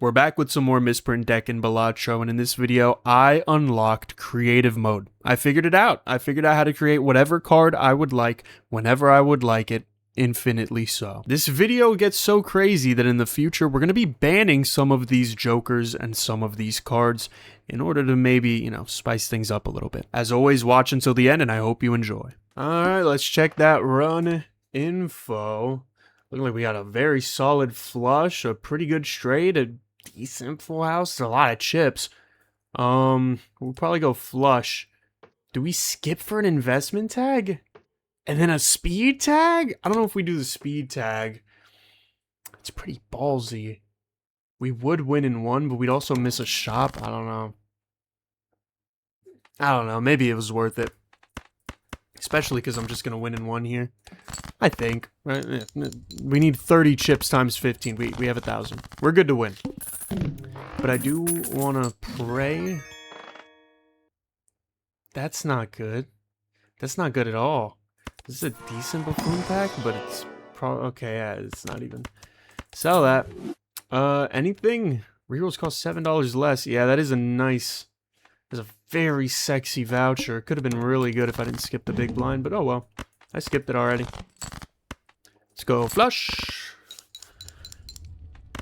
We're back with some more Misprint Deck in Balatro, and in this video, I unlocked Creative Mode. I figured it out. I figured out how to create whatever card I would like, whenever I would like it, infinitely so. This video gets so crazy that in the future, we're going to be banning some of these jokers and some of these cards in order to maybe, spice things up a little bit. As always, watch until the end, and I hope you enjoy. Alright, let's check that run info. Looking like we got a very solid flush, a pretty good straight, a decent full house, a lot of chips. We'll probably go flush. Do we skip for an investment tag? And then a speed tag? I don't know if we do the speed tag. It's pretty ballsy. We would win in one, but we'd also miss a shop. I don't know. Maybe it was worth it. Especially because I'm just going to win in one here. I think. Right? We need 30 chips times 15. We have 1,000. We're good to win. But I do want to pray. That's not good. That's not good at all. This is a decent buffoon pack, but it's probably... Okay, yeah, it's not even... Sell that. Anything? Rerolls cost $7 less. Yeah, that is a nice... That's a very sexy voucher. It could have been really good if I didn't skip the big blind, but oh well. I skipped it already. Let's go flush.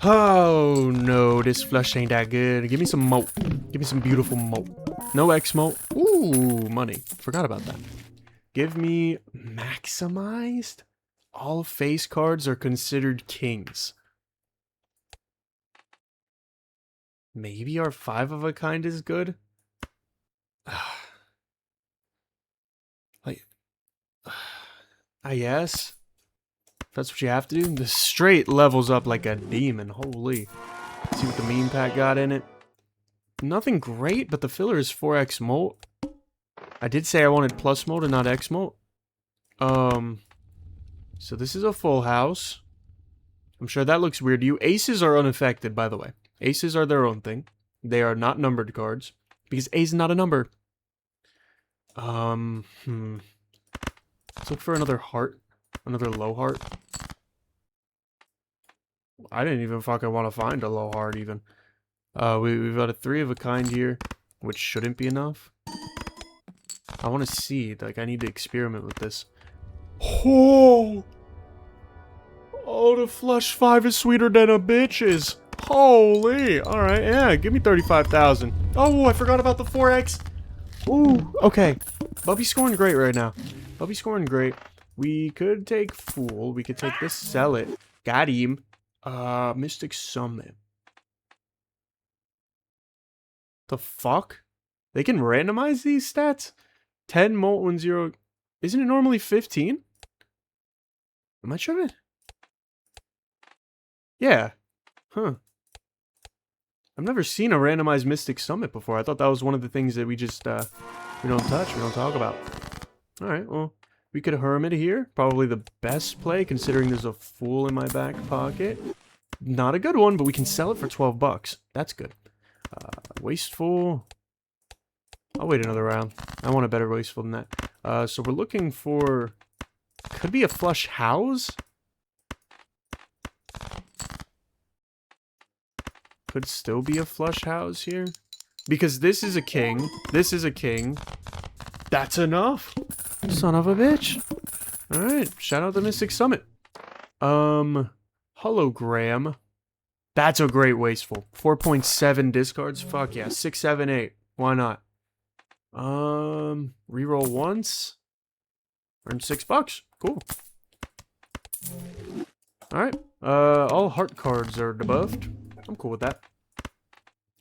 Oh no, this flush ain't that good. Give me some moat. Give me some beautiful moat. No X moat. Ooh, money. Forgot about that. Give me maximized. All face cards are considered kings. Maybe our 5 of a kind is good. I guess. If that's what you have to do. The straight levels up like a demon. Holy. See what the meme pack got in it. Nothing great, but the filler is 4x molt. I did say I wanted plus molt and not X molt. So this is a full house. I'm sure that looks weird to you. Aces are unaffected, by the way. Aces are their own thing. They are not numbered cards. Because A is not a number. Let's look for another heart. Another low heart. I didn't even fucking want to find a low heart, even. We've got a 3 of a kind here, which shouldn't be enough. I want to see. Like, I need to experiment with this. Oh! Oh, the flush 5 is sweeter than a bitch's. Holy! Alright, yeah, give me 35,000. Oh, I forgot about the 4x. Ooh, okay. Bubby's scoring great right now. Bubby's scoring great. We could take Fool. We could take this, sell it. Got him. Mystic Summit. The fuck? They can randomize these stats? 10 Molten 0. Isn't it normally 15? Am I tripping? Yeah. Huh. I've never seen a randomized Mystic Summit before. I thought that was one of the things that we just, we don't touch, we don't talk about. Alright, well, we could Hermit here. Probably the best play, considering there's a Fool in my back pocket. Not a good one, but we can sell it for 12 bucks. That's good. Wasteful. I'll wait another round. I want a better Wasteful than that. So we're looking for... Could be a flush house? Could still be a flush house here. Because this is a king. This is a king. That's enough. Son of a bitch. Alright. Shout out to Mystic Summit. Hologram. That's a great Wasteful. 4.7 discards. Fuck yeah. 6, 7, 8. Why not? Reroll once. Earn 6 bucks. Cool. Alright. All heart cards are debuffed. I'm cool with that.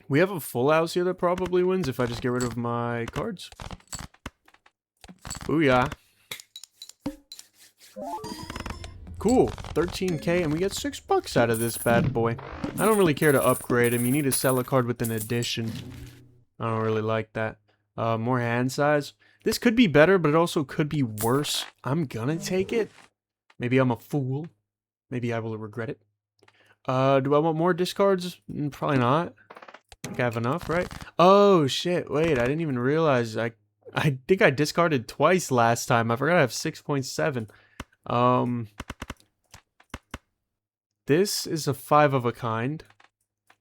We have a full house here that probably wins if I just get rid of my cards. Booyah. Cool. 13k and we get 6 bucks out of this bad boy. I don't really care to upgrade him. You need to sell a card with an addition. I don't really like that. More hand size. This could be better, but it also could be worse. I'm gonna take it. Maybe I'm a fool. Maybe I will regret it. Do I want more discards? Probably not. I think I have enough, right? Oh, shit. Wait, I didn't even realize. I think I discarded twice last time. I forgot I have 6.7. This is a 5 of a kind.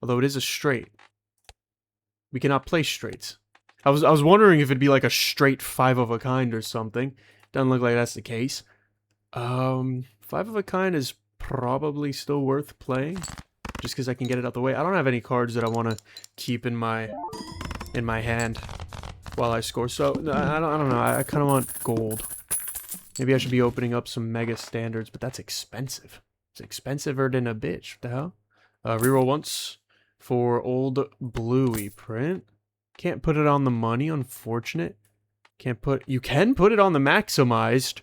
Although it is a straight. We cannot play straights. I was wondering if it'd be like a straight 5 of a kind or something. Doesn't look like that's the case. 5 of a kind is probably still worth playing. Just because I can get it out the way. I don't have any cards that I want to keep in my hand while I score. So, I don't know. I kind of want gold. Maybe I should be opening up some mega standards, but that's expensive. It's expensiver than a bitch. What the hell? Reroll once for old bluey print. Can't put it on the money, unfortunate. You can put it on the maximized,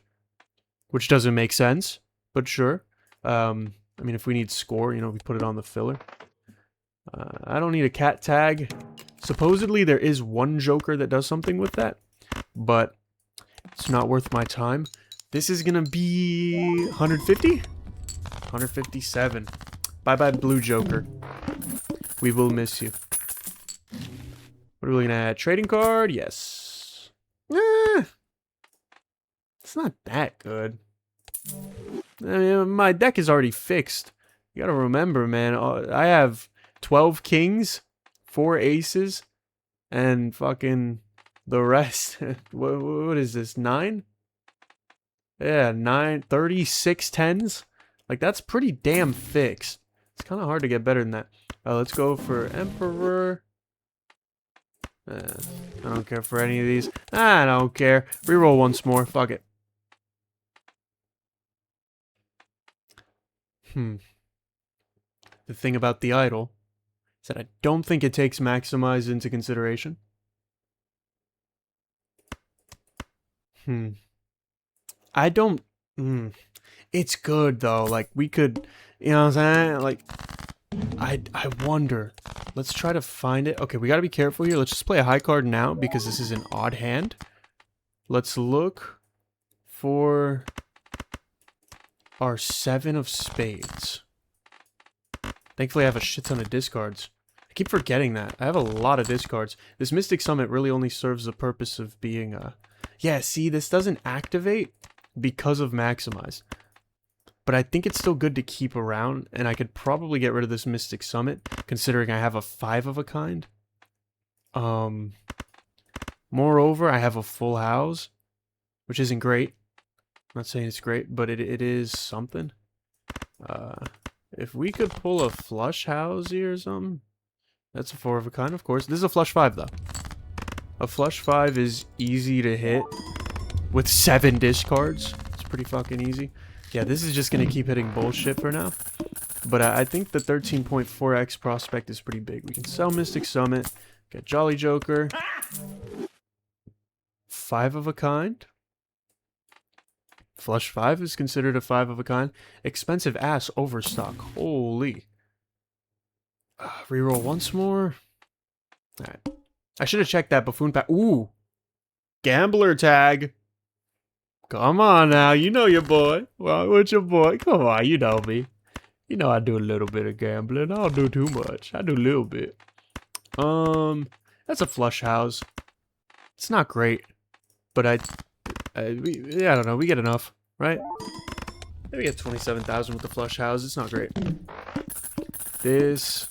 which doesn't make sense, but sure. I mean, if we need score, you know, we put it on the filler. I don't need a cat tag. Supposedly there is one joker that does something with that, but it's not worth my time. This is gonna be 150? 157. Bye-bye, blue joker. We will miss you. What are we looking at? Trading card? Yes. It's not that good. I mean, my deck is already fixed. You gotta remember, man. I have 12 kings, 4 aces, and fucking the rest. What is this? 9? Yeah, 9, 36 10s. Like, that's pretty damn fixed. It's kind of hard to get better than that. Let's go for Emperor. I don't care for any of these. I don't care. Reroll once more. Fuck it. The thing about the idol is that I don't think it takes maximize into consideration. I don't... It's good, though. Like, we could... You know what I'm saying? Like, I wonder. Let's try to find it. Okay, we gotta be careful here. Let's just play a high card now, because this is an odd hand. Let's look for our 7 of spades. Thankfully, I have a shit ton of discards. I keep forgetting that. I have a lot of discards. This Mystic Summit really only serves the purpose of being a... Yeah, see, this doesn't activate because of Maximize. But I think it's still good to keep around, and I could probably get rid of this Mystic Summit, considering I have a 5 of a kind. Moreover, I have a full house, which isn't great. I'm not saying it's great, but it is something. If we could pull a flush house here or something, that's a 4 of a kind, of course. This is a flush 5, though. A flush 5 is easy to hit with 7 discards. It's pretty fucking easy. Yeah, this is just going to keep hitting bullshit for now. But I think the 13.4x prospect is pretty big. We can sell Mystic Summit, get Jolly Joker, 5 of a kind. Flush 5 is considered a 5 of a kind. Expensive ass overstock. Holy. Reroll once more. Alright. I should have checked that buffoon pack. Ooh. Gambler tag. Come on now. You know your boy. Well, what's your boy? Come on. You know me. You know I do a little bit of gambling. I don't do too much. I do a little bit. That's a flush house. It's not great. But I don't know. We get enough, right? Maybe get 27,000 with the flush house. It's not great. This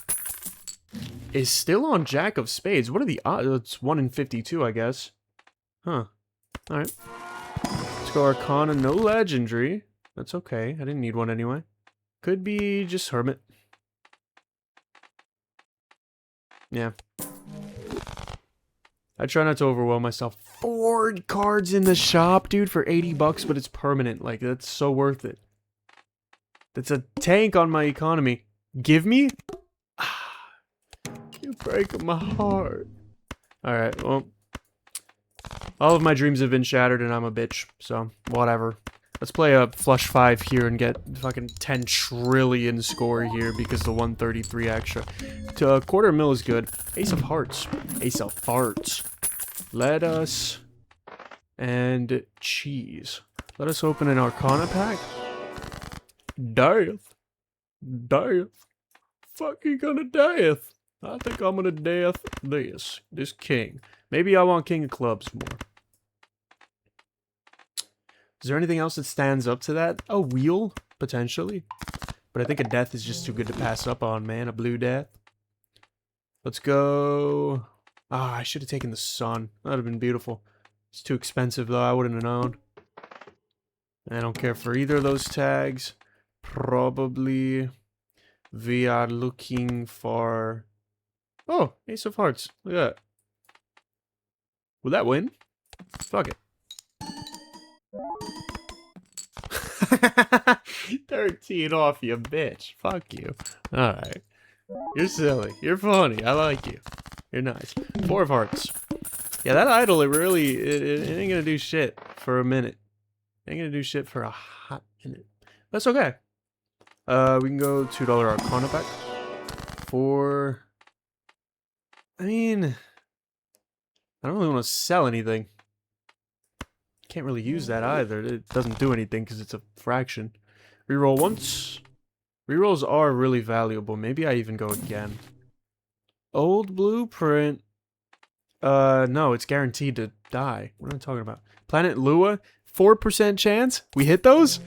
is still on Jack of Spades. What are the odds? It's 1 in 52, I guess. Huh. Alright. Let's go Arcana. No legendary. That's okay. I didn't need one anyway. Could be just Hermit. Yeah. I try not to overwhelm myself. 4 cards in the shop, dude, for 80 bucks, but it's permanent. Like, that's so worth it. That's a tank on my economy. Give me? You're breaking my heart. Alright, well. All of my dreams have been shattered and I'm a bitch, so whatever. Let's play a flush 5 here and get fucking 10 trillion score here because the 133 extra. To a quarter mil is good. Ace of Hearts. Ace of Farts. Let us... And cheese. Let us open an Arcana pack. Death. Death. Fucking gonna death. I think I'm gonna death this king. Maybe I want King of Clubs more. Is there anything else that stands up to that? A wheel, potentially. But I think a death is just too good to pass up on, man. A blue death. Let's go. Ah, I should have taken the sun. That would have been beautiful. It's too expensive, though. I wouldn't have known. I don't care for either of those tags. Probably we are looking for... Oh, Ace of Hearts. Look at that. Will that win? Fuck it. 13 off, you bitch. Fuck you. Alright. You're silly. You're funny. I like you. You're nice. 4 of hearts. Yeah, that idol, it ain't gonna do shit for a minute. Ain't gonna do shit for a hot minute. That's okay. We can go $2 Arcana pack. For... I mean... I don't really want to sell anything. Can't really use that either. It doesn't do anything because it's a fraction. Reroll once. Rerolls are really valuable. Maybe I even go again. Old blueprint. No, it's guaranteed to die. What am I talking about? Planet Lua, 4% chance? We hit those?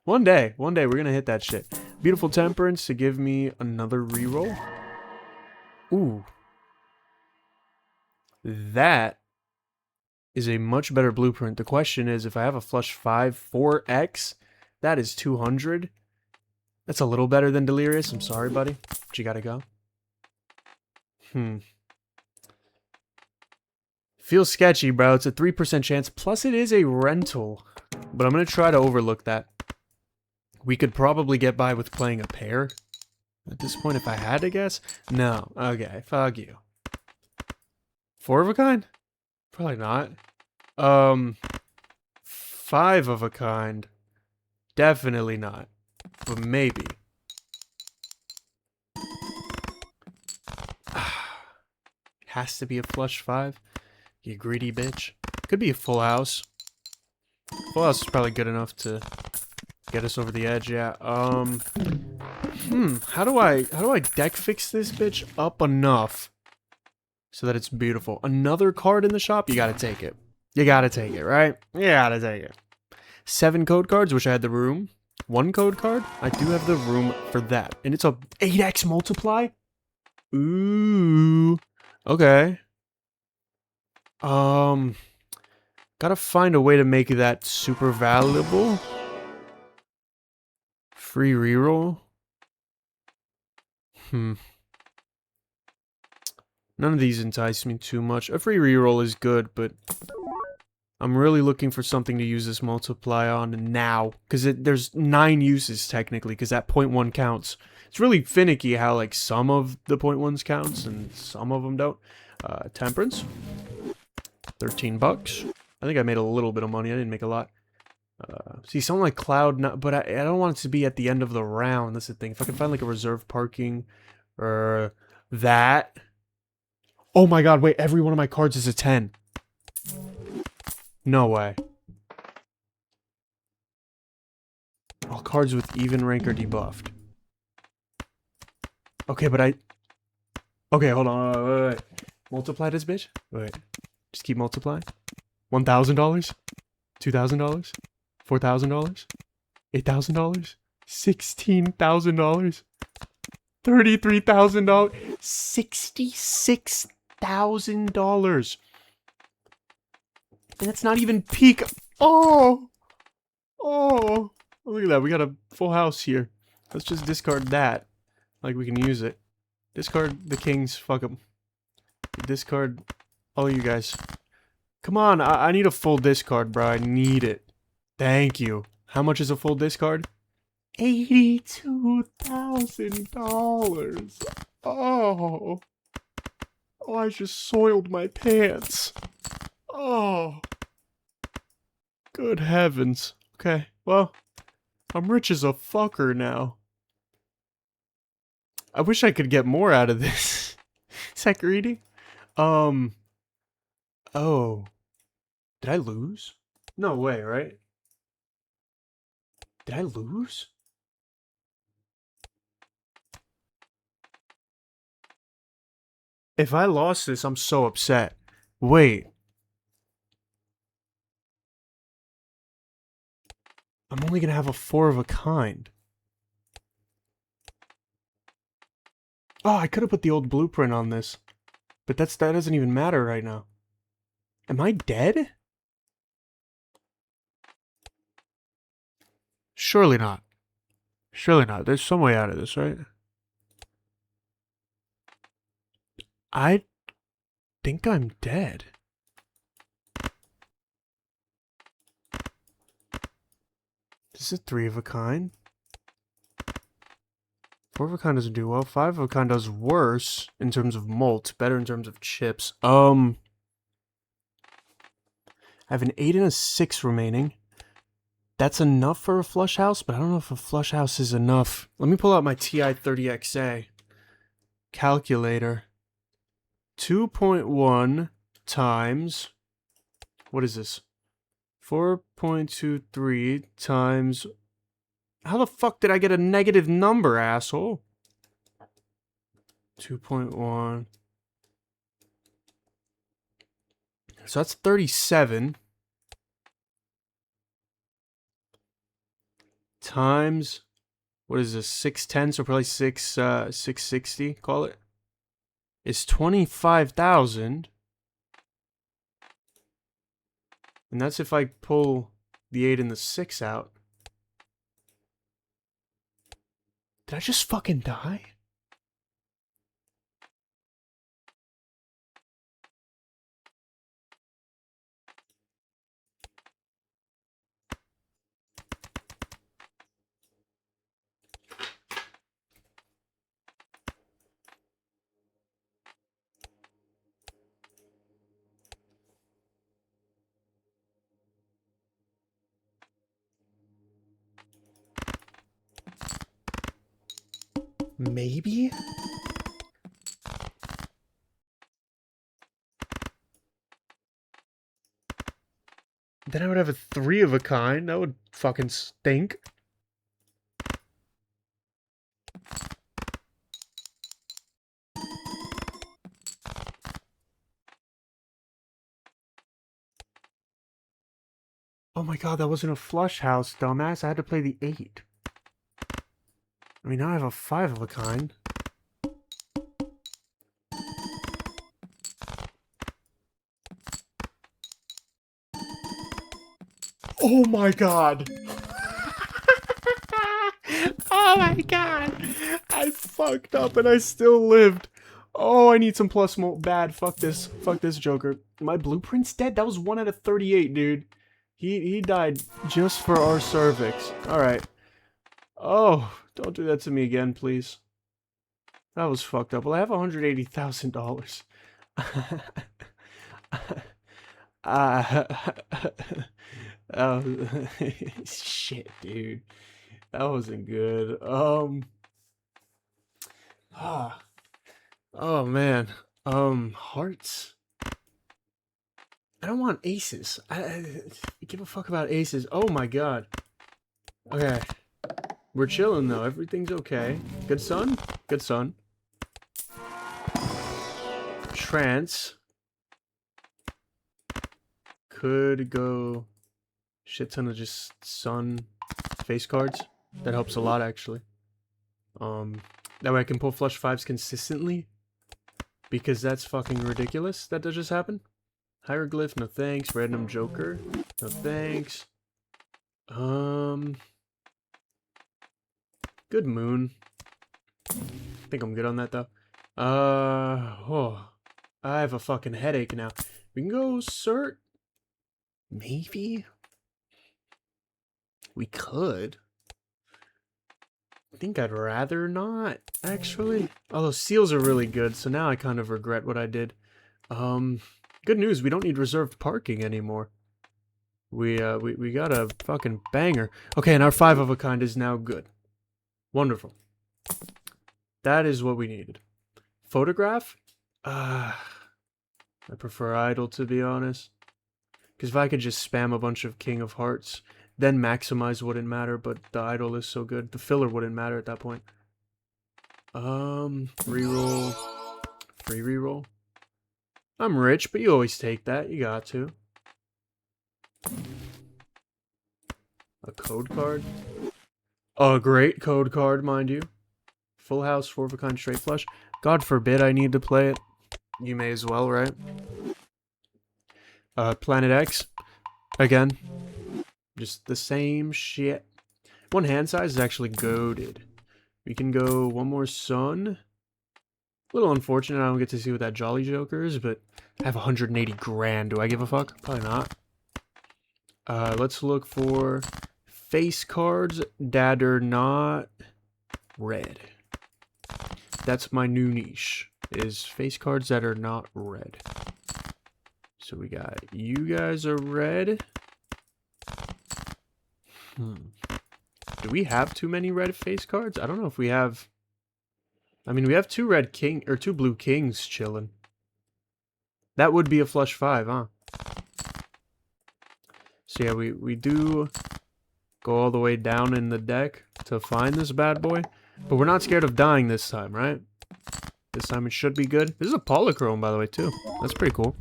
One day we're gonna hit that shit. Beautiful Temperance to give me another reroll. Ooh. That is a much better blueprint. The question is, if I have a flush 5, 4x, that is 200. That's a little better than Delirious. I'm sorry, buddy, but you gotta go. Feels sketchy, bro. It's a 3% chance, plus it is a rental. But I'm gonna try to overlook that. We could probably get by with playing a pair. At this point, if I had to guess? No. Okay, fuck you. 4 of a kind? Probably not. 5 of a kind. Definitely not. But maybe. Has to be a flush 5. You greedy bitch. Could be a full house. Full house is probably good enough to get us over the edge, yeah. How do I deck fix this bitch up enough so that it's beautiful? Another card in the shop? You gotta take it. You gotta take it, right? You gotta take it. 7 code cards, wish I had the room. 1 code card, I do have the room for that. And it's a 8x multiply? Ooh. Okay. Gotta find a way to make that super valuable. Free reroll. None of these entice me too much. A free reroll is good, but I'm really looking for something to use this multiply on now. Because there's 9 uses, technically, because that 0.1 counts. It's really finicky how, like, some of the 0.1s counts and some of them don't. Temperance. 13 bucks. I think I made a little bit of money. I didn't make a lot. See, something like Cloud, but I don't want it to be at the end of the round. That's the thing. If I can find, like, a reserve parking or that. Oh my god, wait, every one of my cards is a 10. No way. All cards with even rank are debuffed. Okay, but okay, hold on, wait. Multiply this bitch? Wait. Just keep multiplying. $1,000? $2,000? $4,000? $8,000? $16,000? $33,000? $66,000. And it's not even peak. Oh! Oh! Look at that. We got a full house here. Let's just discard that. Like we can use it. Discard the kings. Fuck them. Discard all you guys. Come on. I need a full discard, bro. I need it. Thank you. How much is a full discard? $82,000. Oh. Oh, I just soiled my pants. Oh. Good heavens. Okay, well, I'm rich as a fucker now. I wish I could get more out of this. Is that greedy? Oh. Did I lose? No way, right? Did I lose? If I lost this, I'm so upset. Wait. I'm only gonna have a 4 of a kind. Oh, I could have put the old blueprint on this. But that doesn't even matter right now. Am I dead? Surely not. Surely not. There's some way out of this, right? I think I'm dead. This is 3 of a kind. 4 of a kind doesn't do well. 5 of a kind does worse in terms of molt, better in terms of chips. I have an 8 and a 6 remaining. That's enough for a flush house, but I don't know if a flush house is enough. Let me pull out my TI-30XA calculator. 2.1 times, what is this? 4.23 times, how the fuck did I get a negative number, asshole? 2.1. So that's 37. Times, what is this, 610, so probably 660, call it. It's 25,000. And that's if I pull the 8 and the 6 out. Did I just fucking die? Maybe? Then I would have a 3 of a kind. That would fucking stink. Oh my god, that wasn't a flush house, dumbass. I had to play the 8. I mean, now I have a 5 of a kind. Oh my god! Oh my god! I fucked up and I still lived. Oh, I need some plus bad. Fuck this. Fuck this Joker. My blueprint's dead? That was 1 out of 38, dude. He died just for our cervix. Alright. Oh, don't do that to me again, please. That was fucked up. Well, I have $180,000. Oh, shit, dude. That wasn't good. Oh man. Hearts. I don't want aces. I give a fuck about aces. Oh my god. Okay. We're chilling though. Everything's okay. Good son? Good son. Trance. Could go shit ton of just sun face cards. That helps a lot actually. That way I can pull flush 5s consistently. Because that's fucking ridiculous that just happened. Hieroglyph, no thanks. Random Joker, no thanks. Good moon. I think I'm good on that though. Oh, I have a fucking headache now. We can go cert. Maybe we could. I think I'd rather not, actually. Although seals are really good, so now I kind of regret what I did. Good news, we don't need reserved parking anymore. We got a fucking banger. Okay, and our 5 of a kind is now good. Wonderful. That is what we needed. Photograph? I prefer idle, to be honest. Because if I could just spam a bunch of King of Hearts, then maximize wouldn't matter, but the idle is so good. The filler wouldn't matter at that point. Reroll. Free reroll. I'm rich, but you always take that. You got to. A code card. A great code card, mind you. Full house, 4 of a kind, straight flush. God forbid I need to play it. You may as well, right? Planet X. Again. Just the same shit. One hand size is actually goated. We can go one more sun. A little unfortunate I don't get to see what that Jolly Joker is, but I have 180 grand. Do I give a fuck? Probably not. Let's look for face cards that are not red. That's my new niche, is face cards that are not red. So we got you guys are red. Do we have too many red face cards? I don't know if we have. I mean, we have two blue kings chilling. That would be a flush 5, huh? So yeah, we do go all the way down in the deck to find this bad boy. But we're not scared of dying this time, right? This time it should be good. This is a polychrome, by the way, too. That's pretty cool.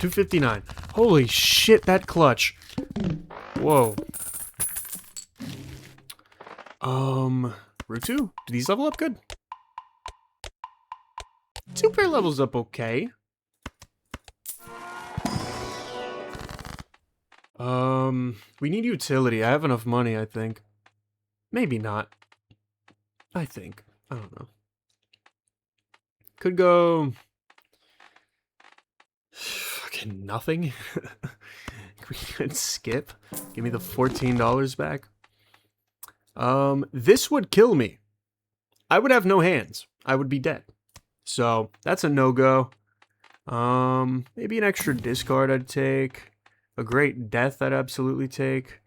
259. Holy shit, that clutch. Whoa. Route 2? Do these level up good? 2 pair levels up okay. We need utility. I have enough money, I think. Maybe not. I think. I don't know. Could go... fucking nothing. We could skip. Give me the $14 back. This would kill me. I would have no hands. I would be dead. So, that's a no-go. Maybe an extra discard I'd take. A great death I'd absolutely take.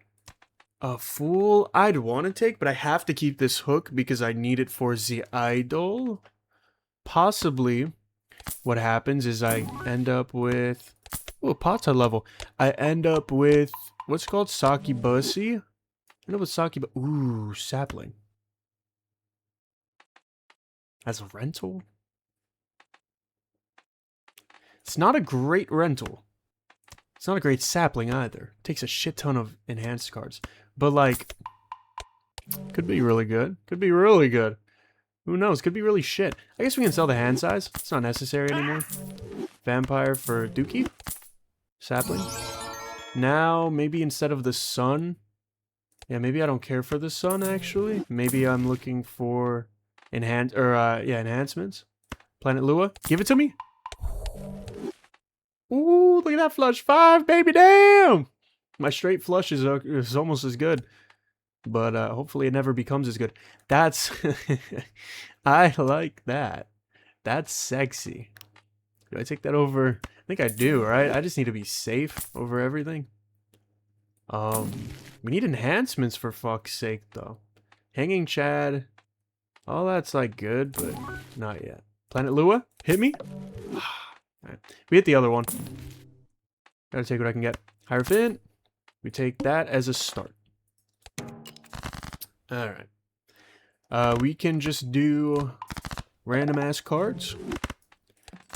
A fool I'd want to take, but I have to keep this hook because I need it for the idol. Possibly what happens is I end up with... oh, Pata level. I end up with... what's called Saki Bussy? I end up with Saki Bu... ooh, sapling. As a rental? It's not a great rental. It's not a great sapling either. It takes a shit ton of enhanced cards. But like, could be really good. Could be really good. Who knows? Could be really shit. I guess we can sell the hand size. It's not necessary anymore. Vampire for Dookie. Sapling. Now, maybe instead of the sun. Yeah, maybe I don't care for the sun, actually. Maybe I'm looking for enhancements. Planet Lua. Give it to me. Ooh, look at that flush 5, baby, damn! My straight flush is almost as good. But hopefully it never becomes as good. That's... I like that. That's sexy. Do I take that over? I think I do, right? I just need to be safe over everything. We need enhancements for fuck's sake, though. Hanging Chad. All that's like good, but not yet. Planet Lua, hit me. Right. We hit the other one. Gotta take what I can get. Hierophant. We take that as a start. Alright. We can just do random ass cards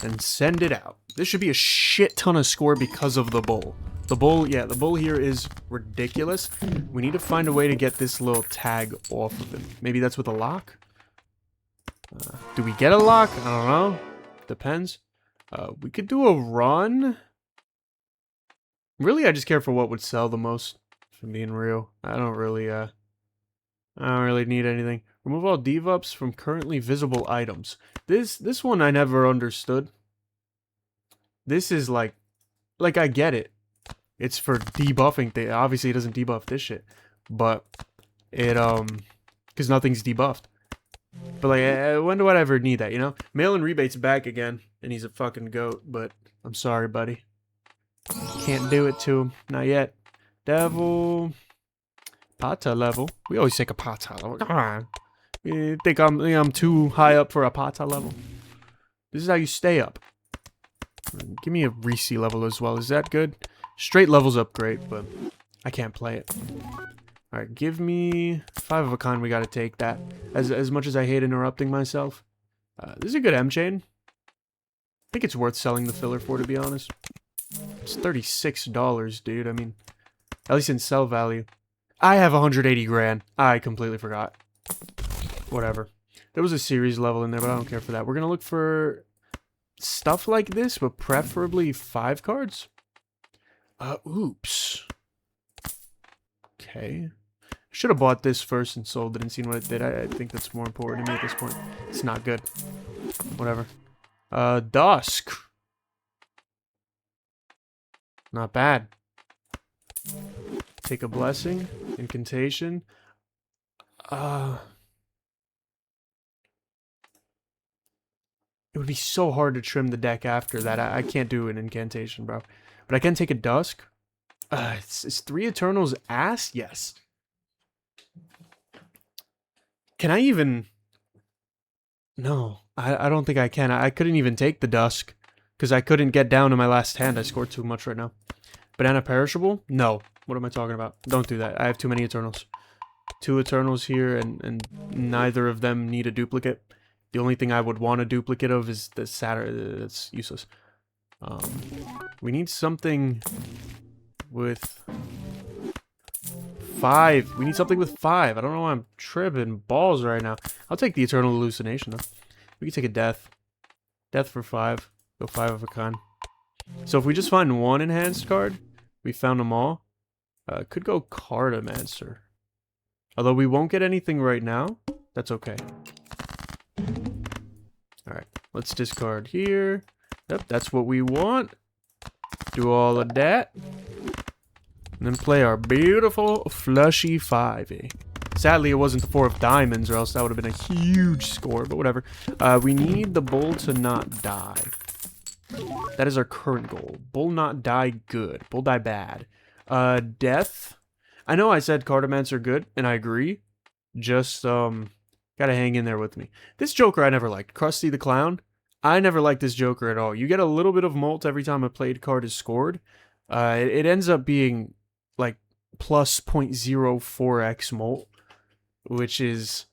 and send it out. This should be a shit ton of score because of the bull. The bull, yeah, the bull here is ridiculous. We need to find a way to get this little tag off of him. Maybe that's with a lock? Do we get a lock? I don't know. Depends. We could do a run. Really, I just care for what would sell the most, if I'm being real. I don't really need anything. Remove all debuffs from currently visible items. This one I never understood. This is like I get it. It's for debuffing thing. Obviously, it doesn't debuff this shit, but it because nothing's debuffed. But like, when do I ever need that? You know, mail-in rebates back again, and he's a fucking goat. But I'm sorry, buddy. Can't do it to him. Not yet. Devil. Pata level. We always take a Pata level. Come on. You think I'm too high up for a Pata level? This is how you stay up. Give me a Reese level as well. Is that good? Straight levels up great, but I can't play it. Alright, give me 5 of a kind. We gotta take that. As much as I hate interrupting myself. This is a good M-chain. I think it's worth selling the filler for, to be honest. It's $36, dude. I mean, at least in sell value. I have 180 grand. I completely forgot. Whatever. There was a series level in there, but I don't care for that. We're gonna look for stuff like this, but preferably 5 cards. Oops. Okay. Should have bought this first and sold it and seen what it did. I think that's more important to me at this point. It's not good. Whatever. Dusk. Not bad. Take a blessing. Incantation. It would be so hard to trim the deck after that. I can't do an incantation, bro. But I can take a dusk. Is 3 Eternals ass? Yes. Can I even... No, I don't think I can. I couldn't even take the dusk. Because I couldn't get down to my last hand. I scored too much right now. Banana perishable? No. What am I talking about? Don't do that. I have too many Eternals. 2 Eternals here, and neither of them need a duplicate. The only thing I would want a duplicate of is the Saturn. It's useless. We need something with 5. We need something with 5. I don't know why I'm tripping balls right now. I'll take the Eternal Hallucination, though. We can take a Death. Death for 5. Go 5 of a kind. So if we just find 1 enhanced card, we found them all. Could go Cartomancer. Although we won't get anything right now. That's okay. Alright, let's discard here. Yep, that's what we want. Do all of that. And then play our beautiful flushy 5e. Sadly, it wasn't the 4 of diamonds, or else that would have been a huge score, but whatever. We need the bull to not die. That is our current goal. Bull not die good. Bull die bad. Death. I know I said Cartomancer good, and I agree. Just, gotta hang in there with me. This Joker I never liked. Krusty the Clown. I never liked this Joker at all. You get a little bit of molt every time a played card is scored. It ends up being, like, plus 0.04x molt. Which is,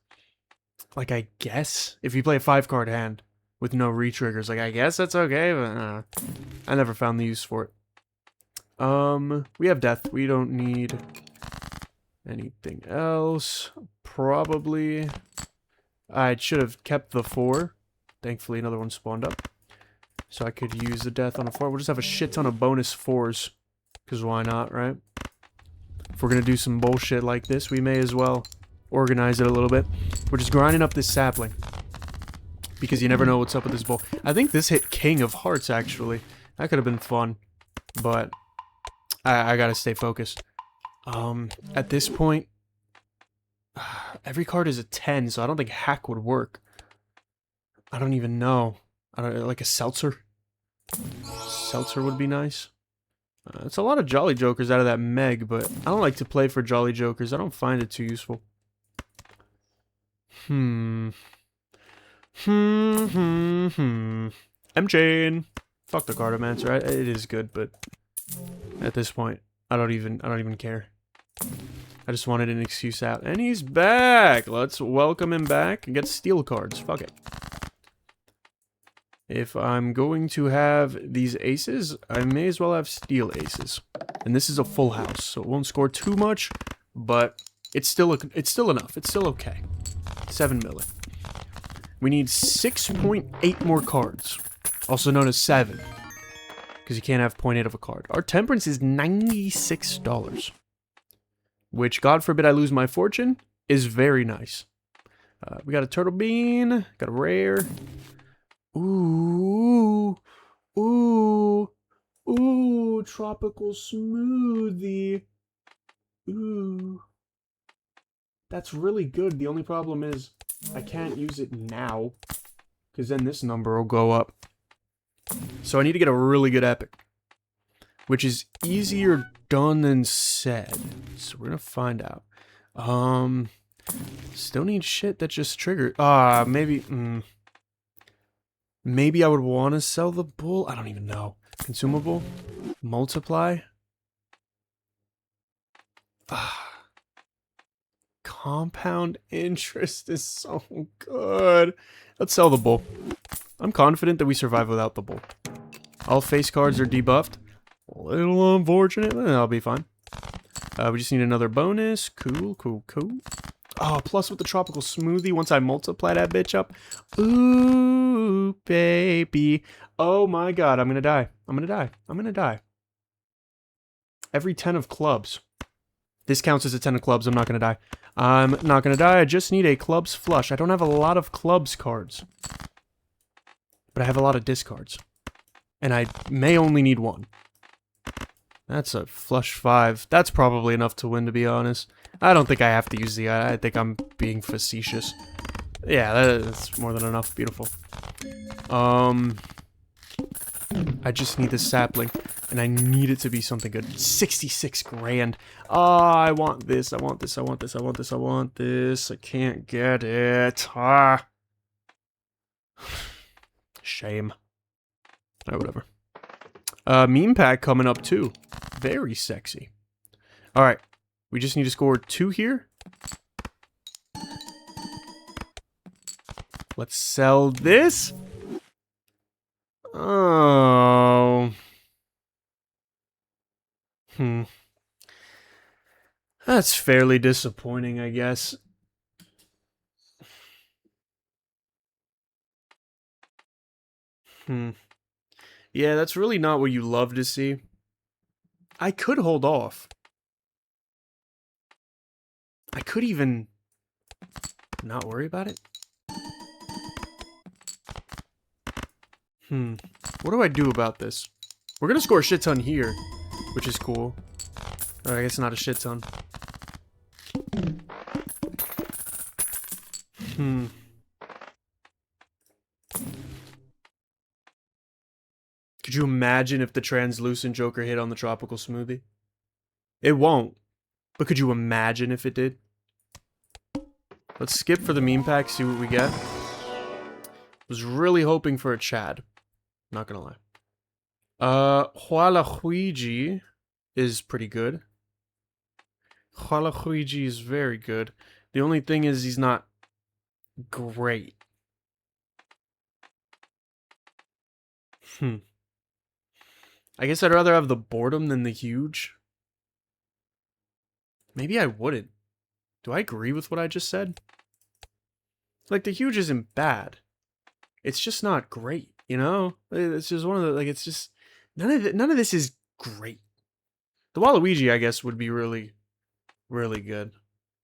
like, I guess, if you play a 5-card hand with no re-triggers, like, I guess that's okay, but I never found the use for it. We have Death. We don't need anything else. Probably. I should have kept the 4. Thankfully, another one spawned up. So I could use the Death on a 4. We'll just have a shit ton of bonus 4s. Because why not, right? If we're going to do some bullshit like this, we may as well organize it a little bit. We're just grinding up this sapling. Because you never know what's up with this bull. I think this hit King of Hearts, actually. That could have been fun. But I gotta stay focused. At this point, every card is a 10, so I don't think hack would work. I don't even know. Like a Seltzer? Seltzer would be nice. It's a lot of Jolly Jokers out of that Meg, but I don't like to play for Jolly Jokers. I don't find it too useful. M-Chain. Fuck the Cartomancer. It is good, but at this point, I don't even care. I just wanted an excuse out. And he's back! Let's welcome him back and get steel cards. Fuck it. If I'm going to have these aces, I may as well have steel aces. And this is a full house, so it won't score too much, but it's still enough. It's still okay. 7 million. We need 6.8 more cards, also known as 7, because you can't have 0.8 of a card. Our temperance is $96, which, God forbid I lose my fortune, is very nice. We got a turtle bean, got a rare. Ooh, ooh, ooh, tropical smoothie. Ooh. That's really good. The only problem is I can't use it now, because then this number will go up. So I need to get a really good epic, which is easier done than said. So we're gonna find out. Still need shit that just triggered. Maybe I would want to sell the bull. I don't even know. Consumable, multiply. Compound interest is so good. Let's sell the bull. I'm confident that we survive without the bull. All face cards are debuffed. A little unfortunate, but that'll be fine. We just need another bonus. Cool, cool, cool. Oh, plus with the tropical smoothie, once I multiply that bitch up. Ooh, baby. Oh my god, I'm gonna die. I'm gonna die. I'm gonna die. Every 10 of clubs. This counts as a 10 of clubs. I'm not gonna die. I'm not gonna die. I just need a clubs flush. I don't have a lot of clubs cards. But I have a lot of discards. And I may only need one. That's a flush 5. That's probably enough to win, to be honest. I don't think I have to use the I think I'm being facetious. Yeah, that's more than enough. Beautiful. I just need this sapling. And I need it to be something good. 66 grand. Oh, I want this. I want this. I want this. I want this. I want this. I can't get it. Ah. Shame. Alright, whatever. Meme pack coming up too. Very sexy. Alright. We just need to score 2 here. Let's sell this. Oh. That's fairly disappointing, I guess. Yeah, that's really not what you love to see. I could hold off. I could even not worry about it. What do I do about this? We're gonna score a shit ton here, which is cool. I guess not a shit ton. Could you imagine if the translucent Joker hit on the tropical smoothie? It won't. But could you imagine if it did? Let's skip for the meme pack, see what we get. Was really hoping for a Chad. Not gonna lie. Waluigi is pretty good. Waluigi is very good. The only thing is he's not great. I guess I'd rather have the boredom than the huge. Maybe I wouldn't. Do I agree with what I just said? Like, the huge isn't bad. It's just not great, you know? It's just one of the, like, it's just... None of this is great. The Waluigi, I guess, would be really, really good.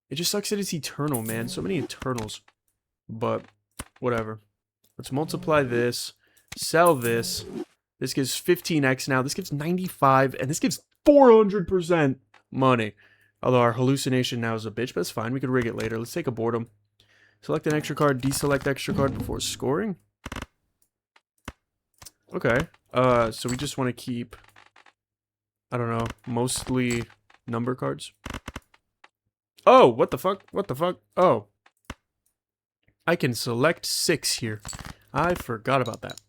It just sucks that it's eternal, man. So many Eternals. But, whatever. Let's multiply this. Sell this. This gives 15x now. This gives 95. And this gives 400% money. Although our hallucination now is a bitch. But it's fine. We could rig it later. Let's take a boredom. Select an extra card. Deselect extra card before scoring. Okay. So we just want to keep... I don't know. Mostly number cards. Oh, what the fuck? What the fuck? Oh. I can select 6 here. I forgot about that.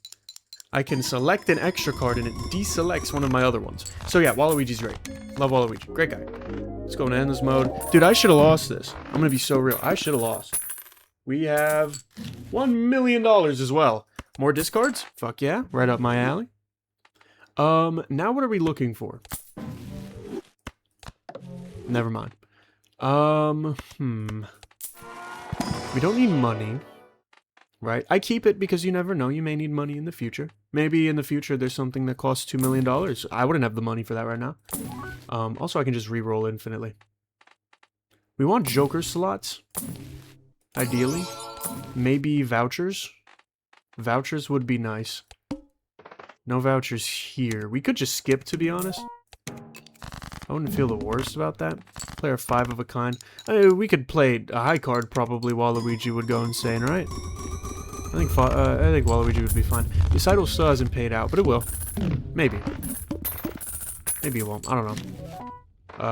I can select an extra card and it deselects one of my other ones. So yeah, Waluigi's great. Love Waluigi. Great guy. Let's go into endless mode. Dude, I should have lost this. I'm gonna be so real. I should have lost. We have $1 million as well. More discards? Fuck yeah. Right up my alley. Now what are we looking for? Never mind. We don't need money. Right? I keep it because you never know. You may need money in the future. Maybe in the future there's something that costs $2 million. I wouldn't have the money for that right now. Also, I can just re-roll infinitely. We want Joker slots. Ideally. Maybe vouchers. Vouchers would be nice. No vouchers here. We could just skip, to be honest. I wouldn't feel the worst about that. Player 5 of a kind. We could play a high card, probably. Waluigi would go insane, right? I think Waluigi would be fine. The Recital still hasn't paid out, but it will. Maybe. Maybe it won't. I don't know.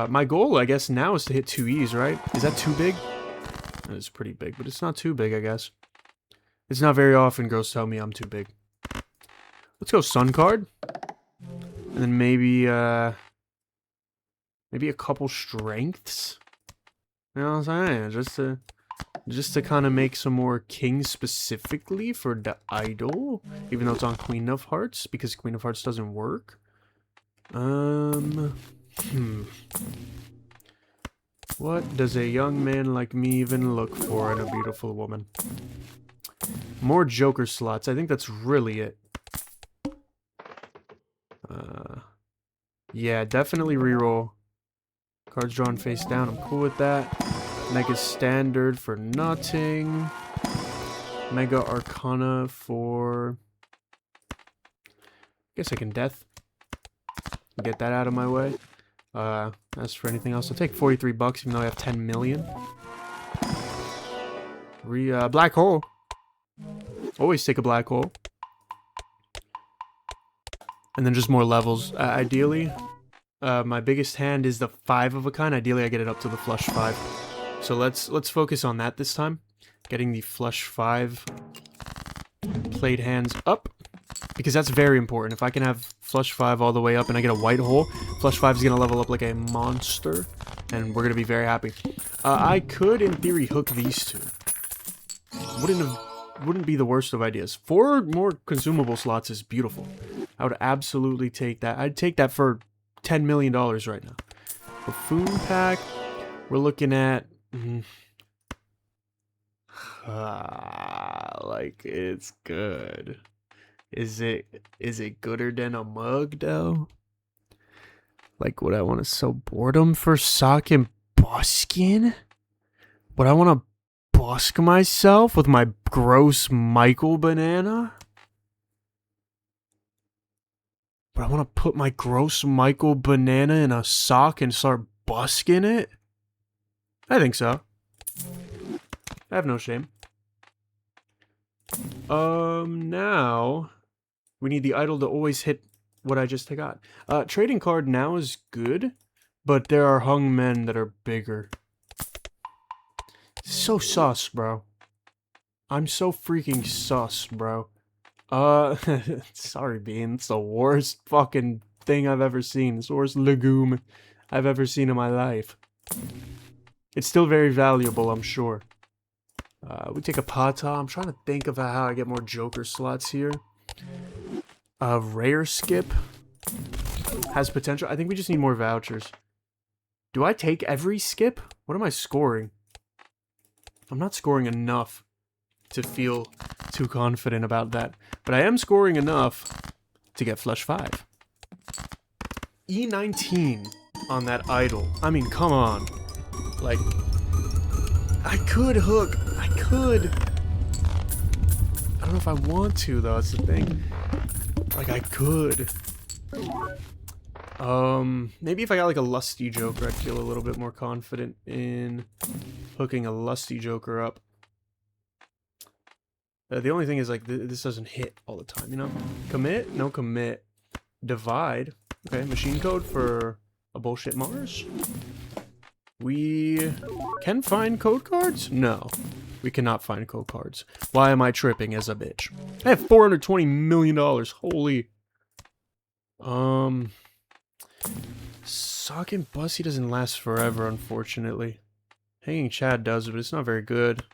My goal, I guess, now is to hit 2 E's, right? Is that too big? That is pretty big, but it's not too big, I guess. It's not very often girls tell me I'm too big. Let's go Sun card. And then maybe, maybe a couple strengths. You know what I'm saying? Just to kind of make some more kings specifically for the idol. Even though it's on Queen of Hearts, because Queen of Hearts doesn't work. What What does a young man like me even look for in a beautiful woman? More Joker slots. I think that's really it. Yeah, definitely reroll. Cards drawn face down. I'm cool with that. Mega Standard for nothing. Mega Arcana for... guess I can Death. Get that out of my way. As for anything else, I'll take 43 bucks even though I have 10 million. Black Hole. Always take a Black Hole. And then just more levels. Ideally, my biggest hand is the 5 of a kind. Ideally, I get it up to the flush 5. So let's focus on that this time. Getting the flush 5 played hands up. Because that's very important. If I can have flush 5 all the way up and I get a white hole, flush 5 is going to level up like a monster. And we're going to be very happy. I could, in theory, hook these two. Wouldn't be the worst of ideas. 4 more consumable slots is beautiful. I would absolutely take that. I'd take that for $10 million right now. Buffoon pack, we're looking at... like, it's good. Is it gooder than a mug, though? Like, would I want to sell boredom for sock and buskin? Would I want to busk myself with my gross Michael banana? But I want to put my gross Michael banana in a sock and start busking it? I think so. I have no shame. Now... we need the idol to always hit what I just got. Trading card now is good, but there are hung men that are bigger. So sus, bro. I'm so freaking sus, bro. Sorry, Bean. It's the worst fucking thing I've ever seen. It's the worst legume I've ever seen in my life. It's still very valuable, I'm sure. We take a Pata. I'm trying to think of how I get more Joker slots here. Rare Skip has potential. I think we just need more vouchers. Do I take every skip? What am I scoring? I'm not scoring enough to feel too confident about that. But I am scoring enough to get flush 5. E19 on that idol. I mean, come on. Like, I could hook. I could. I don't know if I want to, though. That's the thing. Like, I could. Maybe if I got, like, a Lusty Joker, I'd feel a little bit more confident in hooking a Lusty Joker up. The only thing is, like, this doesn't hit all the time, you know? Commit? No commit. Divide. Okay, machine code for a bullshit Mars. We can find code cards? No. We cannot find code cards. Why am I tripping as a bitch? I have $420 million. Holy. Sock and Bussy doesn't last forever, unfortunately. Hanging Chad does, but it's not very good.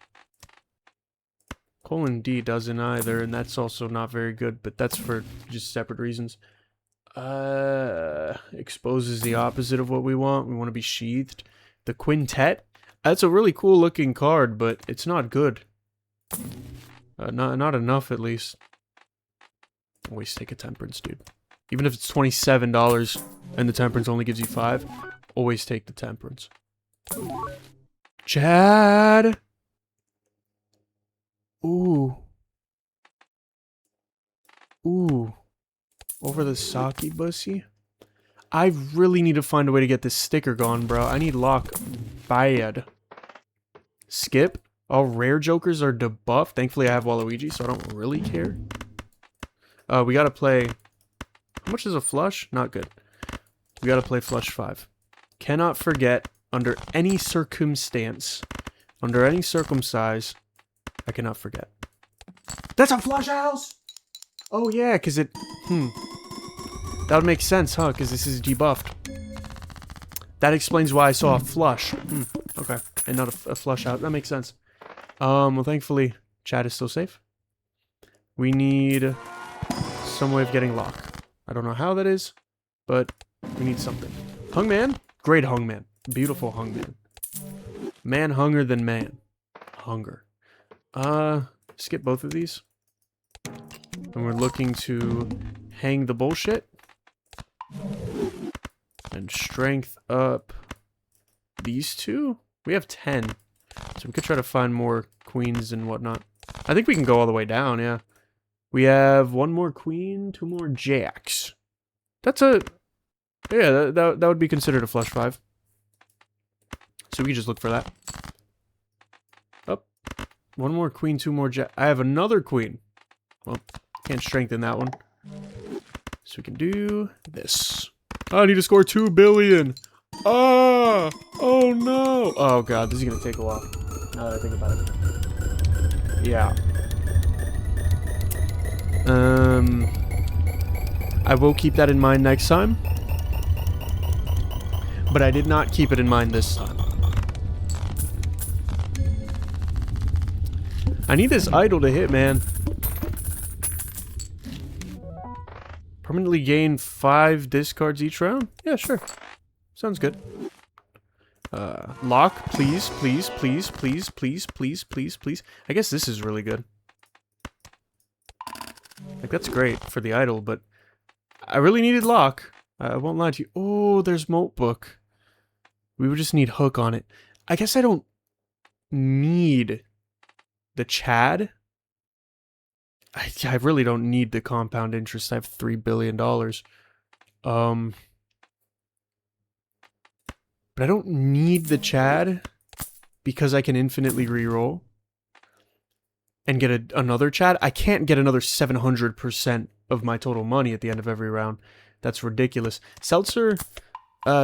Colon D doesn't either, and that's also not very good, but that's for just separate reasons. Exposes the opposite of what we want. We want to be sheathed. The Quintet. That's a really cool looking card, but it's not good. Not enough, at least. Always take a Temperance, dude. Even if it's $27 and the Temperance only gives you 5, always take the Temperance. Chad! Ooh. Ooh. Over the Saki Bussy? I really need to find a way to get this sticker gone, bro. I need lock bad. Skip. All rare Jokers are debuffed. Thankfully, I have Waluigi, so I don't really care. We gotta play... How much is a flush? Not good. We gotta play flush 5. Cannot forget, under any circumstance, under any circumcise, I cannot forget. That's a flush house! Oh yeah, because it... That would make sense, huh? Because this is debuffed. That explains why I saw a flush. Okay. And not a flush out. That makes sense. Well, thankfully, Chad is still safe. We need some way of getting lock. I don't know how that is, but we need something. Hungman? Great Hungman. Beautiful Hungman. Man hunger than man. Hunger. Skip both of these. And we're looking to hang the bullshit. And strength up these two. We have 10. So we could try to find more queens and whatnot. I think we can go all the way down, yeah. We have 1 more queen, 2 more jacks. That's a... Yeah, that would be considered a flush 5. So we can just look for that. Up. 1 more queen, 2 more jack. I have another queen. Well, can't strengthen that one. So we can do this. Oh, I need to score 2 billion. Oh! Oh no! Oh god, this is gonna take a while. Now that I think about it. Yeah. I will keep that in mind next time. But I did not keep it in mind this time. I need this idol to hit, man. Permanently gain 5 discards each round? Yeah, sure. Sounds good. Lock, please, please, please, please, please, please, please, please. I guess this is really good. Like, that's great for the idol, but I really needed lock. I won't lie to you. Oh, there's Moat Book. We would just need hook on it. I guess I don't need the Chad. I really don't need the compound interest. I have $3 billion. But I don't need the Chad because I can infinitely reroll and get another Chad. I can't get another 700% of my total money at the end of every round. That's ridiculous. Seltzer,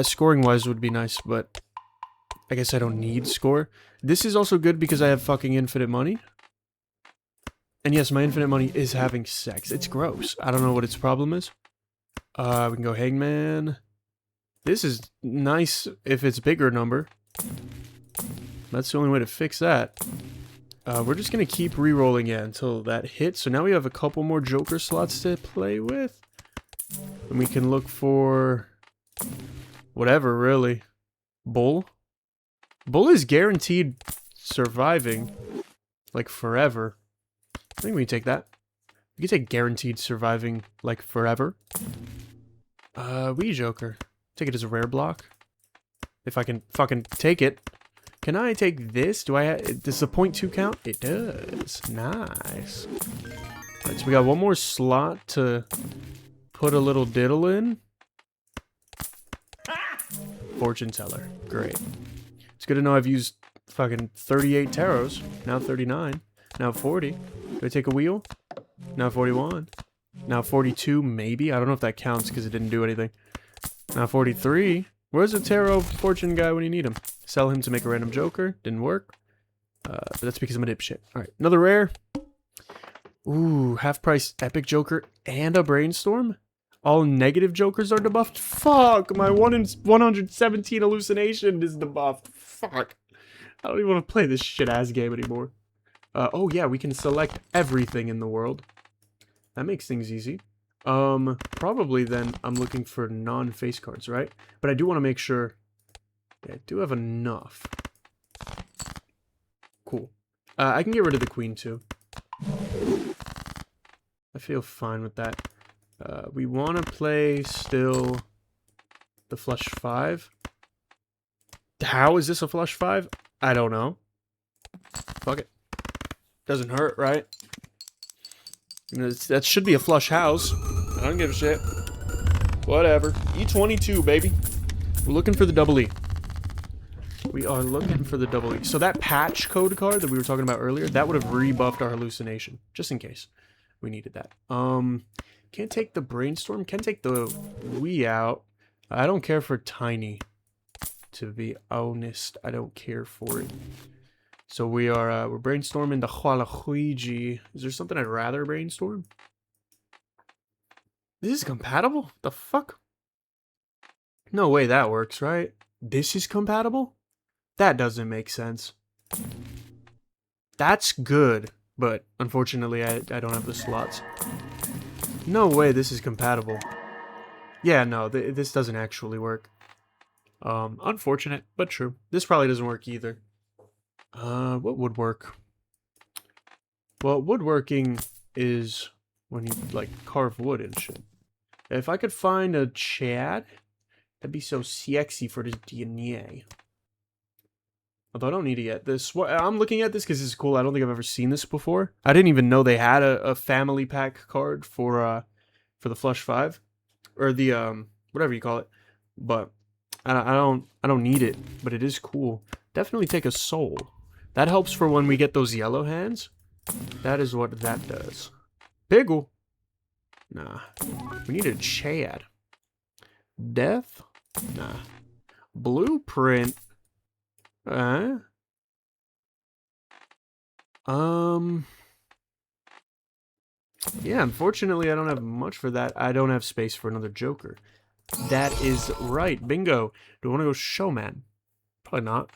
scoring-wise would be nice, but I guess I don't need score. This is also good because I have fucking infinite money. And yes, my infinite money is having sex. It's gross. I don't know what its problem is. We can go Hangman. This is nice if it's bigger number. That's the only way to fix that. We're just going to keep re-rolling it until that hits. So now we have a couple more Joker slots to play with. And we can look for whatever, really. Bull. Bull is guaranteed surviving. Like forever. I think we can take that. We can take guaranteed surviving like forever. Wee Joker. Take it as a rare block. If I can fucking take it. Can I take this? Does the 0.2 count? It does. Nice. Alright, so we got one more slot to put a little diddle in. Fortune teller. Great. It's good to know I've used fucking 38 tarots. Now 39. Now 40. Do I take a wheel? Now 41. Now 42, maybe? I don't know if that counts because it didn't do anything. Now 43. Where's the tarot fortune guy when you need him? Sell him to make a random joker. Didn't work. But that's because I'm a dipshit. Alright, another rare. Ooh, half price epic joker and a brainstorm? All negative jokers are debuffed? Fuck, my 1 in 117 hallucination is debuffed. Fuck. I don't even want to play this shit-ass game anymore. Oh yeah, we can select everything in the world. That makes things easy. Probably then I'm looking for non-face cards, right? But I do want to make sure... Yeah, I do have enough. Cool. I can get rid of the queen too. I feel fine with that. We want to play still the flush 5. How is this a flush 5? I don't know. Fuck it. Doesn't hurt, right? That should be a flush house. I don't give a shit. Whatever. E22, baby. We're looking for the double E. We are looking for the double E. So that patch code card that we were talking about earlier, that would have rebuffed our hallucination. Just in case we needed that. Can't take the brainstorm. Can take the Wii out. I don't care for tiny. To be honest, I don't care for it. So we're brainstorming the Waluigi. Is there something I'd rather brainstorm? This is compatible? The fuck? No way that works, right? This is compatible? That doesn't make sense. That's good, but unfortunately I don't have the slots. No way this is compatible. Yeah, no, this doesn't actually work. Unfortunate, but true. This probably doesn't work either. What would work? Well, woodworking is when you, like, carve wood and shit. If I could find a Chad, that'd be so sexy for this DNA. Although I don't need to get this. I'm looking at this because this is cool. I don't think I've ever seen this before. I didn't even know they had a family pack card for the Flush 5. Or the, whatever you call it. But I don't need it, but it is cool. Definitely take a soul. That helps for when we get those yellow hands. That is what that does. Piggle. Nah. We need a Chad. Death? Nah. Blueprint. Yeah, unfortunately I don't have much for that. I don't have space for another Joker. That is right. Bingo. Do I want to go Showman? Probably not.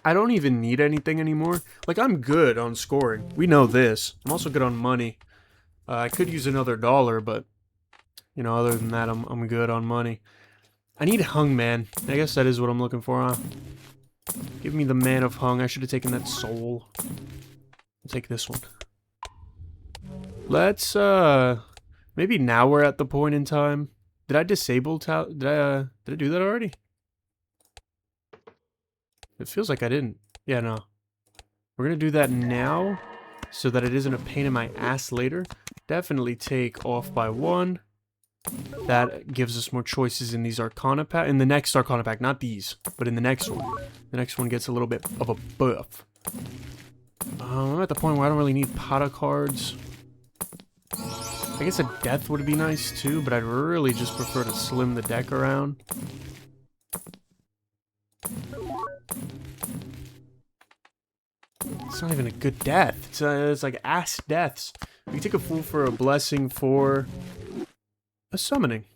I don't even need anything anymore. Like, I'm good on scoring. We know this. I'm also good on money. I could use another dollar, but, you know, other than that, I'm good on money. I need Hung Man. I guess that is what I'm looking for, huh? Give me the Man of Hung. I should have taken that soul. I'll take this one. Let's, maybe now we're at the point in time. Did I disable did I do that already? It feels like I didn't. Yeah, no. We're gonna do that now, so that it isn't a pain in my ass later. Definitely take off by 1. That gives us more choices in these Arcana pack. In the next Arcana pack, not these, but in the next one. The next one gets a little bit of a buff. I'm at the point where I don't really need Pata cards. I guess a Death would be nice too, but I'd really just prefer to slim the deck around. It's not even a good death. It's like ass deaths. We take a Fool for a Blessing for a Summoning.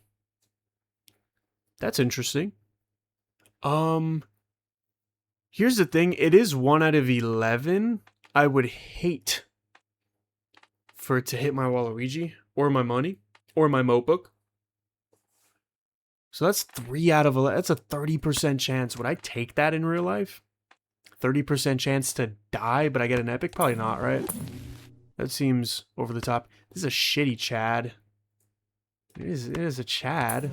That's interesting. Here's the thing. It is 1 out of 11. I would hate for it to hit my Waluigi, or my money, or my Mopuk. So that's 3 out of 11. That's a 30% chance. Would I take that in real life? 30% chance to die, but I get an epic? Probably not, right? That seems over the top. This is a shitty Chad. It is a Chad.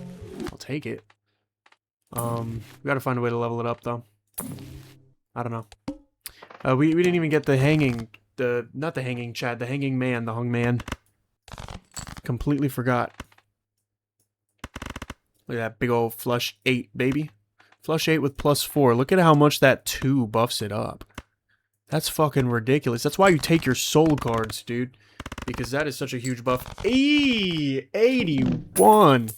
I'll take it. We gotta find a way to level it up, though. I don't know. We didn't even get the hanging... not the hanging Chad, the hanging man, the hung man. Completely forgot. Look at that big old flush 8, baby. Flush 8 with +4. Look at how much that 2 buffs it up. That's fucking ridiculous. That's why you take your soul cards, dude. Because that is such a huge buff. 81!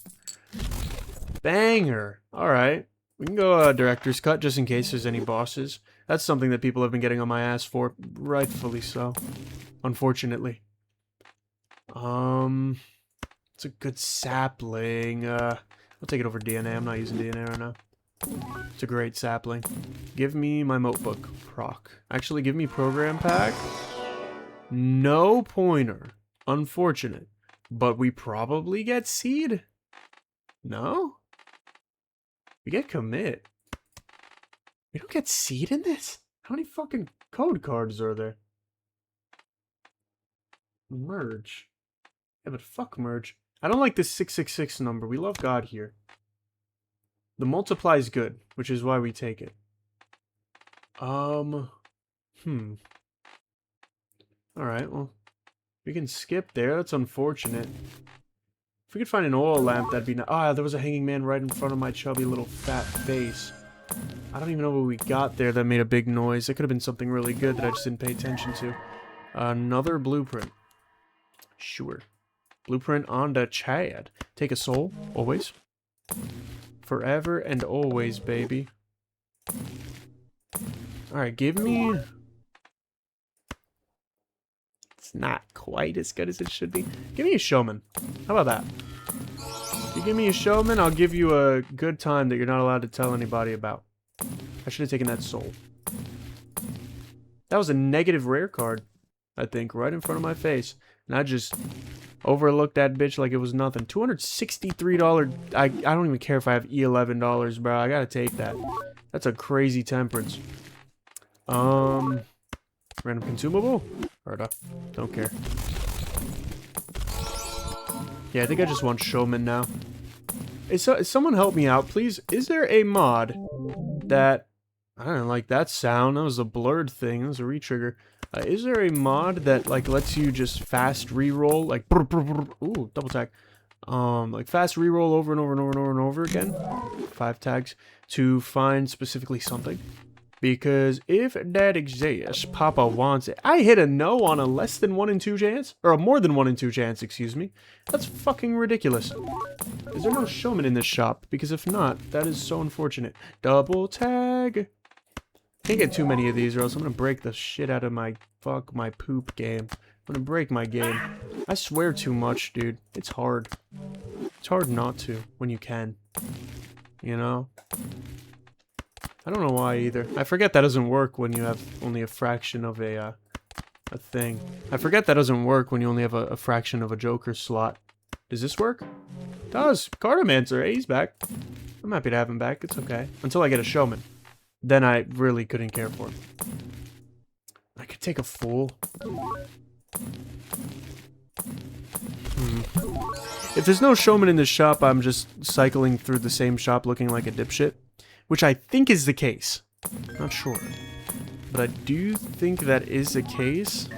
Banger. Alright. We can go director's cut just in case there's any bosses. That's something that people have been getting on my ass for. Rightfully so. Unfortunately. It's a good sapling. I'll take it over DNA. I'm not using DNA right now. It's a great sapling. Give me my Mopuk. Proc. Actually, give me program pack. No pointer. Unfortunate. But we probably get seed? No? We get commit. We don't get seed in this? How many fucking code cards are there? Merge. Yeah, but fuck merge. I don't like this 666 number. We love God here. The multiply is good, which is why we take it. Alright, well, we can skip there. That's unfortunate. If we could find an oil lamp, that'd be nice. Ah, there was a hanging man right in front of my chubby little fat face. I don't even know what we got there that made a big noise. It could have been something really good that I just didn't pay attention to. Another blueprint. Sure. Blueprint on the Chad. Take a soul, always. Forever and always, baby. Alright, give me... It's not quite as good as it should be. Give me a showman. How about that? If you give me a showman, I'll give you a good time that you're not allowed to tell anybody about. I should have taken that soul. That was a negative rare card, I think, right in front of my face. And I just overlooked that bitch like it was nothing. $263. I don't even care if I have $11, bro. I gotta take that. That's a crazy temperance. Random consumable? Or don't care. Yeah, I think I just want Showman now. Is someone help me out, please? Is there a mod that... I don't like that sound. That was a blurred thing. That was a retrigger. Is there a mod that, like, lets you just fast reroll? Like, ooh, double tag. Like, fast reroll over and over and over and over and over again. 5 tags. To find specifically something. Because if that exists, Papa wants it. I hit a no on a less than 1 in 2 chance? Or a more than 1 in 2 chance, excuse me. That's fucking ridiculous. Is there no Showman in this shop? Because if not, that is so unfortunate. Double tag. Can't get too many of these or else I'm gonna break the shit out of my poop game. I'm gonna break my game. I swear too much, dude. It's hard. It's hard not to when you can. You know? I don't know why either. I forget that doesn't work when you have only a fraction of a thing. I forget that doesn't work when you only have a fraction of a Joker slot. Does this work? It does. Cartomancer, hey, he's back. I'm happy to have him back. It's okay. Until I get a Showman. Then I really couldn't care for him. I could take a Fool. If there's no Showman in this shop, I'm just cycling through the same shop looking like a dipshit. Which I think is the case. Not sure. But I do think that is the case.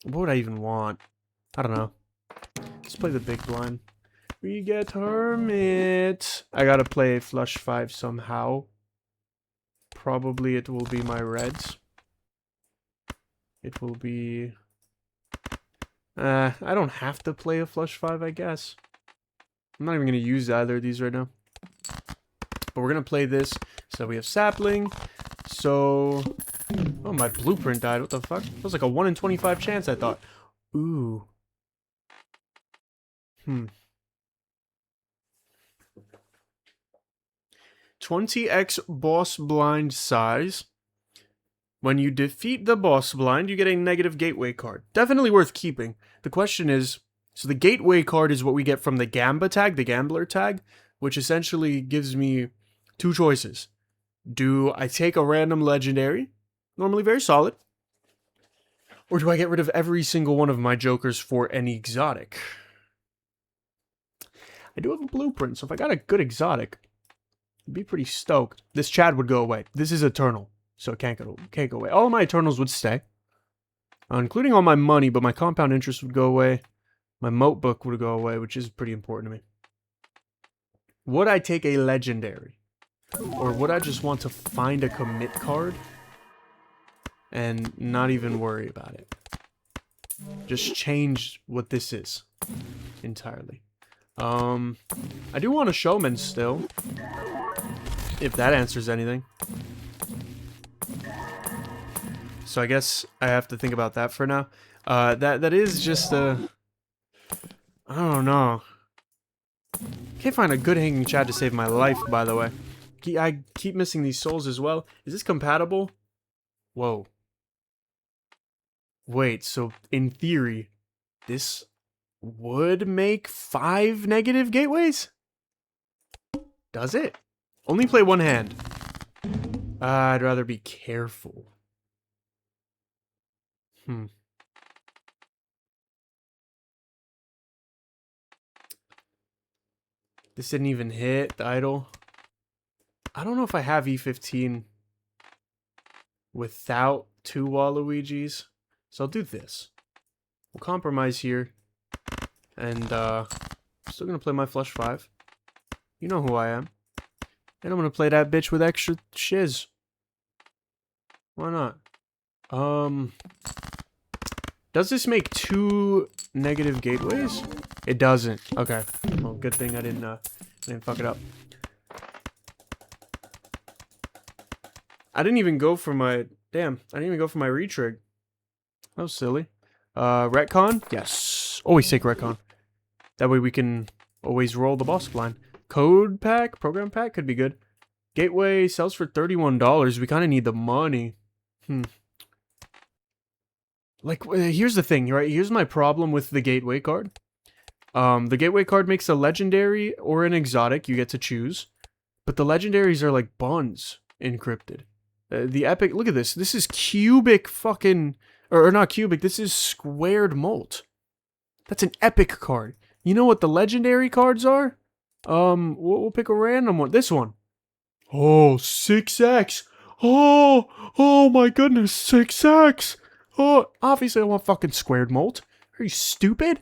What would I even want? I don't know. Let's play the big blind. We get Hermit. I gotta play flush 5 somehow. Probably it will be my reds. It will be... I don't have to play a flush 5, I guess. I'm not even going to use either of these right now. But we're going to play this. So we have Sapling. So... Oh, my blueprint died. What the fuck? That was like a 1 in 25 chance, I thought. Ooh. 20x boss blind size. When you defeat the boss blind, you get a negative gateway card. Definitely worth keeping. The question is, so the gateway card is what we get from the Gamba tag, the Gambler tag, which essentially gives me 2 choices. Do I take a random legendary, normally very solid, or do I get rid of every single one of my jokers for an exotic? I do have a blueprint, so if I got a good exotic, I'd be pretty stoked. This Chad would go away. This is eternal. So it can't go away. All my Eternals would stay. Including all my money, but my compound interest would go away. My moat book would go away, which is pretty important to me. Would I take a legendary? Or would I just want to find a commit card? And not even worry about it. Just change what this is. Entirely. I do want a Showman still. If that answers anything. So I guess I have to think about that for now. That is just a... I don't know. Can't find a good hanging Chad to save my life, by the way. I keep missing these souls as well. Is this compatible? Whoa. Wait, so in theory, this would make 5 negative gateways? Does it? Only play 1 hand. I'd rather be careful. This didn't even hit the idol. I don't know if I have E15 without 2 Waluigis. So I'll do this. We'll compromise here. And I'm still gonna play my flush 5. You know who I am. And I'm gonna play that bitch with extra shiz. Why not? Does this make 2 negative gateways? It doesn't. Okay. Well, good thing I didn't fuck it up. I didn't even go for my... Damn. I didn't even go for my retrig. That was silly. Retcon? Yes. Always take retcon. That way we can always roll the boss blind. Code pack? Program pack? Could be good. Gateway sells for $31. We kind of need the money. Like, here's the thing, right? Here's my problem with the gateway card. The gateway card makes a legendary or an exotic. You get to choose. But the legendaries are like buns encrypted. The epic, look at this. This is cubic fucking, or not cubic, this is squared molt. That's an epic card. You know what the legendary cards are? We'll pick a random one. This one. Oh, 6x. Oh my goodness, 6x. Oh, obviously I want fucking squared molt. Are you stupid?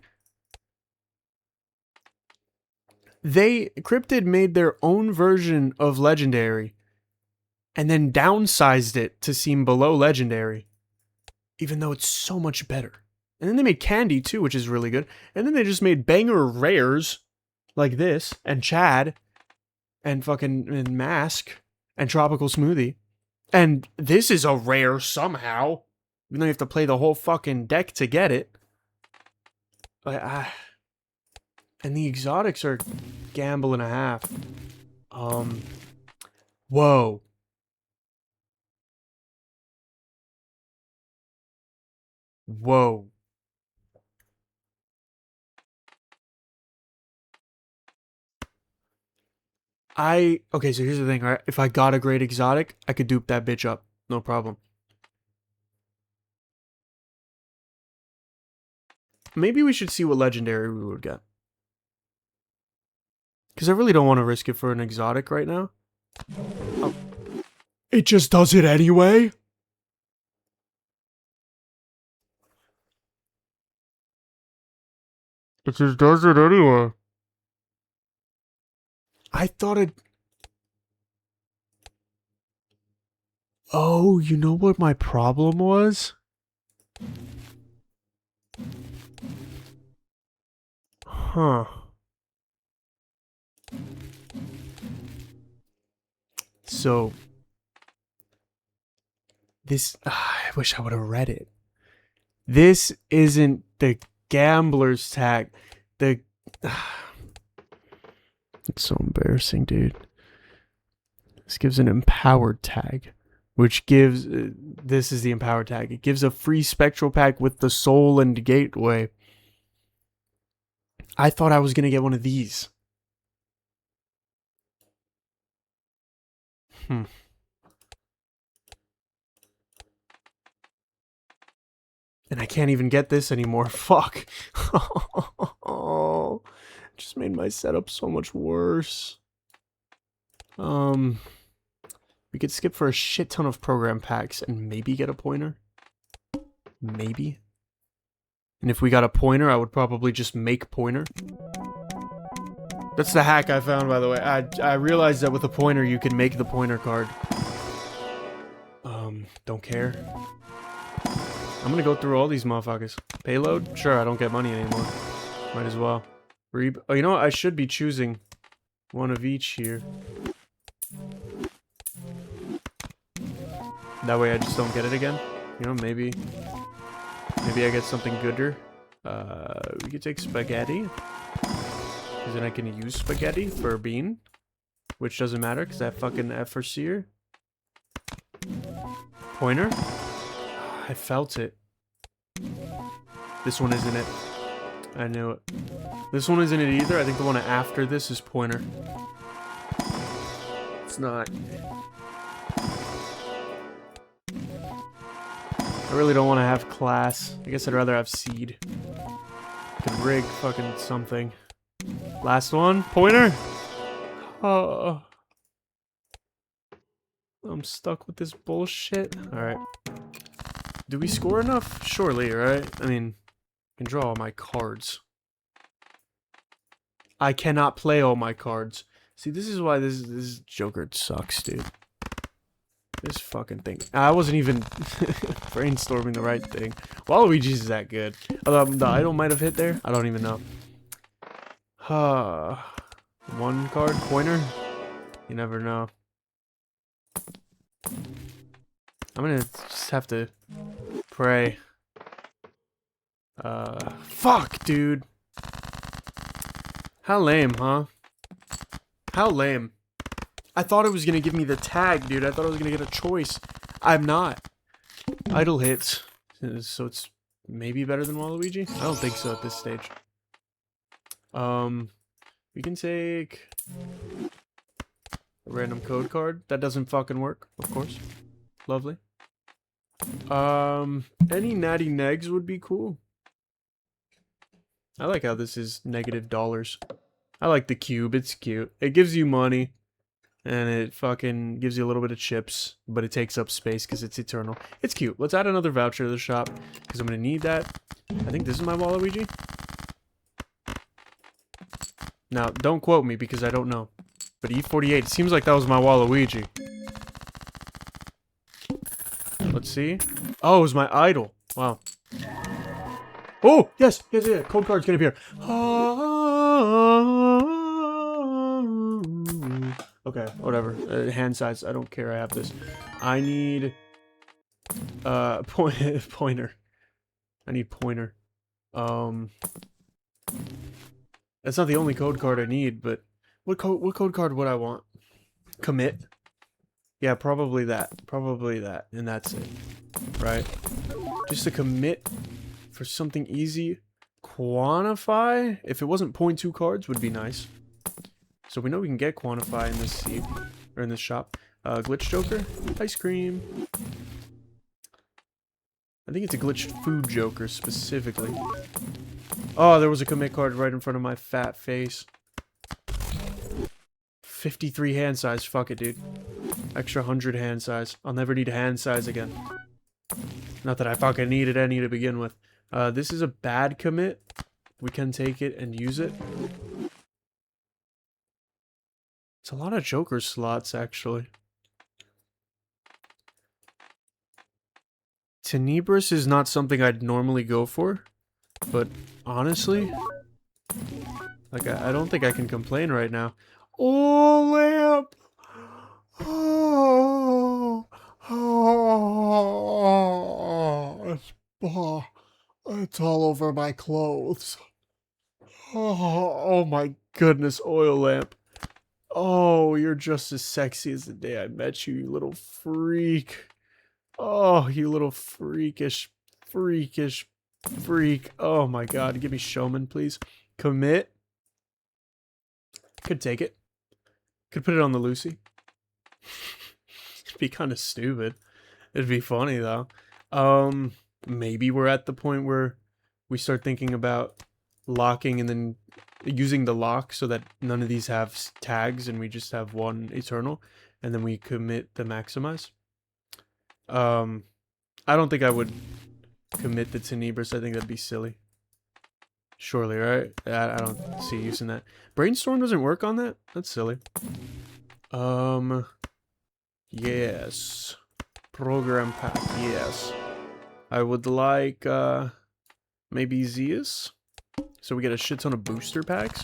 Cryptid made their own version of legendary and then downsized it to seem below legendary, even though it's so much better. And then they made candy too, which is really good. And then they just made banger rares like this, and Chad, and fucking Mask, and Tropical Smoothie. And this is a rare somehow, even though you have to play the whole fucking deck to get it. And the exotics are gamble and a half. Whoa. Whoa. Okay, so here's the thing, right? If I got a great exotic, I could dupe that bitch up. No problem. Maybe we should see what legendary we would get. Because I really don't want to risk it for an exotic right now. Oh. It just does it anyway? It just does it anyway. I thought it... Oh, you know what my problem was? Huh. So... This... I wish I would have read it. This isn't the gambler's tag. The... It's so embarrassing, dude. This gives an empowered tag, which gives... this is the empowered tag. It gives a free spectral pack with the soul and gateway. I thought I was going to get one of these. And I can't even get this anymore. Fuck. Oh, just made my setup so much worse. We could skip for a shit ton of program packs and maybe get a pointer. Maybe. And if we got a pointer, I would probably just make pointer. That's the hack I found, by the way. I realized that with a pointer, you can make the pointer card. Don't care. I'm gonna go through all these motherfuckers. Payload? Sure, I don't get money anymore. Might as well. Oh, you know what? I should be choosing one of each here. That way I just don't get it again. You know, maybe I get something gooder. We could take spaghetti. Because then I can use spaghetti for a bean. Which doesn't matter, because I have fucking F for seer. Pointer? I felt it. This one isn't it. I knew it. This one isn't it either. I think the one after this is pointer. It's not. I really don't want to have class. I guess I'd rather have seed. I could rig fucking something. Last one. Pointer? Oh. I'm stuck with this bullshit. Alright. Do we score enough? Surely, right? I mean, I can draw all my cards. I cannot play all my cards. See, this is why this Joker sucks, dude. This fucking thing. I wasn't even brainstorming the right thing. Waluigi's is that good. Although the idol might have hit there. I don't even know. One card pointer? You never know. I'm gonna just have to pray. Fuck, dude. How lame, huh? How lame. I thought it was gonna give me the tag, dude. I thought I was gonna get a choice. I'm not. Idle hits. So it's maybe better than Waluigi? I don't think so at this stage. We can take a random code card. That doesn't fucking work, of course. Lovely. Any natty negs would be cool. I like how this is $. I like the cube, it's cute. It gives you money, and it fucking gives you a little bit of chips, but it takes up space because it's eternal. It's cute. Let's add another voucher to the shop, because I'm going to need that. I think this is my Waluigi. Now, don't quote me, because I don't know. But E48, it seems like that was my Waluigi. Let's see. Oh, it was my idol. Wow. Oh, yes, yes, yeah. Code card's gonna appear. Okay, whatever. Hand size. I don't care. I have this. I need pointer. I need pointer. That's not the only code card I need, but what code card would I want? Commit. Yeah, probably that. Probably that, and that's it. Right? Just a commit for something easy. Quantify? If it wasn't 0.2 cards, would be nice. So we know we can get quantify in this seed, or in this shop. Glitch Joker, ice cream. I think it's a glitched food Joker specifically. Oh, there was a commit card right in front of my fat face. 53 hand size. Fuck it, dude. Extra 100 hand size. I'll never need hand size again. Not that I fucking needed any to begin with. This is a bad commit. We can take it and use it. It's a lot of Joker slots, actually. Tenebris is not something I'd normally go for. But, honestly... like, I don't think I can complain right now. Oh, lamp! Oh, it's all over my clothes. Oh my goodness, oil lamp. Oh, you're just as sexy as the day I met you, you little freak. Oh, you little freakish freak. Oh my god, give me showman, please. Commit. Could take it. Could put it on the Lucy. It'd be kind of stupid. It'd be funny though. Maybe we're at the point where we start thinking about locking and then using the lock so that none of these have tags and we just have one eternal, and then we commit the maximize. I don't think I would commit the Tenebris. I think that'd be silly. Surely, right? I don't see use in that. Brainstorm doesn't work on that? That's silly. Yes. Program pack, yes. I would like, maybe Zeus. So we get a shit ton of booster packs.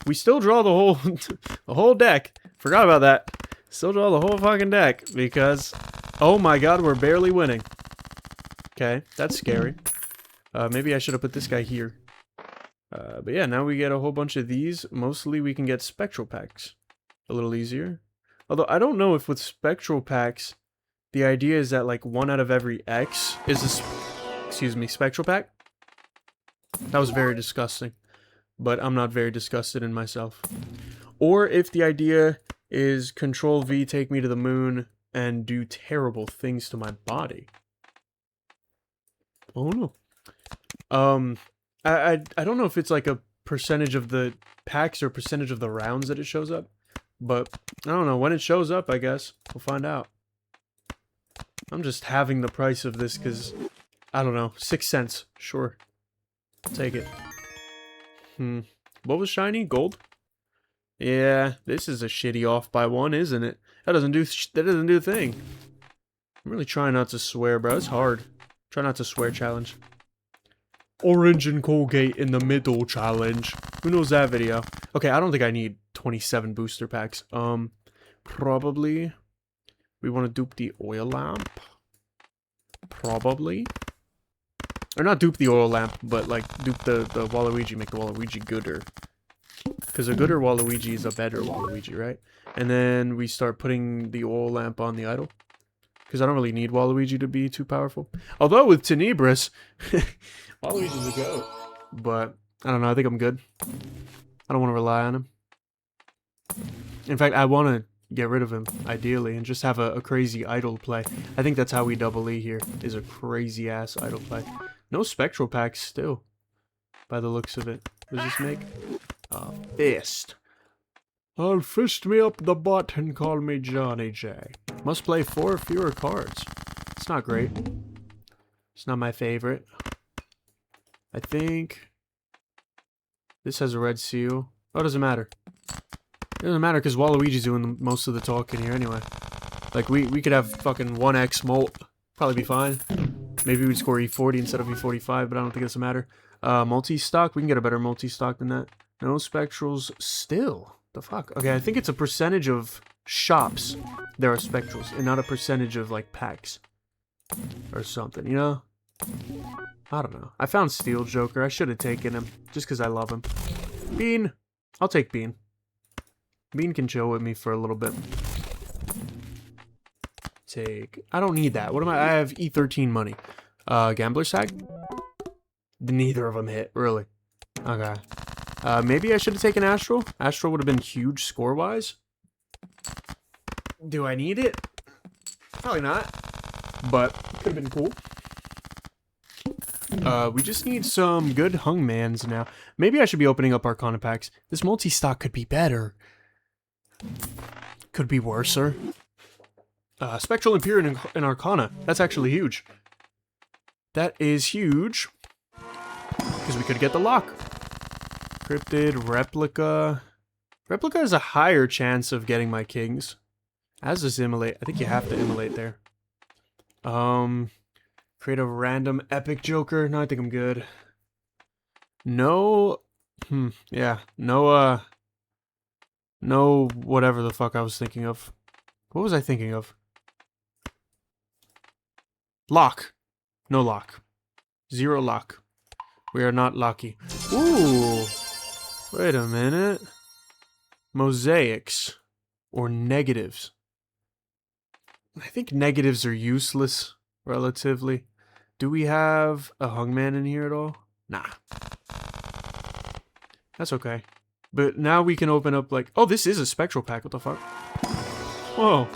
We still draw the whole, the whole deck. Forgot about that. Still draw the whole fucking deck because, oh my god, we're barely winning. Okay, that's scary. Maybe I should have put this guy here. But yeah, now we get a whole bunch of these. Mostly we can get spectral packs. A little easier. Although I don't know if with spectral packs, the idea is that like 1 out of every X is a, spectral pack. That was very disgusting. But I'm not very disgusted in myself. Or if the idea is Control V, take me to the moon, and do terrible things to my body. Oh no. I don't know if it's like a percentage of the packs or percentage of the rounds that it shows up. But, I don't know. When it shows up, I guess. We'll find out. I'm just having the price of this because, I don't know. 6 cents. Sure. Take it. What was shiny? Gold? Yeah, this is a shitty off by 1, isn't it? That doesn't do a thing. I'm really trying not to swear, bro. It's hard. Try not to swear challenge. Orange and Colgate in the middle challenge. Who knows that video? Okay, I don't think I need 27 booster packs. Probably we want to dupe the oil lamp. Probably. Or not dupe the oil lamp, but like dupe the Waluigi, make the Waluigi gooder. Because a gooder Waluigi is a better Waluigi, right? And then we start putting the oil lamp on the idol. Because I don't really need Waluigi to be too powerful. Although with Tenebris, Waluigi's a goat. But, I don't know, I think I'm good. I don't want to rely on him. In fact, I want to get rid of him, ideally, and just have a crazy idol play. I think that's how we double E here, is a crazy-ass idol play. No spectral packs still, by the looks of it. What does this make? A fist. I'll fist me up the butt and call me Johnny J. Must play 4 or fewer cards. It's not great. It's not my favorite. I think this has a red seal. Oh, it doesn't matter. It doesn't matter because Waluigi's doing most of the talking here anyway. Like, we could have fucking 1x molt. Probably be fine. Maybe we'd score E40 instead of E45, but I don't think it doesn't matter. Multi-stock? We can get a better multi-stock than that. No spectrals still. The fuck? Okay, I think it's a percentage of shops there are spectrals, and not a percentage of, like, packs. Or something, you know? I don't know. I found Steel Joker. I should have taken him, just because I love him. Bean! I'll take Bean. Bean can chill with me for a little bit. Take... I don't need that. What am I have E13 money. Gambler's Tag? Neither of them hit, really. Okay. Maybe I should have taken Astral? Astral would have been huge score-wise. Do I need it? Probably not. But, could have been cool. We just need some good hungmans now. Maybe I should be opening up Arcana packs. This multi-stock could be better. Could be worser. Spectral Empyrean and Arcana. That's actually huge. That is huge. Because we could get the lock. Cryptid, Replica. Replica has a higher chance of getting my kings. As does Immolate. I think you have to Immolate there. Create a random epic Joker. No, I think I'm good. No. Yeah. No, no whatever the fuck I was thinking of. What was I thinking of? Lock. No lock. 0 lock. We are not lucky. Ooh. Wait a minute. Mosaics. Or negatives. I think negatives are useless, relatively. Do we have a hungman in here at all? Nah. That's okay. But now we can open up, like... Oh, this is a spectral pack. What the fuck? Whoa.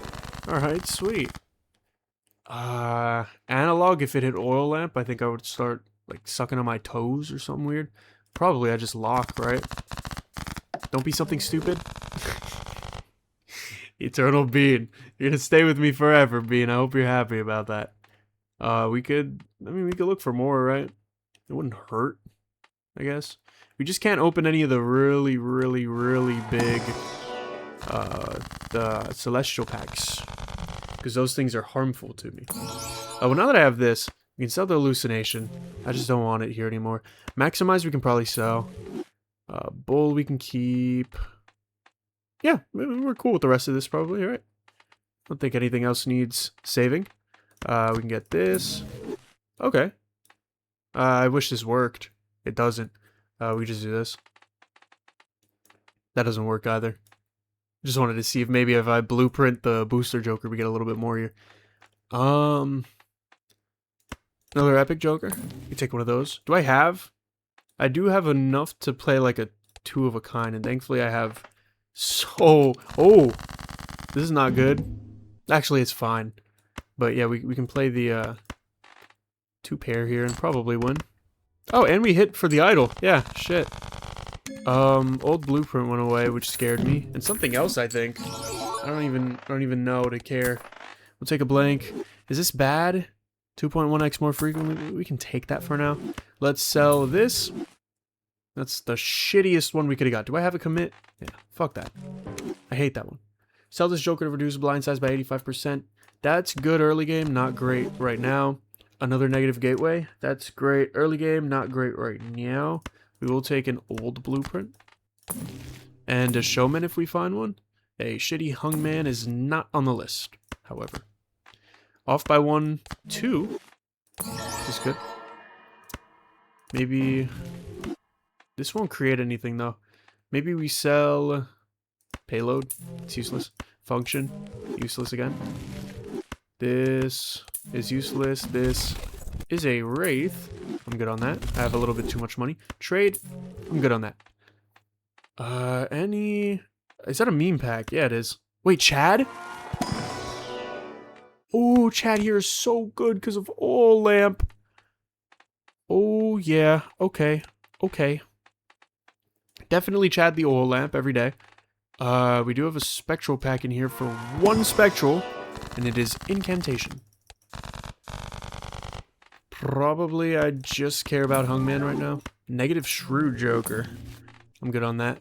Alright, sweet. Analog, if it hit oil lamp, I think I would start, like, sucking on my toes or something weird. Probably I just lock, right? Don't be something stupid. Eternal Bean. You're gonna stay with me forever, Bean. I hope you're happy about that. We could look for more, right? It wouldn't hurt, I guess. We just can't open any of the really, really, really big, the Celestial packs. Because those things are harmful to me. Well, now that I have this, we can sell the Hallucination. I just don't want it here anymore. Maximize, we can probably sell. Bull, we can keep. Yeah, we're cool with the rest of this, probably, right? I don't think anything else needs saving. We can get this. Okay. I wish this worked. It doesn't. We just do this. That doesn't work either. Just wanted to see if maybe if I blueprint the booster Joker, we get a little bit more here. Another epic Joker. You take one of those. Do I have? I do have enough to play like a 2 of a kind, and thankfully I have. So, oh, this is not good. Actually, it's fine. But yeah, we can play the 2 pair here and probably win. Oh, and we hit for the idol. Yeah, shit. Old blueprint went away, which scared me. And something else, I think. I don't even know to care. We'll take a blank. Is this bad? 2.1x more frequently? We can take that for now. Let's sell this. That's the shittiest one we could have got. Do I have a commit? Yeah, fuck that. I hate that one. Sell this Joker to reduce blind size by 85%. That's good early game, not great right now. Another negative gateway. That's great early game, not great right now. We will take an old blueprint. And a showman if we find one. A shitty hungman is not on the list, however. Off by 1, 2. Is good. Maybe... This won't create anything, though. Maybe we sell payload. It's useless. Function. Useless again. This is useless. This is a wraith. I'm good on that. I have a little bit too much money. Trade. I'm good on that. Is that a meme pack? Yeah, it is. Wait, Chad? Oh, Chad here is so good because of oil lamp. Oh, yeah. Okay. Okay. Definitely Chad the oil lamp every day. We do have a spectral pack in here for one spectral, and it is incantation. Probably I just care about Hungman right now. Negative Shrew Joker. I'm good on that.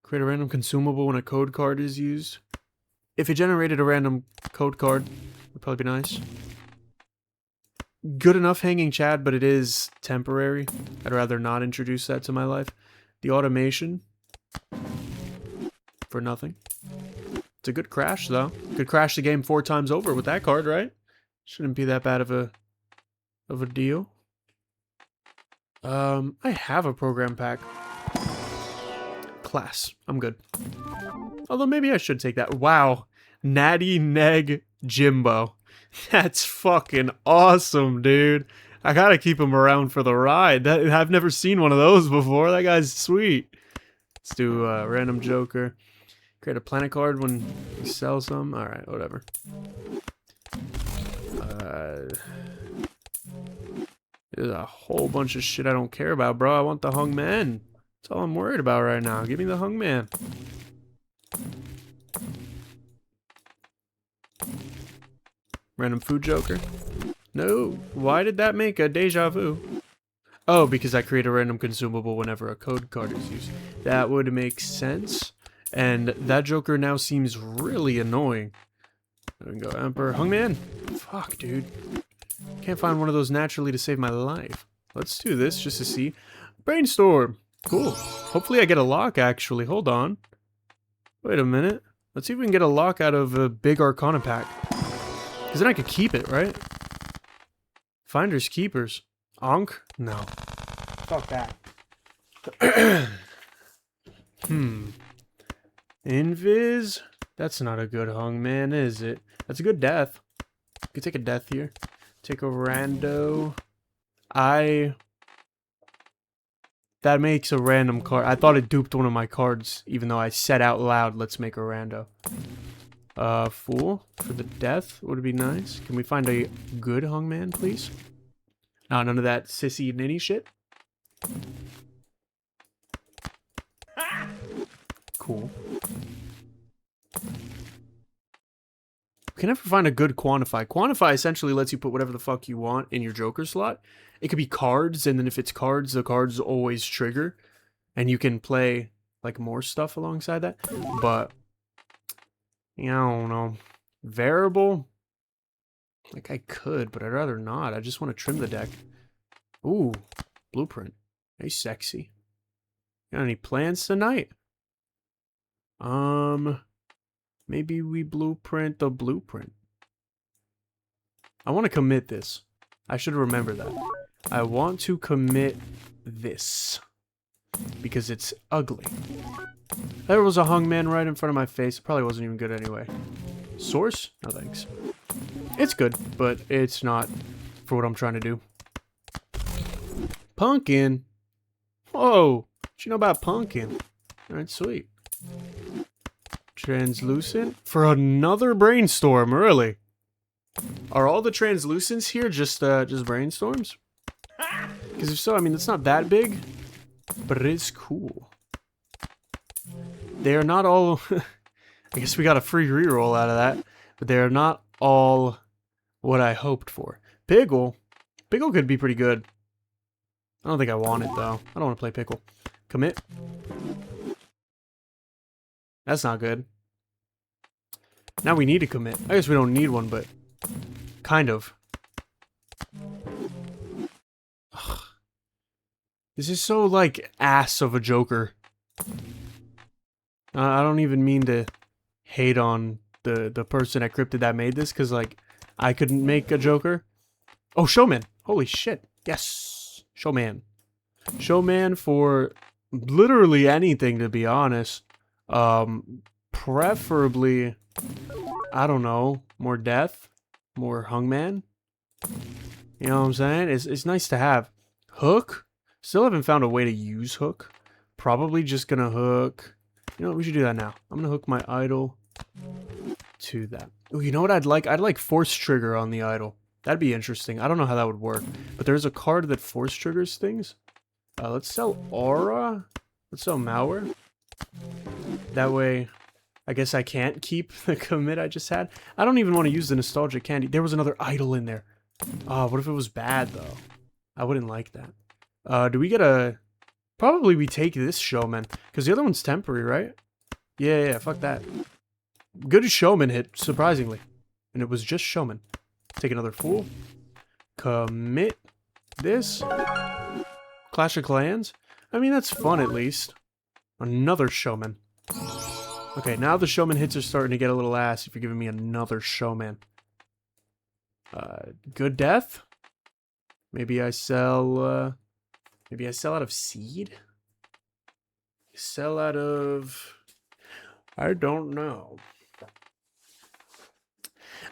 Create a random consumable when a code card is used. If it generated a random code card, would probably be nice. Good enough hanging Chad, but it is temporary. I'd rather not introduce that to my life. The automation. For nothing. It's a good crash, though. Could crash the game 4 times over with that card, right? Shouldn't be that bad of a deal. I have a program pack. Class. I'm good. Although maybe I should take that. Wow. Natty Neg Jimbo. That's fucking awesome, dude. I gotta keep him around for the ride. I've never seen one of those before. That guy's sweet. Let's do random Joker. Create a planet card when you sell some. Alright, whatever. There's a whole bunch of shit I don't care about, bro. I want the Hungman. That's all I'm worried about right now. Give me the Hungman. Random food Joker. No. Why did that make a deja vu? Oh, because I create a random consumable whenever a code card is used. That would make sense. And that Joker now seems really annoying. There we go, Emperor. Hungman! Fuck, dude. Can't find one of those naturally to save my life. Let's do this just to see. Brainstorm! Cool. Hopefully I get a lock, actually. Hold on. Wait a minute. Let's see if we can get a lock out of a big Arcana pack. Because then I could keep it, right? Finders keepers. Ankh? No. Fuck that. Invis? That's not a good Hungman, is it? That's a good death. Could take a death here. Take a rando. That makes a random card. I thought it duped one of my cards, even though I said out loud, let's make a rando. Fool for the death would be nice. Can we find a good Hungman, please? No, none of that sissy ninny shit. Cool. We can never find a good Quantify. Quantify essentially lets you put whatever the fuck you want in your Joker slot. It could be cards, and then if it's cards, the cards always trigger. And you can play, like, more stuff alongside that. But, yeah, I don't know. Variable? Like, I could, but I'd rather not. I just want to trim the deck. Ooh, blueprint. Hey, sexy. Got any plans tonight? Maybe we blueprint the blueprint. I want to commit this. I should remember that. I want to commit this. Because it's ugly. There was a Hungman right in front of my face. It probably wasn't even good anyway. Source? No thanks. It's good, but it's not for what I'm trying to do. Pumpkin? Whoa! What you know about pumpkin? Alright, sweet. Translucent? For another brainstorm, really? Are all the translucents here just brainstorms? Because if so, I mean, it's not that big, but it is cool. They are not all... I guess we got a free reroll out of that, but they are not all what I hoped for. Pickle? Pickle could be pretty good. I don't think I want it, though. I don't want to play Pickle. Commit. That's not good. Now we need to commit. I guess we don't need one, but kind of. Ugh. This is so, like, ass of a Joker. I don't even mean to hate on the person at Cryptid that made this, because, like, I couldn't make a Joker. Oh, Showman! Holy shit. Yes! Showman. Showman for Literally anything, to be honest. Preferably, I don't know, more death, more hungman. You know what I'm saying? It's nice to have. Hook? Still haven't found a way to use hook. Probably just gonna hook. You know what? We should do that now. I'm gonna hook my idol to that. Oh, you know what I'd like? I'd like force trigger on the idol. That'd be interesting. I don't know how that would work, but there's a card that force triggers things. Let's sell aura. Let's sell malware. That way, I guess I can't keep the commit I just had. I don't even want to use the nostalgic candy. There was another idol in there. What if it was bad, though? I wouldn't like that. Do we get a... Probably we take this showman, because the other one's temporary, right? Yeah, fuck that. Good showman hit, surprisingly. And it was just showman. Take another fool. Commit this. Clash of Clans? I mean, that's fun, at least. Another showman. Okay, now the showman hits are starting to get a little ass if you're giving me another showman. Good death? Maybe I sell, maybe I sell out of seed? Sell out of... I don't know.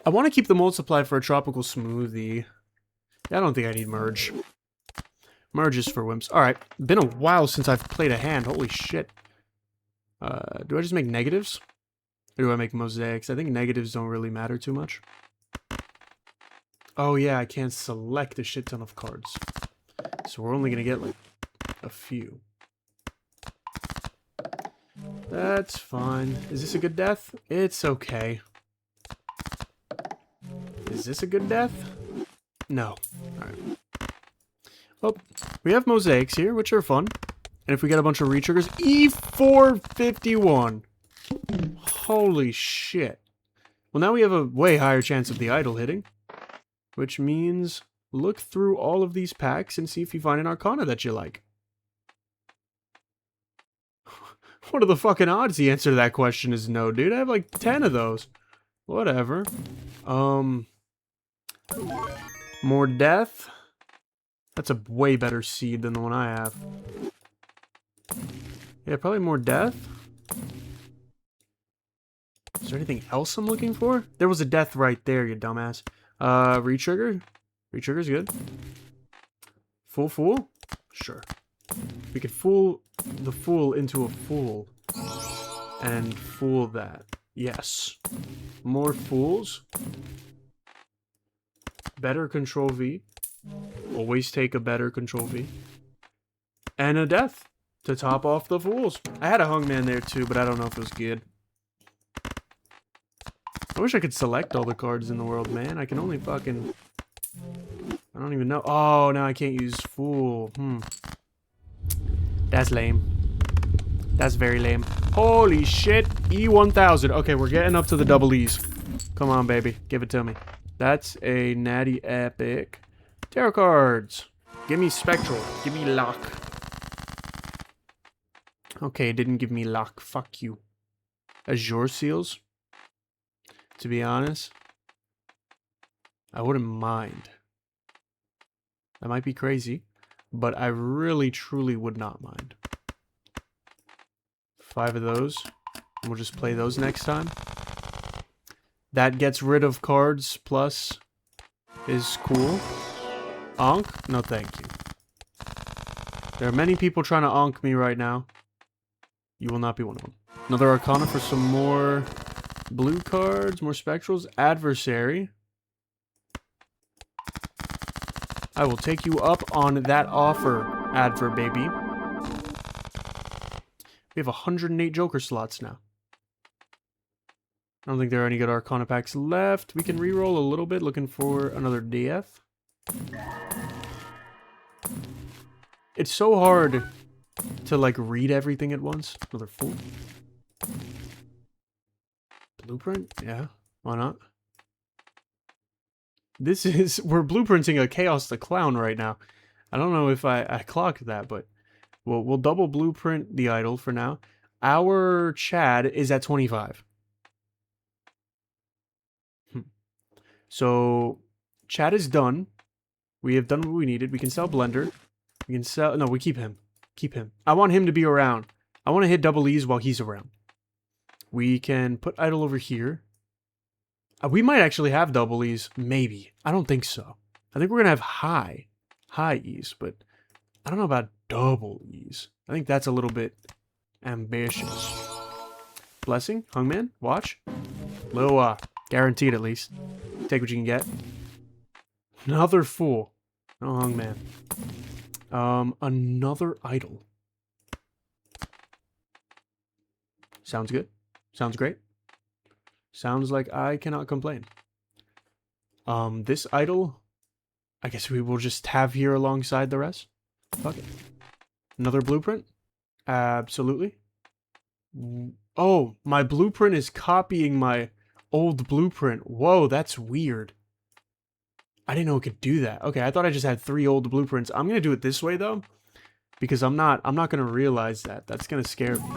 I want to keep the multiply for a tropical smoothie. I don't think I need merge. Merge is for wimps. Alright, been a while since I've played a hand. Holy shit. Do I just make negatives? Or do I make mosaics? I think negatives don't really matter too much. Oh yeah, I can't select a shit ton of cards. So we're only gonna get like a few. That's fine. Is this a good death? It's okay. Is this a good death? No. Alright. Well, we have mosaics here, which are fun. And if we get a bunch of retriggers, E451. Holy shit. Well, now we have a way higher chance of the idol hitting. Which means look through all of these packs and see if you find an Arcana that you like. What are the fucking odds the answer to that question is no, dude? I have like 10 of those. Whatever. More death. That's a way better seed than the one I have. Yeah, probably more death. Is there anything else I'm looking for? There was a death right there, you dumbass. Retrigger? Retrigger's good. Full fool? Sure. We could fool the fool into a fool. And fool that. Yes. More fools. Better control V. Always take a better control V. And a death to top off the fools. I had a hungman there too, but I don't know if it was good. I wish I could select all the cards in the world, man. I can only fucking... I don't even know. Oh, now I can't use fool. That's lame. That's very lame. Holy shit. E1000. Okay, we're getting up to the double E's. Come on, baby. Give it to me. That's a natty epic. Tarot cards. Give me spectral. Give me lock. Okay, it didn't give me lock. Fuck you. Azure seals. To be honest, I wouldn't mind. That might be crazy, but I really, truly would not mind. 5 of those. And we'll just play those next time. That gets rid of cards plus is cool. Onk? No, thank you. There are many people trying to onk me right now. You will not be one of them. Another Arcana for some more blue cards, more spectrals. Adversary. I will take you up on that offer, Adver baby. We have 108 Joker slots now. I don't think there are any good Arcana packs left. We can reroll a little bit, looking for another DF. It's so hard to, like, read everything at once. Another fool. Blueprint? Yeah, why not? This is... We're blueprinting a Chaos the Clown right now. I don't know if I clocked that, but... We'll double blueprint the idol for now. Our Chad is at 25. So, Chad is done. We have done what we needed. We can sell Blender. We can sell... No, we keep him. Keep him. I want him to be around. I want to hit double E's while he's around. We can put idle over here. We might actually have double E's. Maybe. I don't think so. I think we're going to have high E's, but I don't know about double E's. I think that's a little bit ambitious. Blessing? Hungman? Watch? Low, guaranteed at least. Take what you can get. Another fool. No Hungman. Another idol. Sounds good. Sounds great. Sounds like I cannot complain. This idol, I guess we will just have here alongside the rest. Fuck it. Another blueprint? Absolutely. Oh, my blueprint is copying my old blueprint. Whoa, that's weird. I didn't know it could do that. Okay, I thought I just had 3 old blueprints. I'm gonna do it this way though, because I'm not gonna realize that. That's gonna scare me.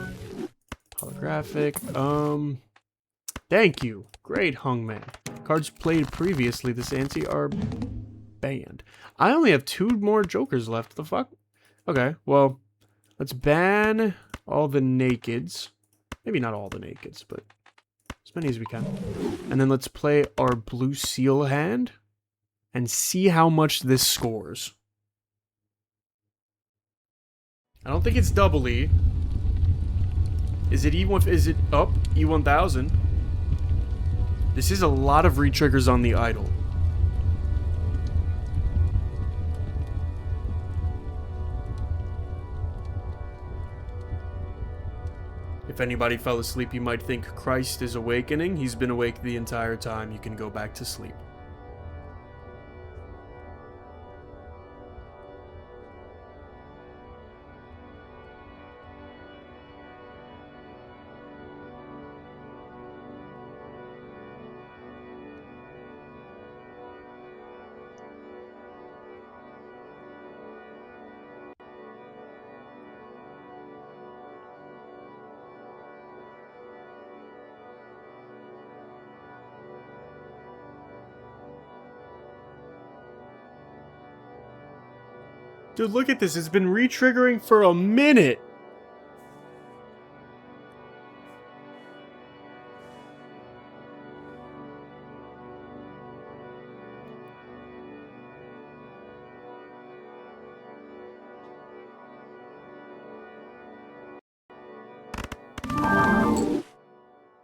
Holographic. Thank you. Great, Hungman. Cards played previously this ante are banned. I only have 2 more jokers left. The fuck? Okay, well, let's ban all the nakeds. Maybe not all the nakeds, but as many as we can. And then let's play our blue seal hand and see how much this scores. I don't think it's double E. Is it E1? Is it up? E1000? This is a lot of re-triggers on the idol. If anybody fell asleep, you might think Christ is awakening. He's been awake the entire time. You can go back to sleep. Dude, look at this. It's been re-triggering for a minute.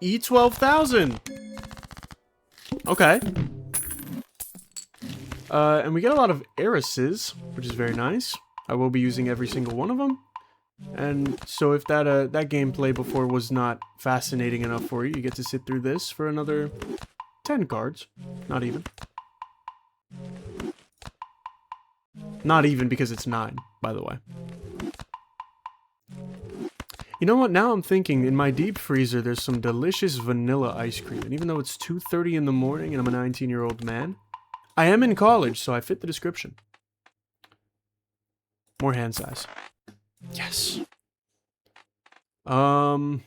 E12,000. Okay. And we get a lot of heiresses, which is very nice. I will be using every single one of them. And so if that that gameplay before was not fascinating enough for you, you get to sit through this for another 10 cards. Not even. Not even because it's 9, by the way. You know what? Now I'm thinking, in my deep freezer, there's some delicious vanilla ice cream. And even though it's 2:30 in the morning and I'm a 19-year-old man, I am in college, so I fit the description. More hand size. Yes. Our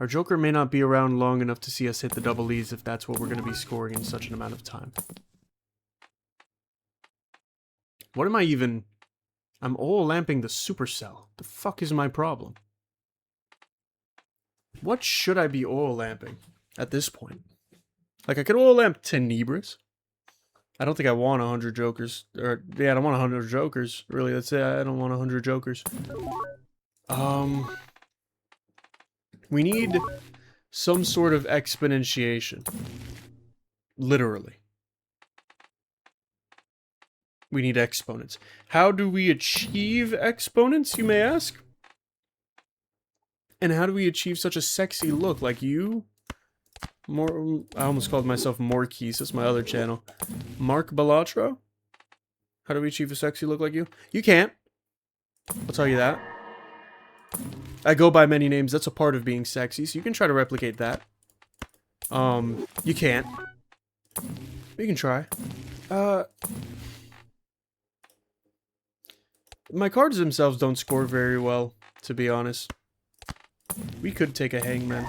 Joker may not be around long enough to see us hit the double E's if that's what we're going to be scoring in such an amount of time. What am I even... I'm lamping the supercell. The fuck is my problem? What should I be oil lamping at this point? Like, I could oil lamp Tenebris. I don't think I want 100 jokers. Or, yeah, I don't want 100 jokers. Really, that's it. I don't want 100 jokers. We need some sort of exponentiation. Literally. We need exponents. How do we achieve exponents, you may ask? And how do we achieve such a sexy look like you? I almost called myself Marq. That's my other channel. Marq Balatro? How do we achieve a sexy look like you? You can't. I'll tell you that. I go by many names. That's a part of being sexy, so you can try to replicate that. You can't. You can try. My cards themselves don't score very well, to be honest. We could take a hangman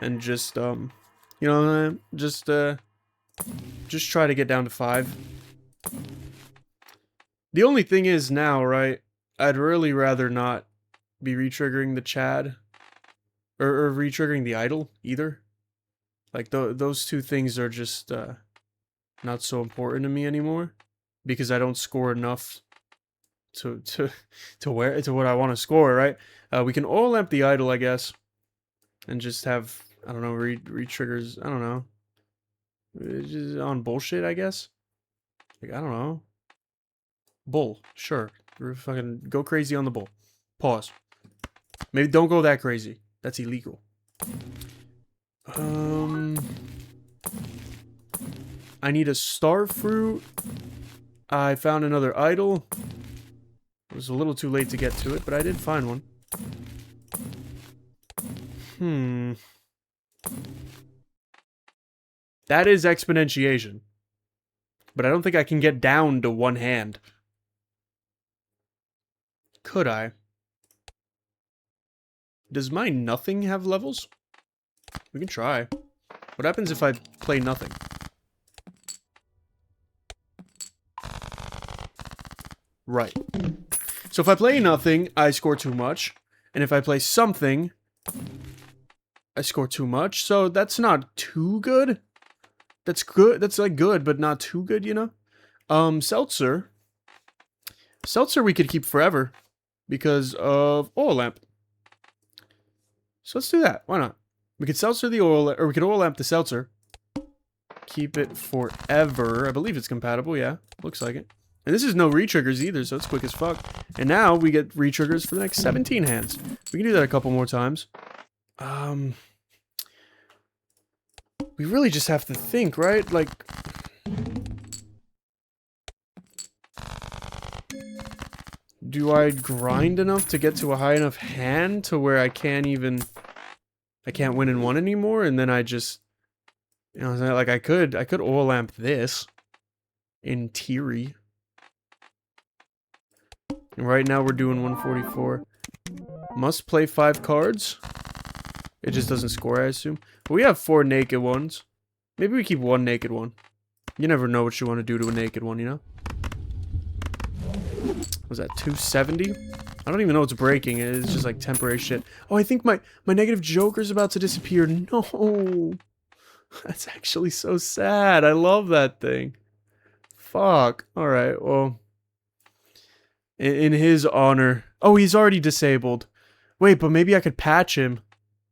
and just, you know, just try to get down to 5. The only thing is now, right? I'd really rather not be retriggering the Chad or retriggering the idle either. Like those two things are just not so important to me anymore because I don't score enough to what I want to score, right? We can oil lamp the idle, I guess, and just have, I don't know, re-triggers, I don't know. Just on bullshit, I guess. Like, I don't know. Bull, sure. We're fucking go crazy on the bull. Pause. Maybe don't go that crazy. That's illegal. I need a star fruit. I found another idol. It was a little too late to get to it, but I did find one. That is exponentiation. But I don't think I can get down to one hand. Could I? Does my nothing have levels? We can try. What happens if I play nothing? Right. So if I play nothing, I score too much. And if I play something, I score too much. So that's not too good. That's good. That's like good, but not too good, you know? Seltzer. Seltzer we could keep forever because of oil lamp. So let's do that. Why not? We could seltzer the oil, or we could oil lamp the seltzer. Keep it forever. I believe it's compatible, yeah. Looks like it. And this is no re-triggers either, so it's quick as fuck. And now we get re-triggers for the next 17 hands. We can do that a couple more times. We really just have to think, right? Like... Do I grind enough to get to a high enough hand to where I can't even... I can't win in one anymore, and then I just... You know what I'm saying? Like, I could oil lamp this. In theory. And right now we're doing 144. Must play 5 cards. It just doesn't score, I assume. But we have 4 naked ones. Maybe we keep 1 naked one. You never know what you want to do to a naked one, you know? Was that 270? I don't even know what's breaking. It's just like temporary shit. Oh, I think my negative joker's about to disappear. No. That's actually so sad. I love that thing. Fuck. Alright, well. In his honor. Oh, he's already disabled. Wait, but maybe I could patch him.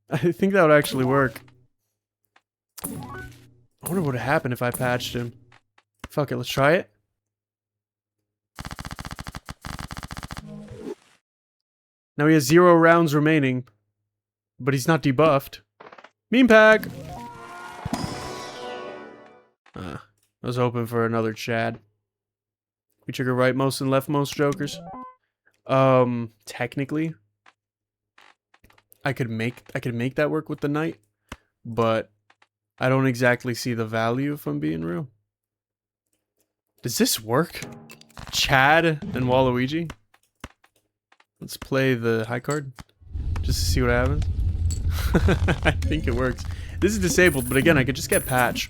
I think that would actually work. I wonder what would happen if I patched him. Fuck it, let's try it. Now he has 0 rounds remaining. But he's not debuffed. Meme pack! I was hoping for another Chad. We trigger rightmost and leftmost jokers. Technically, I could make that work with the knight, but I don't exactly see the value if I'm being real. Does this work? Chad and Waluigi? Let's play the high card just to see what happens. I think it works. This is disabled, but again, I could just get patch.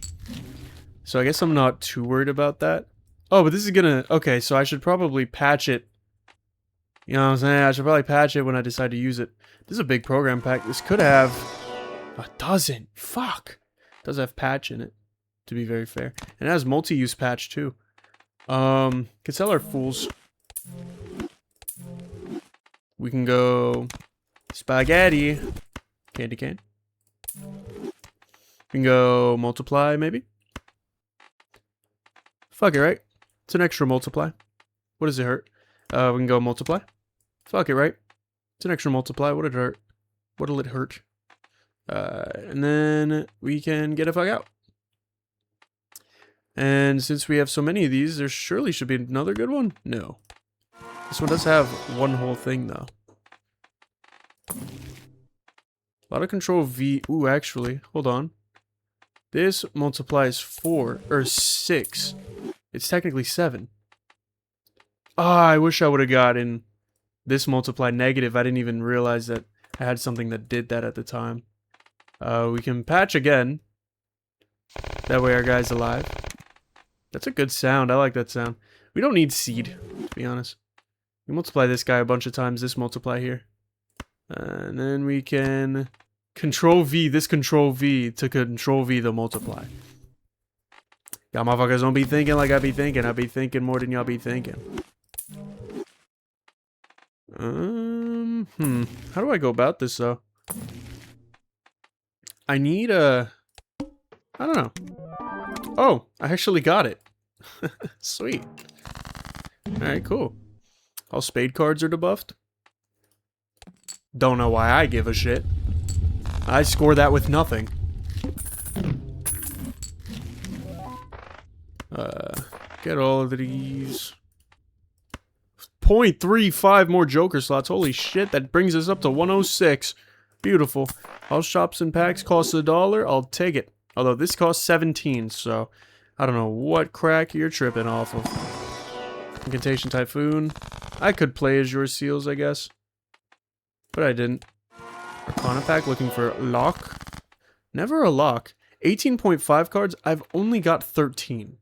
So I guess I'm not too worried about that. Oh, but this is gonna... Okay, so I should probably patch it. You know what I'm saying? I should probably patch it when I decide to use it. This is a big program pack. This could have... Oh, it doesn't. Fuck. It does have patch in it, to be very fair. And it has multi-use patch, too. Could sell our fools. We can go... Spaghetti. Candy cane. We can go multiply, maybe? Fuck it, right? It's an extra multiply. What does it hurt? We can go multiply. Fuck it, right? It's an extra multiply. What did it hurt? What'll it hurt? And then we can get a fuck out. And since we have so many of these, there surely should be another good one. No. This one does have one whole thing, though. A lot of control V. Ooh, actually, hold on. This multiplies 4, or 6. It's technically 7. Ah, I wish I would have gotten this multiply negative. I didn't even realize that I had something that did that at the time. We can patch again. That way our guy's alive. That's a good sound. I like that sound. We don't need seed, to be honest. We multiply this guy a bunch of times, this multiply here. And then we can control V, this control V to control V the multiply. Y'all motherfuckers don't be thinking like I be thinking. I be thinking more than y'all be thinking. How do I go about this, though? I need a... I don't know. Oh, I actually got it. Sweet. Alright, cool. All spade cards are debuffed. Don't know why I give a shit. I score that with nothing. Get all of these. 0.35 more Joker slots. Holy shit, that brings us up to 106. Beautiful. All shops and packs cost $1. I'll take it. Although this costs 17, so I don't know what crack you're tripping off of. Incantation Typhoon. I could play Azure Seals, I guess. But I didn't. Arcana pack looking for lock. Never a lock. 18.5 cards. I've only got 13.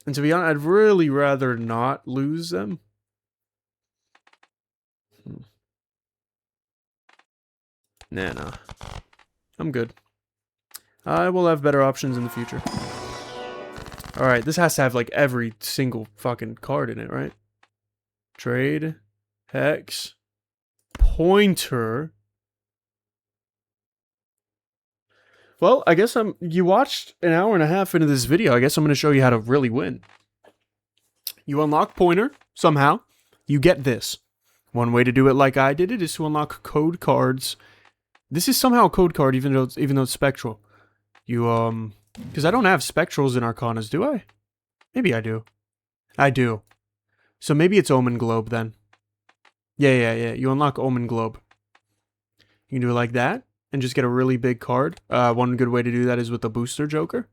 And to be honest, I'd really rather not lose them. Nah. I'm good. I will have better options in the future. Alright, this has to have like every single fucking card in it, right? Trade. Hex. Pointer. Well, I guess you watched an hour and a half into this video. I guess I'm going to show you how to really win. You unlock Pointer, somehow. You get this. One way to do it like I did it is to unlock code cards. This is somehow a code card, even though it's spectral. You, because I don't have spectrals in Arcanas, do I? Maybe I do. I do. So maybe it's Omen Globe, then. Yeah. You unlock Omen Globe. You can do it like that. And just get a really big card. One good way to do that is with the booster Joker.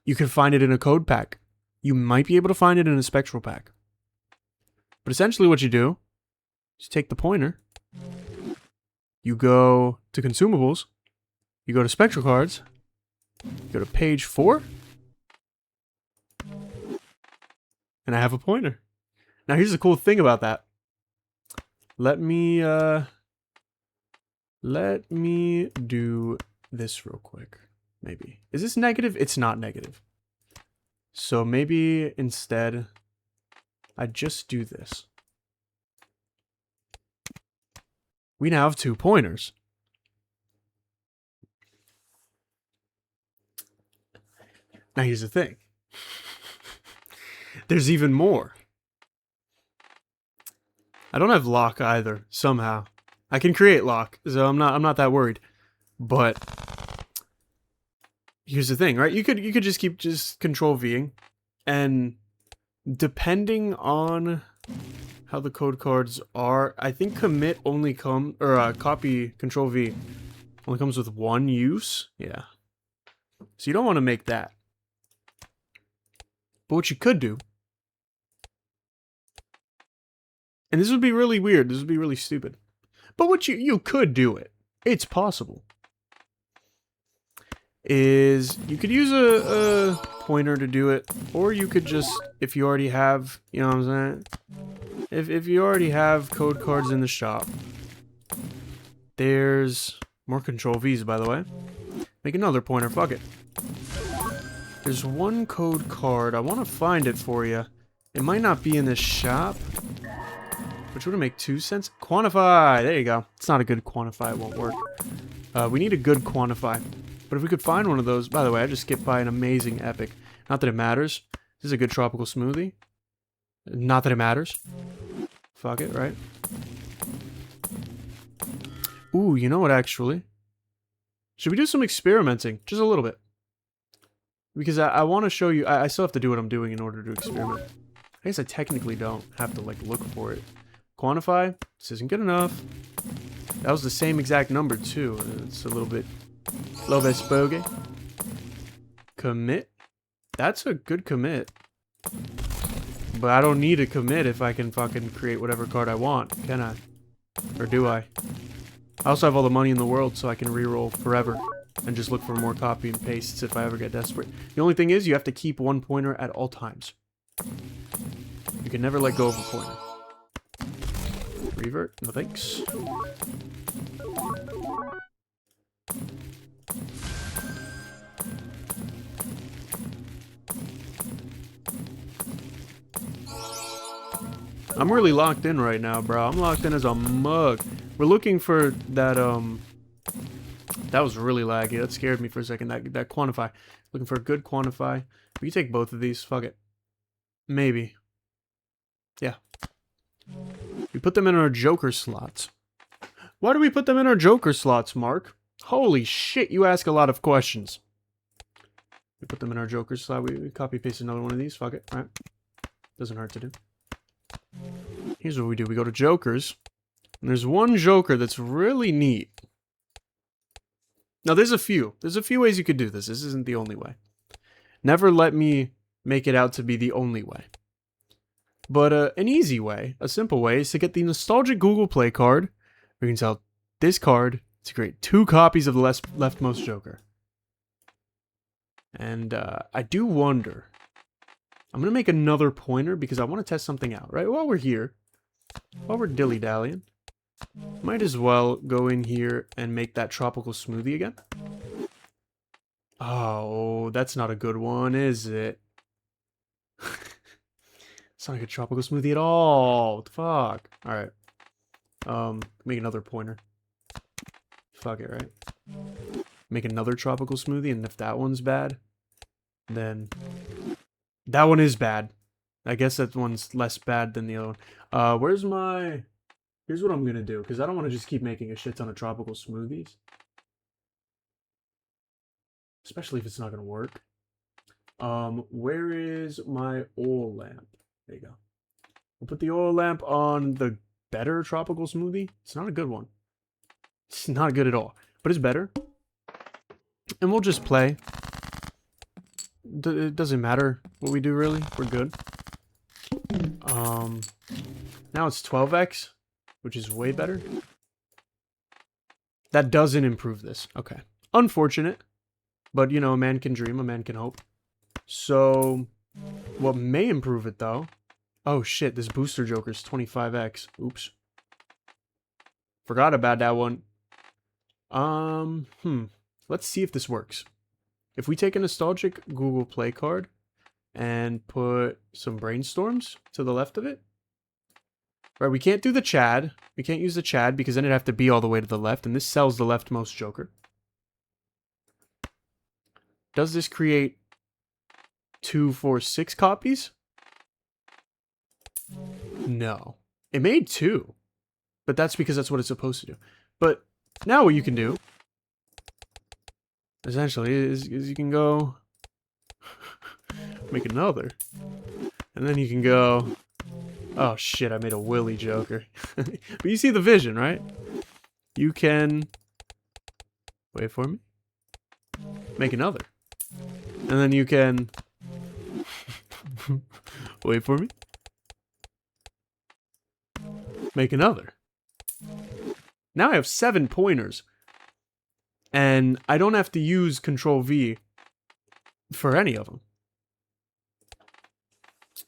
You can find it in a code pack. You might be able to find it in a spectral pack. But essentially what you do is take the pointer. You go to consumables. You go to spectral cards. You go to page 4. And I have a pointer. Now here's the cool thing about that. Let me do this real quick. Maybe. Is this negative? It's not negative. So maybe instead, I just do this. We now have 2 pointers. Now here's the thing. There's even more. I don't have lock either, somehow. I can create lock, so I'm not that worried. But here's the thing, right? You could just keep control Ving, and depending on how the code cards are, I think commit only copy control V only comes with 1 use. Yeah. So you don't want to make that. But what you could do, and this would be really weird, this would be really stupid. But what you could do it. It's possible. Is you could use a pointer to do it, or you could just, if you already have, you know what I'm saying? If you already have code cards in the shop, there's more control V's, by the way. Make another pointer, fuck it. There's 1 code card. I want to find it for you. It might not be in this shop. Which would make 2 cents. Quantify! There you go. It's not a good quantify. It won't work. We need a good quantify. But if we could find one of those... By the way, I just skipped by an amazing epic. Not that it matters. This is a good tropical smoothie. Not that it matters. Fuck it, right? Ooh, you know what, actually? Should we do some experimenting? Just a little bit. Because I want to show you... I still have to do what I'm doing in order to experiment. I guess I technically don't have to, like, look for it. Quantify. This isn't good enough. That was the same exact number, too. It's a little bit spooky. Commit. That's a good commit. But I don't need a commit if I can fucking create whatever card I want, can I? Or do I? I also have all the money in the world, so I can reroll forever. And just look for more copy and pastes if I ever get desperate. The only thing is, you have to keep 1 pointer at all times. You can never let go of a pointer. Revert, no thanks. I'm really locked in right now, bro. I'm locked in as a mug. We're looking for that, that was really laggy. That scared me for a second. That quantify. Looking for a good quantify. We can take both of these. Fuck it. Maybe. Yeah. We put them in our Joker slots. Why do we put them in our Joker slots, Marq? Holy shit, you ask a lot of questions. We put them in our Joker slot. We copy paste another one of these. Fuck it. Alright. Doesn't hurt to do. Here's what we do. We go to Jokers. And there's one Joker that's really neat. Now, there's a few. There's a few ways you could do this. This isn't the only way. Never let me make it out to be the only way. But an easy way, a simple way, is to get the nostalgic Google Play card. We can tell this card to create 2 copies of the leftmost Joker. And I do wonder. I'm going to make another pointer because I want to test something out, right? While we're here, while we're dilly-dallying, might as well go in here and make that tropical smoothie again. Oh, that's not a good one, is it? It's not a good tropical smoothie at all. What the fuck? Alright. Make another pointer. Fuck it, right? Make another tropical smoothie, and if that one's bad, then... That one is bad. I guess that one's less bad than the other one. Where's my... Here's what I'm gonna do, because I don't want to just keep making a shit ton of tropical smoothies. Especially if it's not gonna work. Where is my oil lamp? There you go. We'll put the oil lamp on the better tropical smoothie. It's not a good one. It's not good at all. But it's better. And we'll just play. It doesn't matter what we do, really. We're good. Now it's 12x, which is way better. That doesn't improve this. Okay. Unfortunate. But, you know, a man can dream, a man can hope. So, what may improve it, though... Oh, shit, this booster Joker's 25x. Oops. Forgot about that one. Let's see if this works. If we take a nostalgic Google Play card and put some brainstorms to the left of it. Right, we can't do the Chad. We can't use the Chad because then it'd have to be all the way to the left, and this sells the leftmost Joker. Does this create 2, 4, 6 copies? No. It made 2. But that's because that's what it's supposed to do. But now what you can do, essentially, is you can go make another. And then you can go... Oh shit, I made a Willy Joker. But you see the vision, right? You can... Wait for me. Make another. And then you can... Wait for me. Make another. Now I have 7 pointers. And I don't have to use Control V for any of them.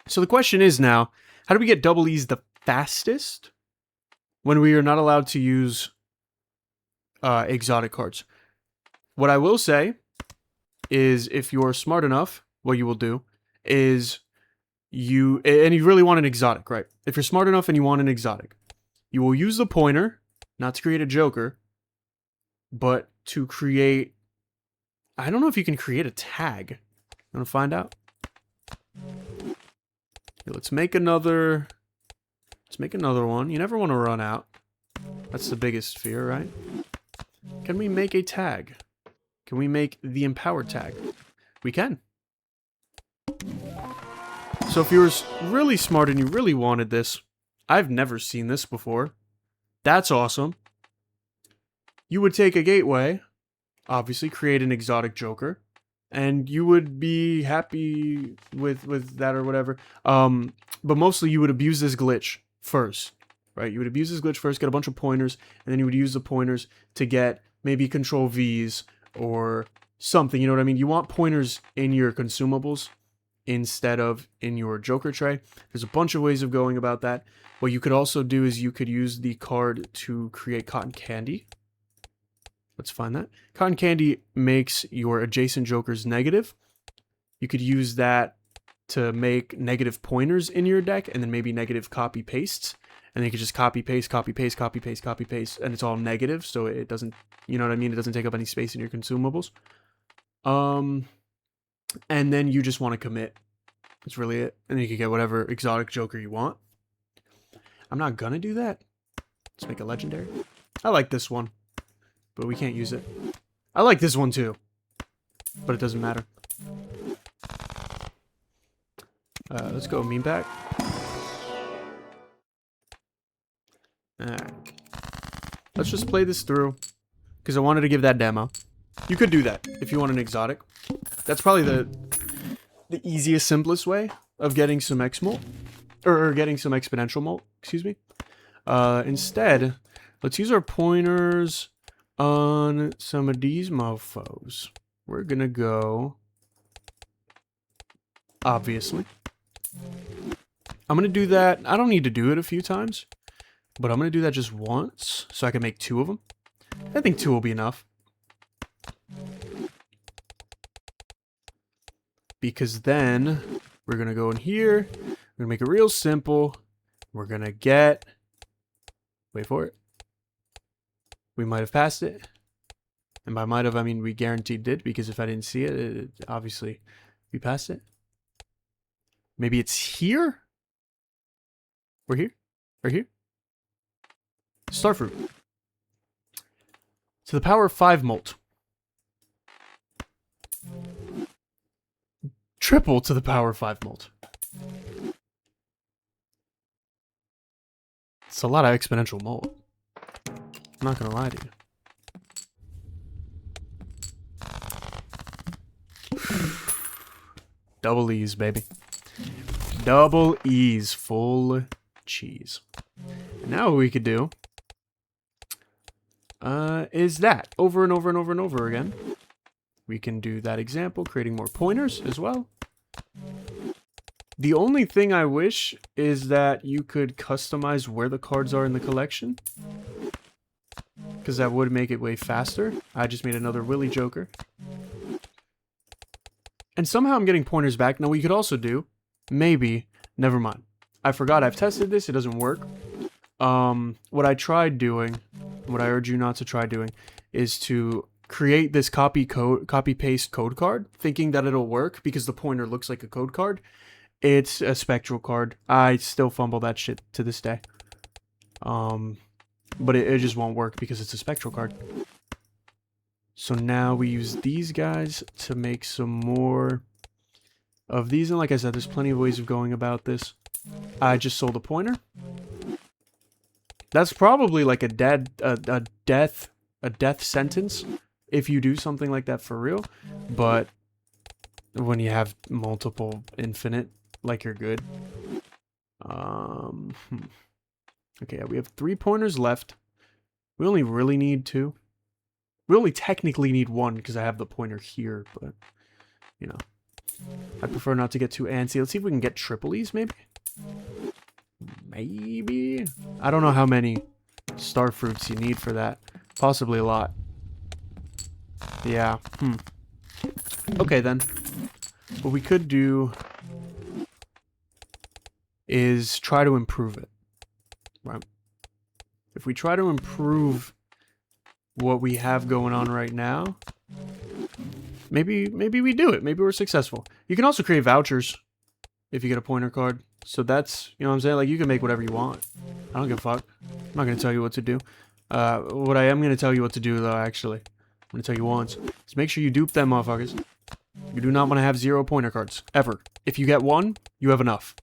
So the question is now, how do we get double E's the fastest when we are not allowed to use exotic cards? What I will say is if you're smart enough, what you will do is you really want an exotic, right? If you're smart enough and you want an exotic, you will use the pointer, not to create a Joker, but to create... I don't know if you can create a tag. You want to find out? Okay, let's make another... Let's make another one. You never want to run out. That's the biggest fear, right? Can we make a tag? Can we make the empower tag? We can. So if you were really smart and you really wanted this, I've never seen this before. That's awesome. You would take a gateway, obviously create an exotic Joker, and you would be happy with that or whatever. But mostly you would abuse this glitch first, right? You would abuse this glitch first, get a bunch of pointers, and then you would use the pointers to get maybe Control V's or something, you know what I mean? You want pointers in your consumables instead of in your Joker tray. There's a bunch of ways of going about that. What you could also do is you could use the card to create cotton candy. Let's find that. Cotton candy makes your adjacent jokers negative. You could use that to make negative pointers in your deck, and then maybe negative copy pastes. And then you could just copy paste, copy paste, copy paste, copy paste, and it's all negative, so it doesn't, you know what I mean? It doesn't take up any space in your consumables. And then you just want to commit. That's really it. And then you can get whatever exotic joker you want. I'm not gonna do that. Let's make a legendary. I like this one, but we can't use it. I like this one too, but it doesn't matter. Let's go meme pack. Alright. Let's just play this through, because I wanted to give that demo. You could do that if you want an exotic. That's probably the easiest, simplest way of getting some X molt. Or getting some exponential molt, excuse me. Instead, let's use our pointers on some of these mofos. We're gonna go... Obviously. I'm gonna do that. I don't need to do it a few times, but I'm gonna do that just once so I can make 2 of them. I think 2 will be enough. Because then we're gonna go in here, we're gonna make it real simple. We're gonna get, wait for it. We might have passed it. And by might have, I mean we guaranteed did, because if I didn't see it, obviously we passed it. Maybe it's here? We're here? Right here? Starfruit. To the power of 5 molt. Triple to the power of 5 molt. It's a lot of exponential molt. I'm not gonna lie to you. Double E's, baby. Double E's, full cheese. And now what we could do is that over and over and over and over again. We can do that example, creating more pointers as well. The only thing I wish is that you could customize where the cards are in the collection, because that would make it way faster. I just made another Willy Joker. And somehow I'm getting pointers back. Now what you could also do, maybe, never mind. I forgot I've tested this, it doesn't work. What I tried doing, what I urge you not to try doing, is to create this copy paste code card, thinking that it'll work because the pointer looks like a code card. It's a spectral card. I still fumble that shit to this day. But it just won't work because it's a spectral card. So now we use these guys to make some more of these. And like I said, there's plenty of ways of going about this. I just sold a pointer. That's probably like a death sentence if you do something like that for real. But when you have multiple infinite, like you're good. Okay, yeah, we have 3 pointers left. We only really need 2. We only technically need 1 because I have the pointer here, but, you know. I prefer not to get too antsy. Let's see if we can get triple E's, maybe? Maybe? I don't know how many star fruits you need for that. Possibly a lot. Yeah, Okay, then. What we could do is try to improve it. Right? If we try to improve what we have going on right now, maybe we do it. Maybe we're successful. You can also create vouchers if you get a pointer card. So that's, you know what I'm saying? Like, you can make whatever you want. I don't give a fuck. I'm not going to tell you what to do. What I am going to tell you what to do, though, actually, I'm going to tell you once, is make sure you dupe them motherfuckers. You do not want to have 0 pointer cards. Ever. If you get 1, you have enough.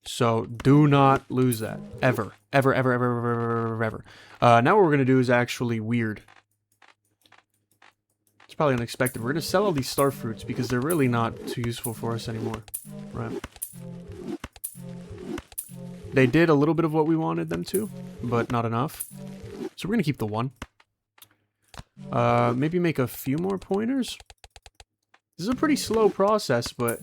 So, do not lose that. Ever. Ever, ever, ever, ever, ever, ever. Now what we're going to do is actually weird. It's probably unexpected. We're going to sell all these star fruits because they're really not too useful for us anymore. Right. They did a little bit of what we wanted them to, but not enough. So we're going to keep the 1. Maybe make a few more pointers. This is a pretty slow process, but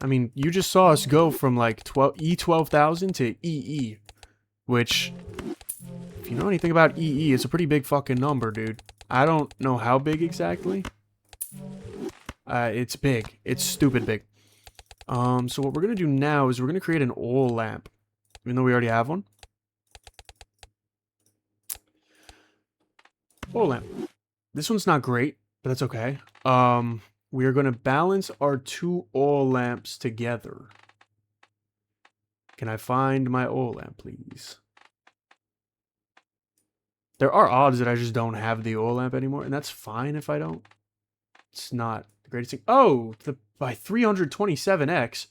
I mean, you just saw us go from like E12,000 to EE, which, if you know anything about EE, it's a pretty big fucking number, dude. I don't know how big exactly. It's big. It's stupid big. So what we're gonna do now is we're gonna create an oil lamp, even though we already have one. Oil lamp. This one's not great, but that's okay. We are gonna balance our two oil lamps together. Can I find my oil lamp, please? There are odds that I just don't have the oil lamp anymore, and that's fine if I don't. It's not the greatest thing. Oh, by 327x,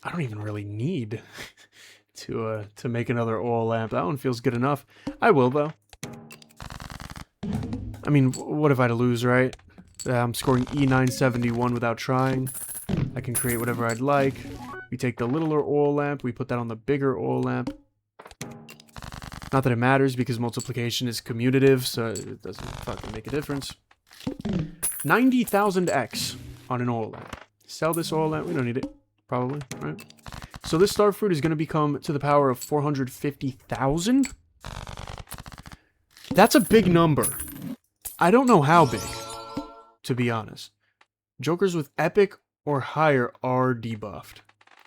I don't even really need to make another oil lamp. That one feels good enough. I will, though. I mean, what if I had to lose, right? I'm scoring E971 without trying. I can create whatever I'd like. We take the littler oil lamp, we put that on the bigger oil lamp. Not that it matters, because multiplication is commutative, so it doesn't fucking make a difference. 90,000x on an oil lamp. Sell this oil lamp. We don't need it, probably, right? So this star fruit is going to become to the power of 450,000. That's a big number. I don't know how big, to be honest. Jokers with epic or higher are debuffed.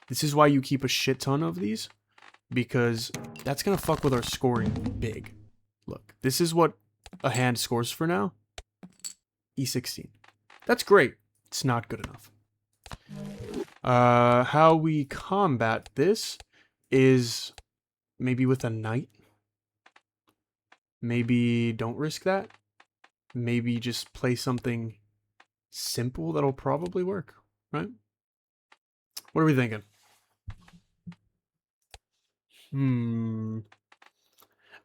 This is why you keep a shit ton of these, because that's going to fuck with our scoring big. Look, this is what a hand scores for now. E16. That's great. It's not good enough. How we combat this is maybe with a knight. Maybe don't risk that. Maybe just play something simple that'll probably work, right? What are we thinking?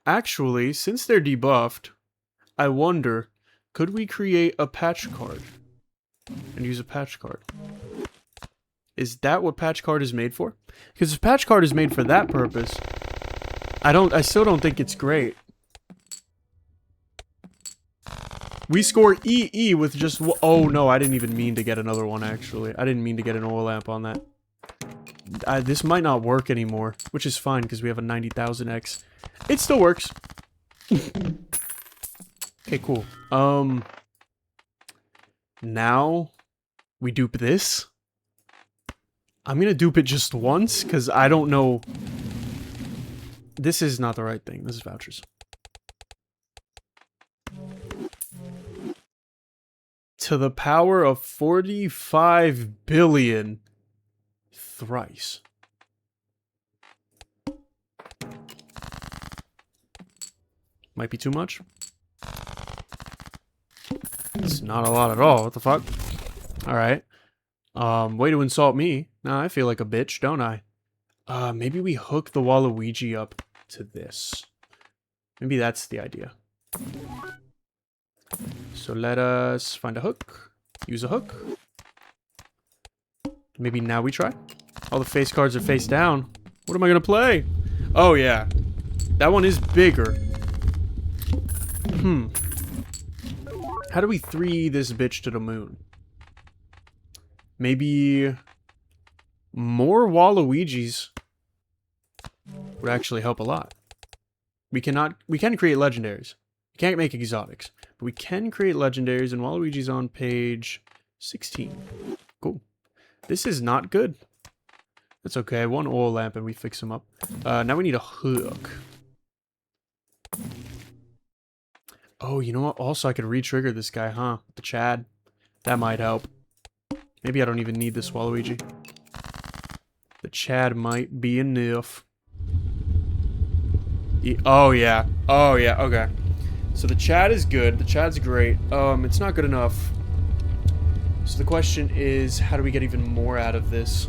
Actually, since they're debuffed, I wonder, could we create a patch card and use a patch card? Is that what patch card is made for? Because if patch card is made for that purpose, I still don't think it's great. We score EE with just... Oh, no, I didn't even mean to get another one, actually. I didn't mean to get an oil lamp on that. This might not work anymore, which is fine, because we have a 90,000x. It still works. Okay, cool. Now, we dupe this. I'm gonna dupe it just once, because I don't know... This is not the right thing. This is vouchers. To the power of 45 billion thrice. Might be too much. It's not a lot at all. What the fuck? Alright. Way to insult me. Nah, I feel like a bitch, don't I? Maybe we hook the Waluigi up to this. Maybe that's the idea. So let us find a hook. Use a hook. Maybe now we try. All the face cards are face down. What am I gonna play? Oh yeah. That one is bigger. How do we 3 this bitch to the moon? Maybe more Waluigis would actually help a lot. We can create legendaries. We can't make exotics, but we can create legendaries, and Waluigi's on page 16. Cool. This is not good. That's okay. One oil lamp and we fix him up. Now we need a hook. Oh, you know what? Also, I could re-trigger this guy, huh? The Chad. That might help. Maybe I don't even need this Waluigi. The Chad might be enough. Oh, yeah. Oh, yeah. Okay. So the Chad is good. The Chad's great. It's not good enough. So the question is, how do we get even more out of this?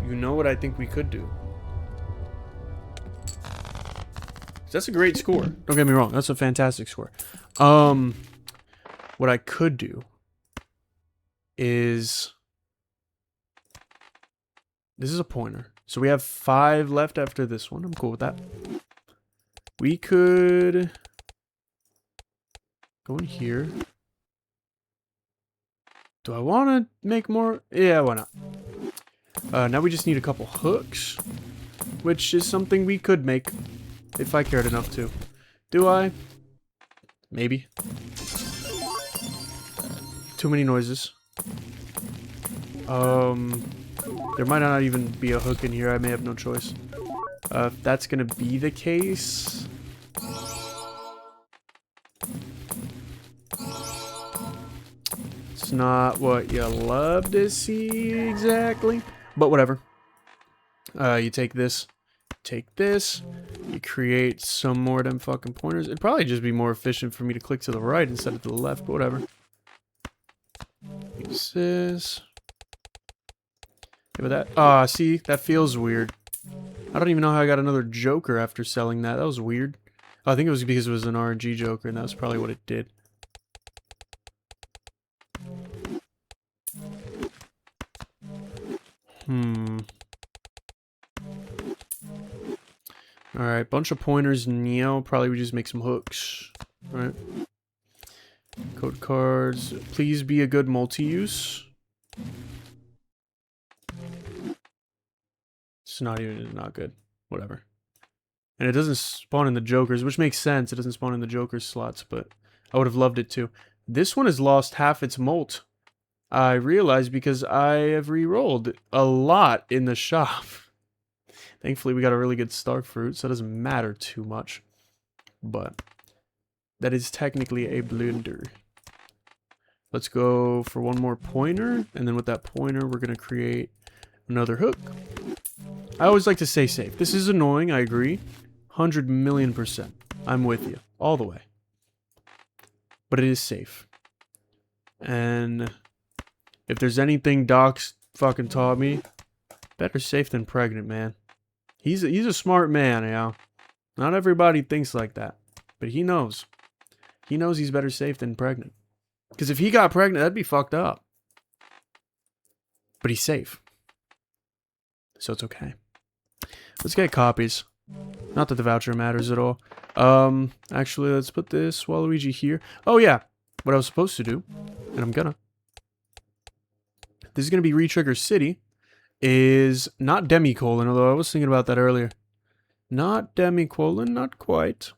You know what I think we could do? That's a great score. Don't get me wrong. That's a fantastic score. What I could do is... This is a pointer. So we have 5 left after this one. I'm cool with that. We could go in here. Do I want to make more? Yeah, why not? Now we just need a couple hooks, which is something we could make if I cared enough to. Do I? Maybe. Too many noises. There might not even be a hook in here. I may have no choice. If that's gonna be the case... It's not what you love to see exactly. But whatever. You take this, you create some more of them fucking pointers. It'd probably just be more efficient for me to click to the right instead of to the left, but whatever. Use this. Give it that. Ah, see? That feels weird. I don't even know how I got another Joker after selling that. That was weird. Oh, I think it was because it was an RNG Joker, and that was probably what it did. Alright, bunch of pointers, Neo. Probably we just make some hooks. Alright. Code cards. Please be a good multi-use. It's not good. Whatever. And it doesn't spawn in the Jokers, which makes sense. It doesn't spawn in the Joker's slots, but I would have loved it to. This one has lost half its molt. I realized because I have re-rolled a lot in the shop. Thankfully, we got a really good star fruit, so it doesn't matter too much. But that is technically a blunder. Let's go for one more pointer, and then with that pointer, we're going to create another hook. I always like to stay safe. This is annoying, I agree. 100,000,000%. I'm with you, all the way. But it is safe. And if there's anything Doc's fucking taught me, better safe than pregnant, man. He's a smart man, you know. Not everybody thinks like that, but he knows. He knows he's better safe than pregnant. Because if he got pregnant, that'd be fucked up. But he's safe. So it's okay. Let's get copies. Not that the voucher matters at all. Actually, let's put this Waluigi here. Oh, yeah. What I was supposed to do, and I'm gonna. This is gonna be Retrigger City. Is not Demicolon, although I was thinking about that earlier. Not Demicolon, not quite.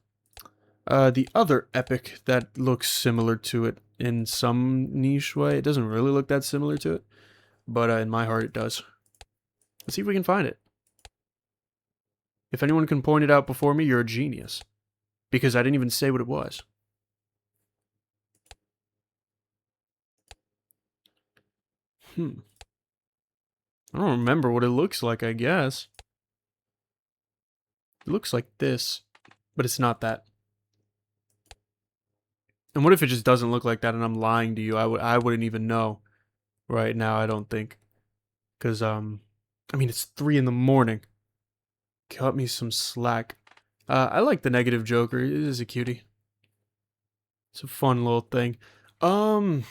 The other epic that looks similar to it in some niche way. It doesn't really look that similar to it, but in my heart it does. Let's see if we can find it. If anyone can point it out before me, you're a genius. Because I didn't even say what it was. I don't remember what it looks like, I guess. It looks like this, but it's not that. And what if it just doesn't look like that and I'm lying to you? I wouldn't even know right now, I don't think. Because, I mean, it's 3 in the morning. Cut me some slack. I like the negative Joker. It is a cutie. It's a fun little thing. What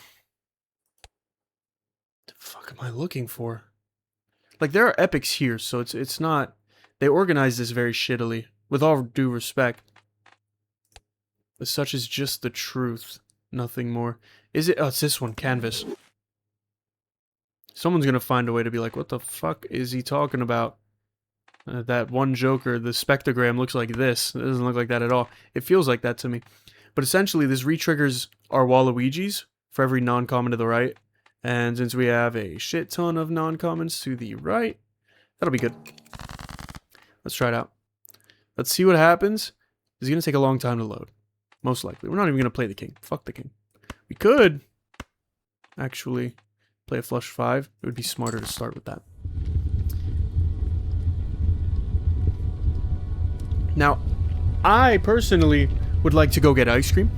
the fuck am I looking for? Like, there are epics here, so it's not... They organize this very shittily, with all due respect. But such is just the truth. Nothing more. Is it? Oh, it's this one, Canvas. Someone's gonna find a way to be like, what the fuck is he talking about? That one Joker, the spectrogram looks like this. It doesn't look like that at all. It feels like that to me. But essentially, this retriggers our Waluigis for every non-common to the right. And since we have a shit ton of non-commons to the right, that'll be good. Let's try it out. Let's see what happens. It's going to take a long time to load. Most likely. We're not even going to play the king. Fuck the king. We could actually play a flush 5. It would be smarter to start with that. Now, I personally would like to go get ice cream.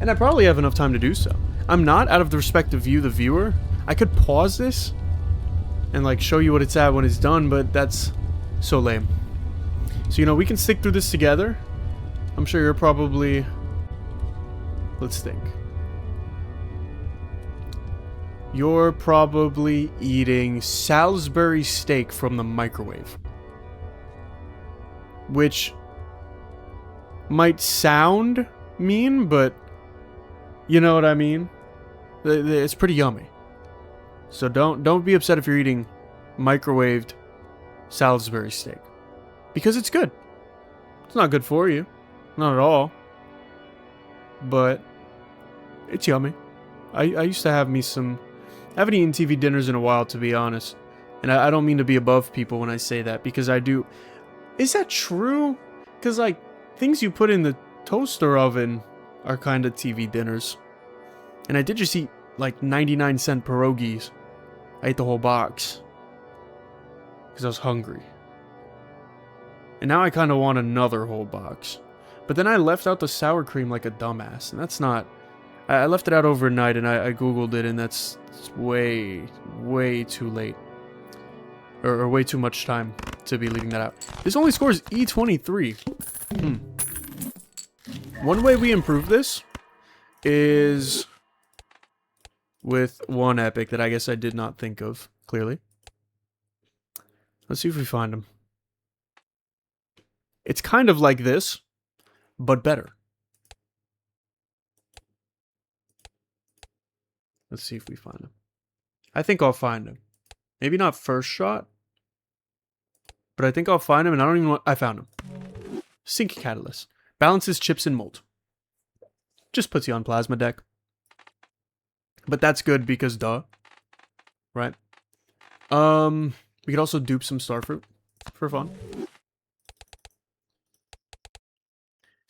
And I probably have enough time to do so. I'm not, out of the respect of you, the viewer. I could pause this and like show you what it's at when it's done, but that's so lame. So, you know, we can stick through this together. I'm sure you're probably... Let's think. You're probably eating Salisbury steak from the microwave. which might sound mean, but you know what I mean? It's pretty yummy. So don't be upset if you're eating microwaved Salisbury steak, because it's good. It's not good for you, not at all, but it's yummy. I used to have me some... I haven't eaten TV dinners in a while, to be honest. And I don't mean to be above people when I say that, because I do... Is that true? Because, like, things you put in the toaster oven are kind of TV dinners. And I did just eat, like, 99-cent pierogies. I ate the whole box. Because I was hungry. And now I kind of want another whole box. But then I left out the sour cream like a dumbass. And that's not... I left it out overnight, and I googled it, and that's way too late. Or way too much time to be leaving that out. This only scores E23. One way we improve this is with one epic that I guess I did not think of clearly. Let's see if we find him. It's kind of like this, but better. Let's see if we find him. I think I'll find him. Maybe not first shot, but I think I'll find him, and I don't even want... I found him. Sync Catalyst. Balances chips and mold. Just puts you on Plasma Deck. But that's good because duh. Right? We could also dupe some Starfruit for fun.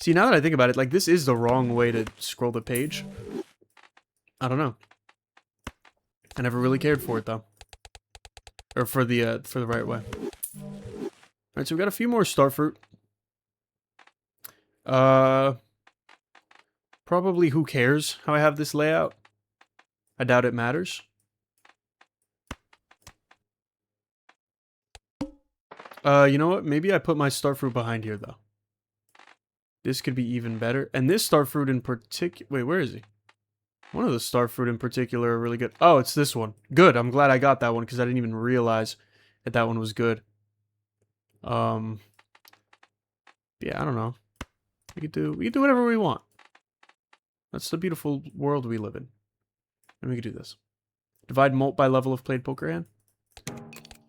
See, now that I think about it, like, this is the wrong way to scroll the page. I don't know. I never really cared for it, though. Or for the right way. Alright, so we got a few more Starfruit. Probably who cares how I have this layout? I doubt it matters. You know what? Maybe I put my Starfruit behind here, though. This could be even better. And this Starfruit in particular... Wait, where is he? One of the Starfruit in particular are really good. Oh, it's this one. Good. I'm glad I got that one because I didn't even realize that that one was good. Yeah, I don't know. We could do whatever we want. That's the beautiful world we live in. And we could do this. Divide mult by level of played poker hand.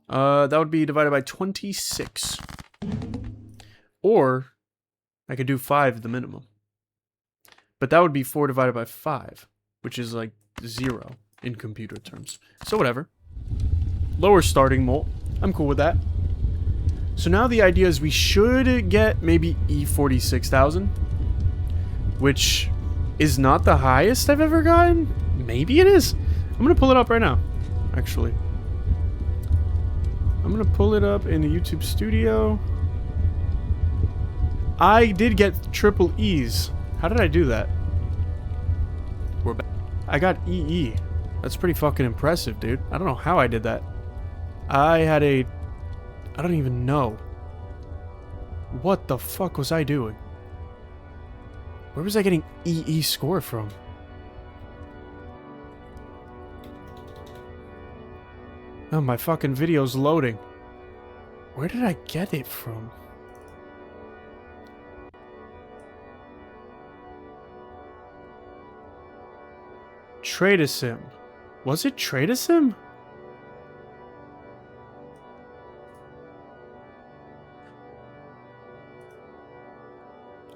That would be divided by 26. Or I could do 5 the minimum. But that would be 4 divided by 5. Which is like 0 in computer terms. So whatever. Lower starting mult. I'm cool with that. So now the idea is we should get maybe E46,000. Which is not the highest I've ever gotten. Maybe it is. I'm going to pull it up right now. Actually. I'm going to pull it up in the YouTube studio. I did get triple E's. How did I do that? We're back. I got EE. That's pretty fucking impressive, dude. I don't know how I did that. I don't even know. What the fuck was I doing? Where was I getting EE score from? Oh, my fucking video's loading. Where did I get it from? Tradesim. Was it Tradesim?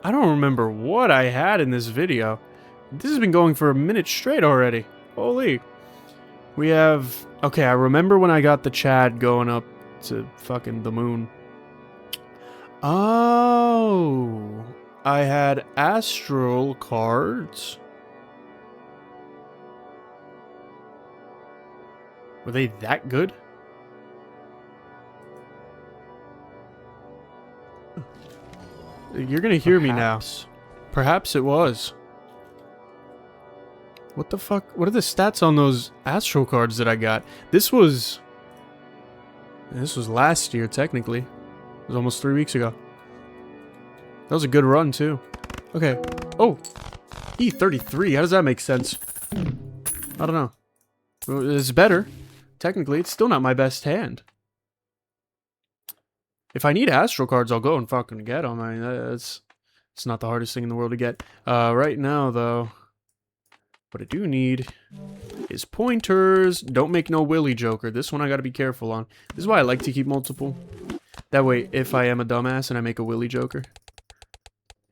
I don't remember what I had in this video. This has been going for a minute straight already. Holy. We have... Okay, I remember when I got the Chad going up to fucking the moon. Oh. I had astral cards. Were they that good? You're gonna hear me now. Perhaps it was. What the fuck? What are the stats on those astral cards that I got? This was last year, technically. It was almost 3 weeks ago. That was a good run, too. Okay. Oh! E33. How does that make sense? I don't know. It's better. Technically, it's still not my best hand. If I need astral cards, I'll go and fucking get them. I mean, it's not the hardest thing in the world to get. Right now, though, what I do need is pointers. Don't make no willy joker. This one I gotta be careful on. This is why I like to keep multiple. That way, if I am a dumbass and I make a willy joker,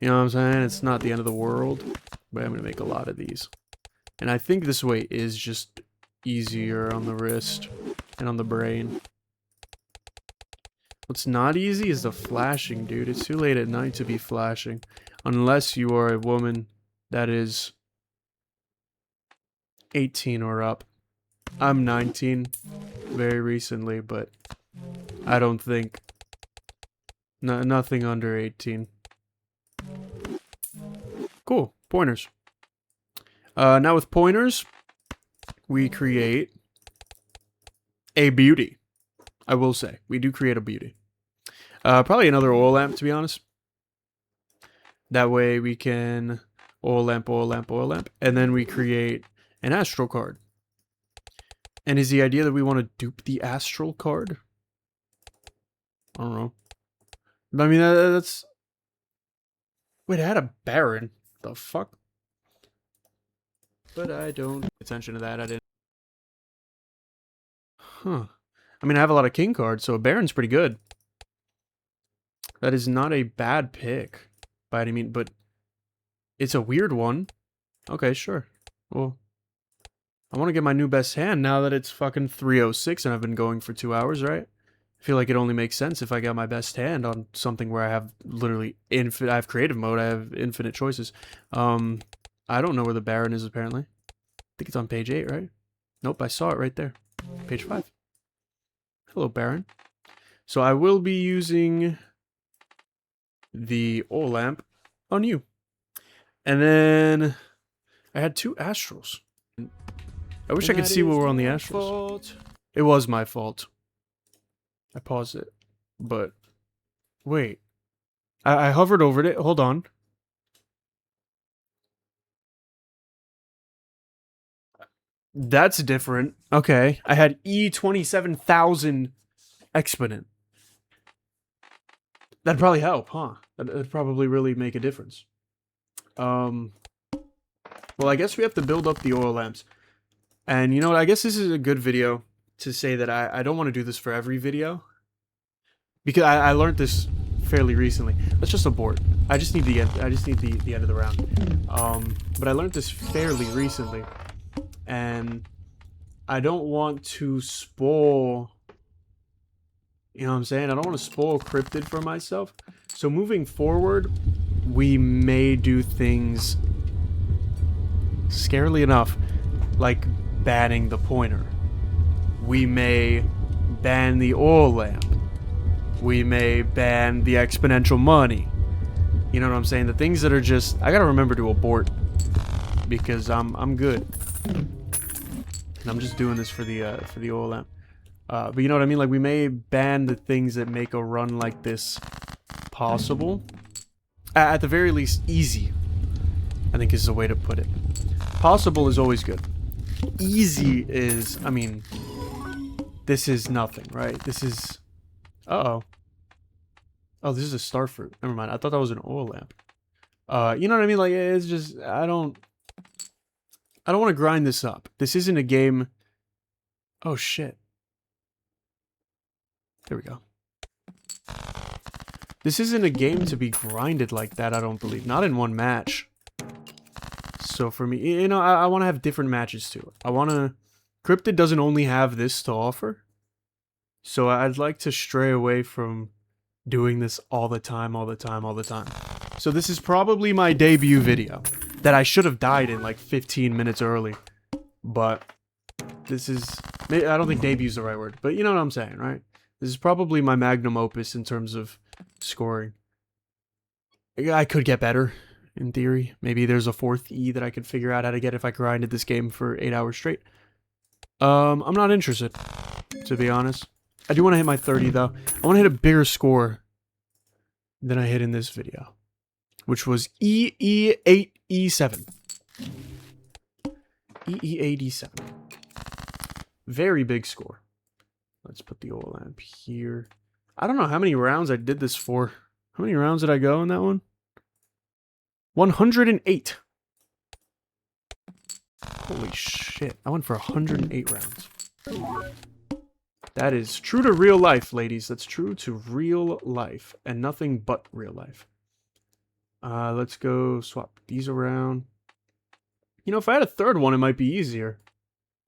you know what I'm saying? It's not the end of the world, but I'm gonna make a lot of these. And I think this way is just easier on the wrist and on the brain. What's not easy is the flashing, dude. It's too late at night to be flashing. Unless you are a woman that is 18 or up. I'm 19 very recently, but I don't think... nothing under 18. Cool. Pointers. Now with pointers, we create a beauty. I will say. We do create a beauty. Probably another oil lamp, to be honest. That way we can oil lamp, oil lamp, oil lamp. And then we create an astral card. And is the idea that we want to dupe the astral card? I don't know. I mean, that's... Wait, I had a Baron. The fuck? But I don't pay attention to that. I didn't... Huh. I mean, I have a lot of king cards, so a Baron's pretty good. That is not a bad pick, by any means, but it's a weird one. Okay, sure. Well, I want to get my new best hand now that it's fucking 3:06 and I've been going for 2 hours, right? I feel like it only makes sense if I got my best hand on something where I have literally infinite... I have creative mode, I have infinite choices. I don't know where the Baron is, apparently. I think it's on page 8, right? Nope, I saw it right there. Page 5. Hello, Baron. So I will be using the oil lamp on you. And then I had 2 astrals. I wish I could see what were on the astrals. It was my fault. I paused it. But wait. I hovered over it. Hold on. That's different. Okay. I had E27,000 exponent. That'd probably help, huh? That'd probably really make a difference. Well, I guess we have to build up the oil lamps. And you know what? I guess this is a good video to say that I don't want to do this for every video. Because I learned this fairly recently. Let's just abort. I just need the end. I just need the end of the round. But I learned this fairly recently. And I don't want to spoil... You know what I'm saying? I don't want to spoil Cryptid for myself. So moving forward, we may do things, scarily enough, like banning the pointer. We may ban the oil lamp. We may ban the exponential money. You know what I'm saying? The things that are just... I gotta remember to abort. Because I'm good. And I'm just doing this for the oil lamp. But you know what I mean? Like, we may ban the things that make a run like this possible. At the very least, easy, I think is the way to put it. Possible is always good. Easy is, I mean, this is nothing, right? This is... Uh-oh. Oh, this is a starfruit. Never mind. I thought that was an oil lamp. You know what I mean? Like, it's just... I don't want to grind this up. This isn't a game... Oh, shit. There we go. This isn't a game to be grinded like that, I don't believe. Not in one match. So for me, you know, I want to have different matches too. I want to... Cryptid doesn't only have this to offer. So I'd like to stray away from doing this all the time, all the time, all the time. So this is probably my debut video. That I should have died in like 15 minutes early. But this is... I don't think debut is the right word. But you know what I'm saying, right? This is probably my magnum opus in terms of scoring. I could get better, in theory. Maybe there's a 4th E that I could figure out how to get if I grinded this game for 8 hours straight. I'm not interested, to be honest. I do want to hit my 30, though. I want to hit a bigger score than I hit in this video. Which was EE8E7. EE8E7. Very big score. Let's put the oil lamp here. I don't know how many rounds I did this for. How many rounds did I go in that one? 108. Holy shit. I went for 108 rounds. That is true to real life, ladies. That's true to real life. And nothing but real life. Let's go swap these around. You know, if I had a third one, it might be easier.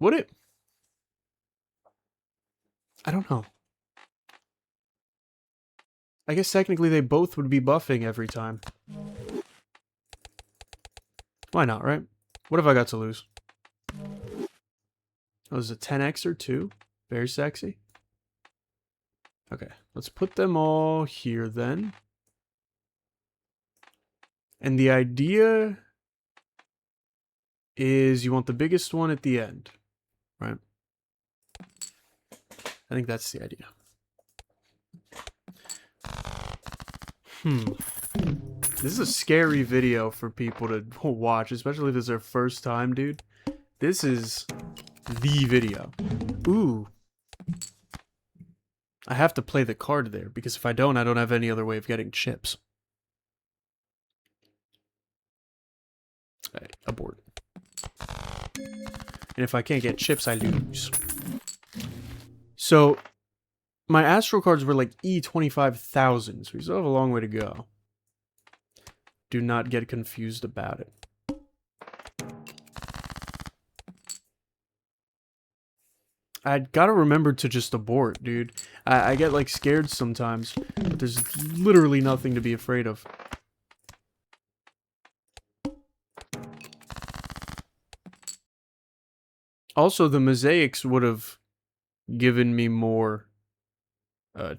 Would it? I don't know. I guess technically they both would be buffing every time. Why not, right? What have I got to lose? Oh, is it 10x or 2? Very sexy. Okay, let's put them all here then. And the idea is you want the biggest one at the end, right? I think that's the idea. This is a scary video for people to watch, especially if it's their first time, dude. This is the video. Ooh. I have to play the card there, because if I don't have any other way of getting chips. Right, abort. And if I can't get chips, I lose. So, my Astro cards were like E25,000, so we still have a long way to go. Do not get confused about it. I gotta remember to just abort, dude. I get like scared sometimes, but there's literally nothing to be afraid of. Also, the mosaics would have given me more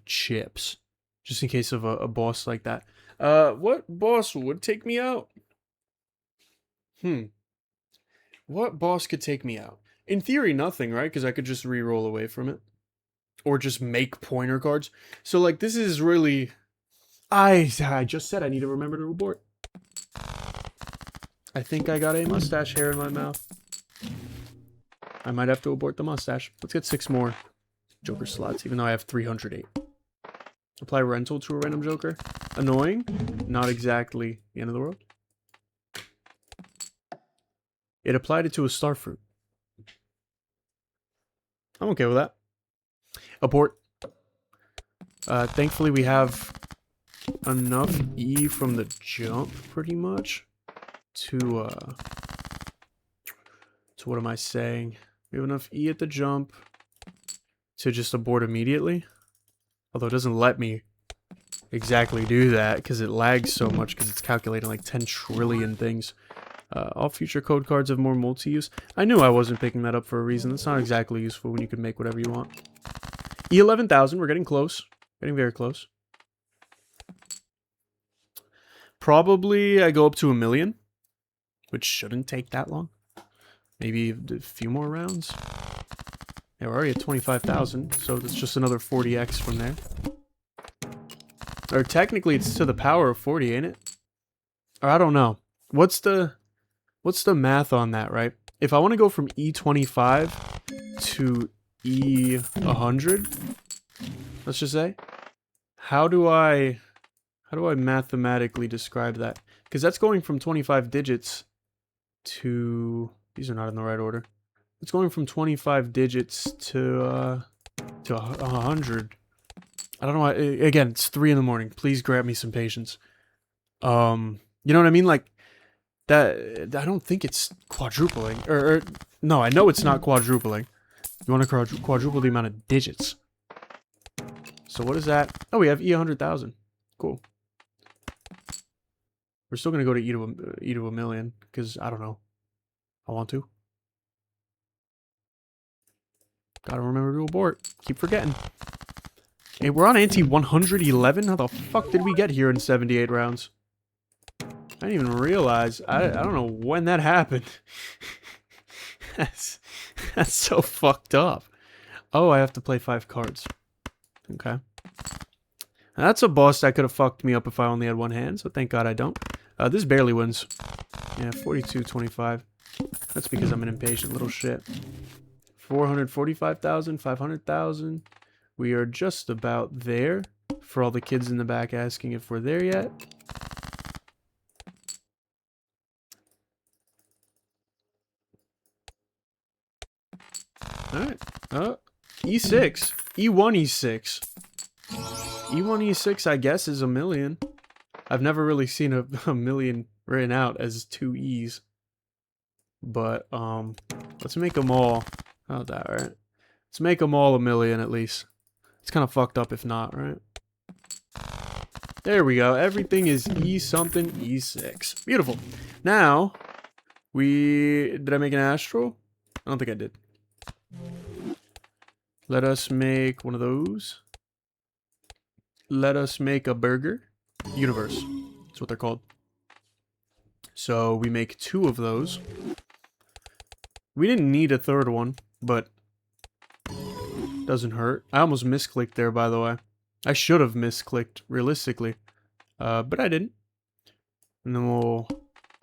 chips, just in case of a boss like that. What boss would take me out? What boss could take me out? In theory, nothing, right? Because I could just re-roll away from it. Or just make pointer cards. So, like, this is really... I just said I need to remember to abort. I think I got a mustache hair in my mouth. I might have to abort the mustache. Let's get 6 more Joker slots, even though I have 308. Apply rental to a random Joker. Annoying. Not exactly the end of the world. It applied it to a Starfruit. I'm okay with that. Abort. Thankfully we have enough E from the jump, pretty much, to what am I saying? We have enough E at the jump to just abort immediately. Although it doesn't let me exactly do that because it lags so much because it's calculating like 10 trillion things. All future code cards have more multi-use. I knew I wasn't picking that up for a reason. That's not exactly useful when you can make whatever you want. E11,000, we're getting close. Getting very close. Probably I go up to 1 million, which shouldn't take that long. Maybe a few more rounds. Yeah, we're already at 25,000, so that's just another 40x from there. Or technically it's to the power of 40, ain't it? Or I don't know. What's the math on that, right? If I want to go from E25 to E100, let's just say, how do I mathematically describe that? Because that's going from 25 digits to... These are not in the right order. It's going from 25 digits to 100. I don't know why. Again, it's 3 in the morning. Please grant me some patience. You know what I mean? Like, that, I don't think it's quadrupling. Or no, I know it's not quadrupling. You want to quadruple the amount of digits. So what is that? Oh, we have E100,000. Cool. We're still going to go to E to a million, because I don't know. I want to. Gotta remember to abort. Keep forgetting. Hey, we're on ante 111? How the fuck did we get here in 78 rounds? I didn't even realize. I don't know when that happened. That's so fucked up. Oh, I have to play 5 cards. Okay. Now, that's a boss that could have fucked me up if I only had 1 hand, so thank God I don't. This barely wins. Yeah, 42-25. That's because I'm an impatient little shit. 445,000, 500,000. We are just about there. For all the kids in the back asking if we're there yet. Alright. E6. E1, E6. E1, E6, I guess, is a million. I've never really seen a million written out as 2 E's. But, let's make them all. How's that, right? Let's make them all a million, at least. It's kind of fucked up if not, right? There we go. Everything is E something, E6. Beautiful. Now, did I make an astral? I don't think I did. Let us make one of those. Let us make a burger. Universe. That's what they're called. So we make 2 of those. We didn't need a 3rd one, but doesn't hurt. I almost misclicked there, by the way. I should have misclicked, realistically. But I didn't. And then we'll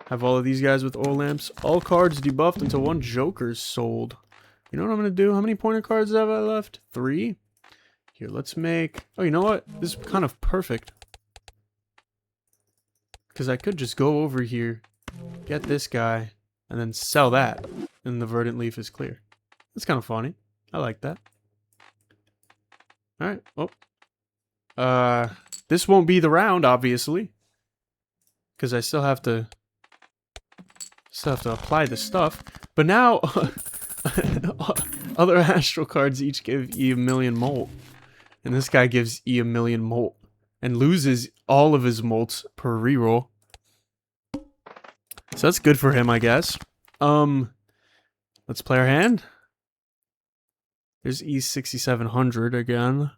have all of these guys with oil lamps. All cards debuffed until 1 Joker's sold. You know what I'm going to do? How many pointer cards have I left? 3? Here, let's make... Oh, you know what? This is kind of perfect. Because I could just go over here, get this guy, and then sell that. And the verdant leaf is clear. That's kind of funny. I like that. Alright. Oh. This won't be the round, obviously. Because I still have to apply the stuff. But now, other astral cards each give E a million molt. And this guy gives E a million molt. And loses all of his molts per reroll. So that's good for him, I guess. Let's play our hand. There's E6700 again.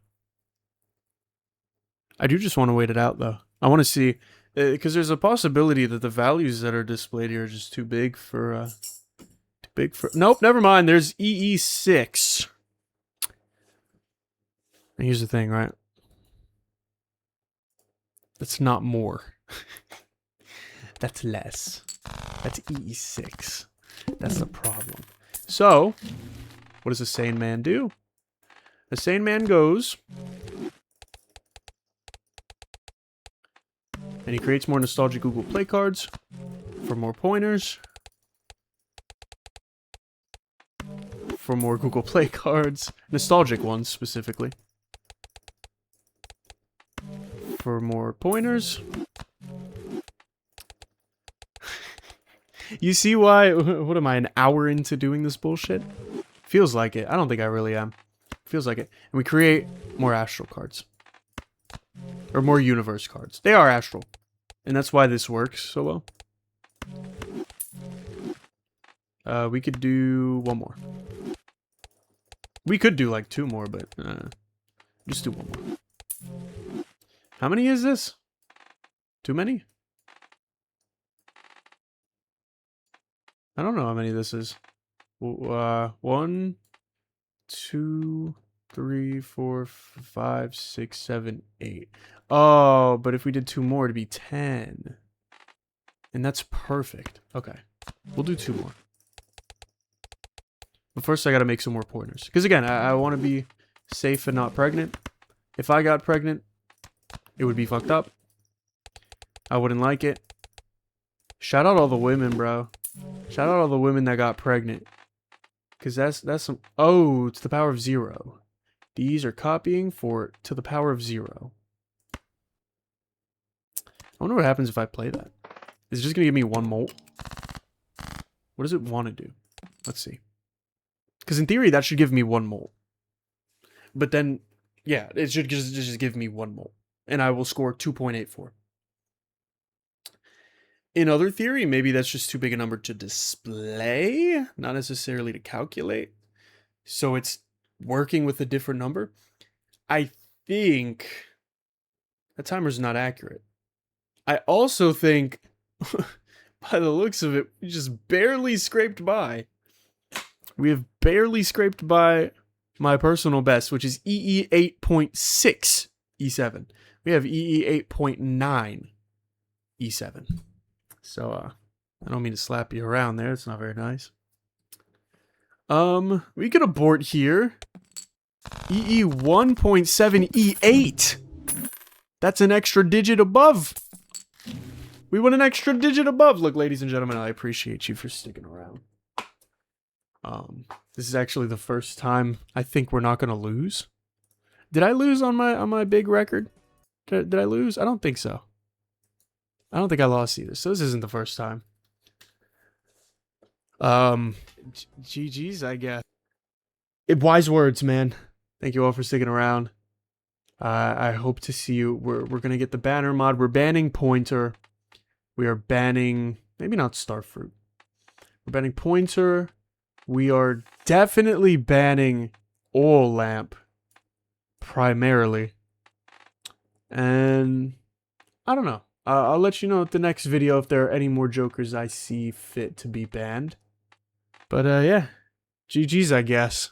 I do just want to wait it out, though. I want to see, because there's a possibility that the values that are displayed here are just too big for, Nope, never mind. There's EE6. And here's the thing, right? That's not more. That's less. That's EE6. That's the problem. So, what does a sane man do? A sane man goes... and he creates more nostalgic Google Play cards for more pointers. For more Google Play cards. Nostalgic ones, specifically. For more pointers. You see why? What am I, an hour into doing this bullshit? Feels like it. I don't think I really am. Feels like it. And we create more astral cards. Or more universe cards. They are astral. And that's why this works so well. We could do 1 more. We could do like 2 more, but just do 1 more. How many is this? Too many? I don't know how many this is. 1, 2, 3, 4, 5, 6, 7, 8. Oh, but if we did 2 more, it'd be 10. And that's perfect. Okay. We'll do 2 more. But first, I gotta make some more pointers. Because again, I want to be safe and not pregnant. If I got pregnant, it would be fucked up. I wouldn't like it. Shout out all the women, bro. Shout out all the women that got pregnant. Because that's some... Oh, to the power of 0. These are copying for to the power of 0. I wonder what happens if I play that. Is it just going to give me 1 molt? What does it want to do? Let's see. Because in theory, that should give me 1 molt. But then, yeah, it should just give me 1 molt. And I will score 2.84. In other theory, maybe that's just too big a number to display, not necessarily to calculate. So it's working with a different number. I think that timer's not accurate. I also think, by the looks of it, we just barely scraped by. We have barely scraped by my personal best, which is EE 8.6 E7. We have EE 8.9 E7. So, I don't mean to slap you around there. It's not very nice. We could abort here. EE 1.7 E8. That's an extra digit above. We went an extra digit above. Look, ladies and gentlemen, I appreciate you for sticking around. This is actually the first time I think we're not gonna lose. Did I lose on my big record? Did I lose? I don't think so. I don't think I lost either. So this isn't the first time. GG's, I guess. Wise words, man. Thank you all for sticking around. I hope to see you. We're gonna get the banner mod. We're banning Pointer. We are banning, maybe not Starfruit. We're banning Pointer. We are definitely banning Oil Lamp. Primarily. And I don't know. I'll let you know at the next video if there are any more Jokers I see fit to be banned. But yeah. GG's, I guess.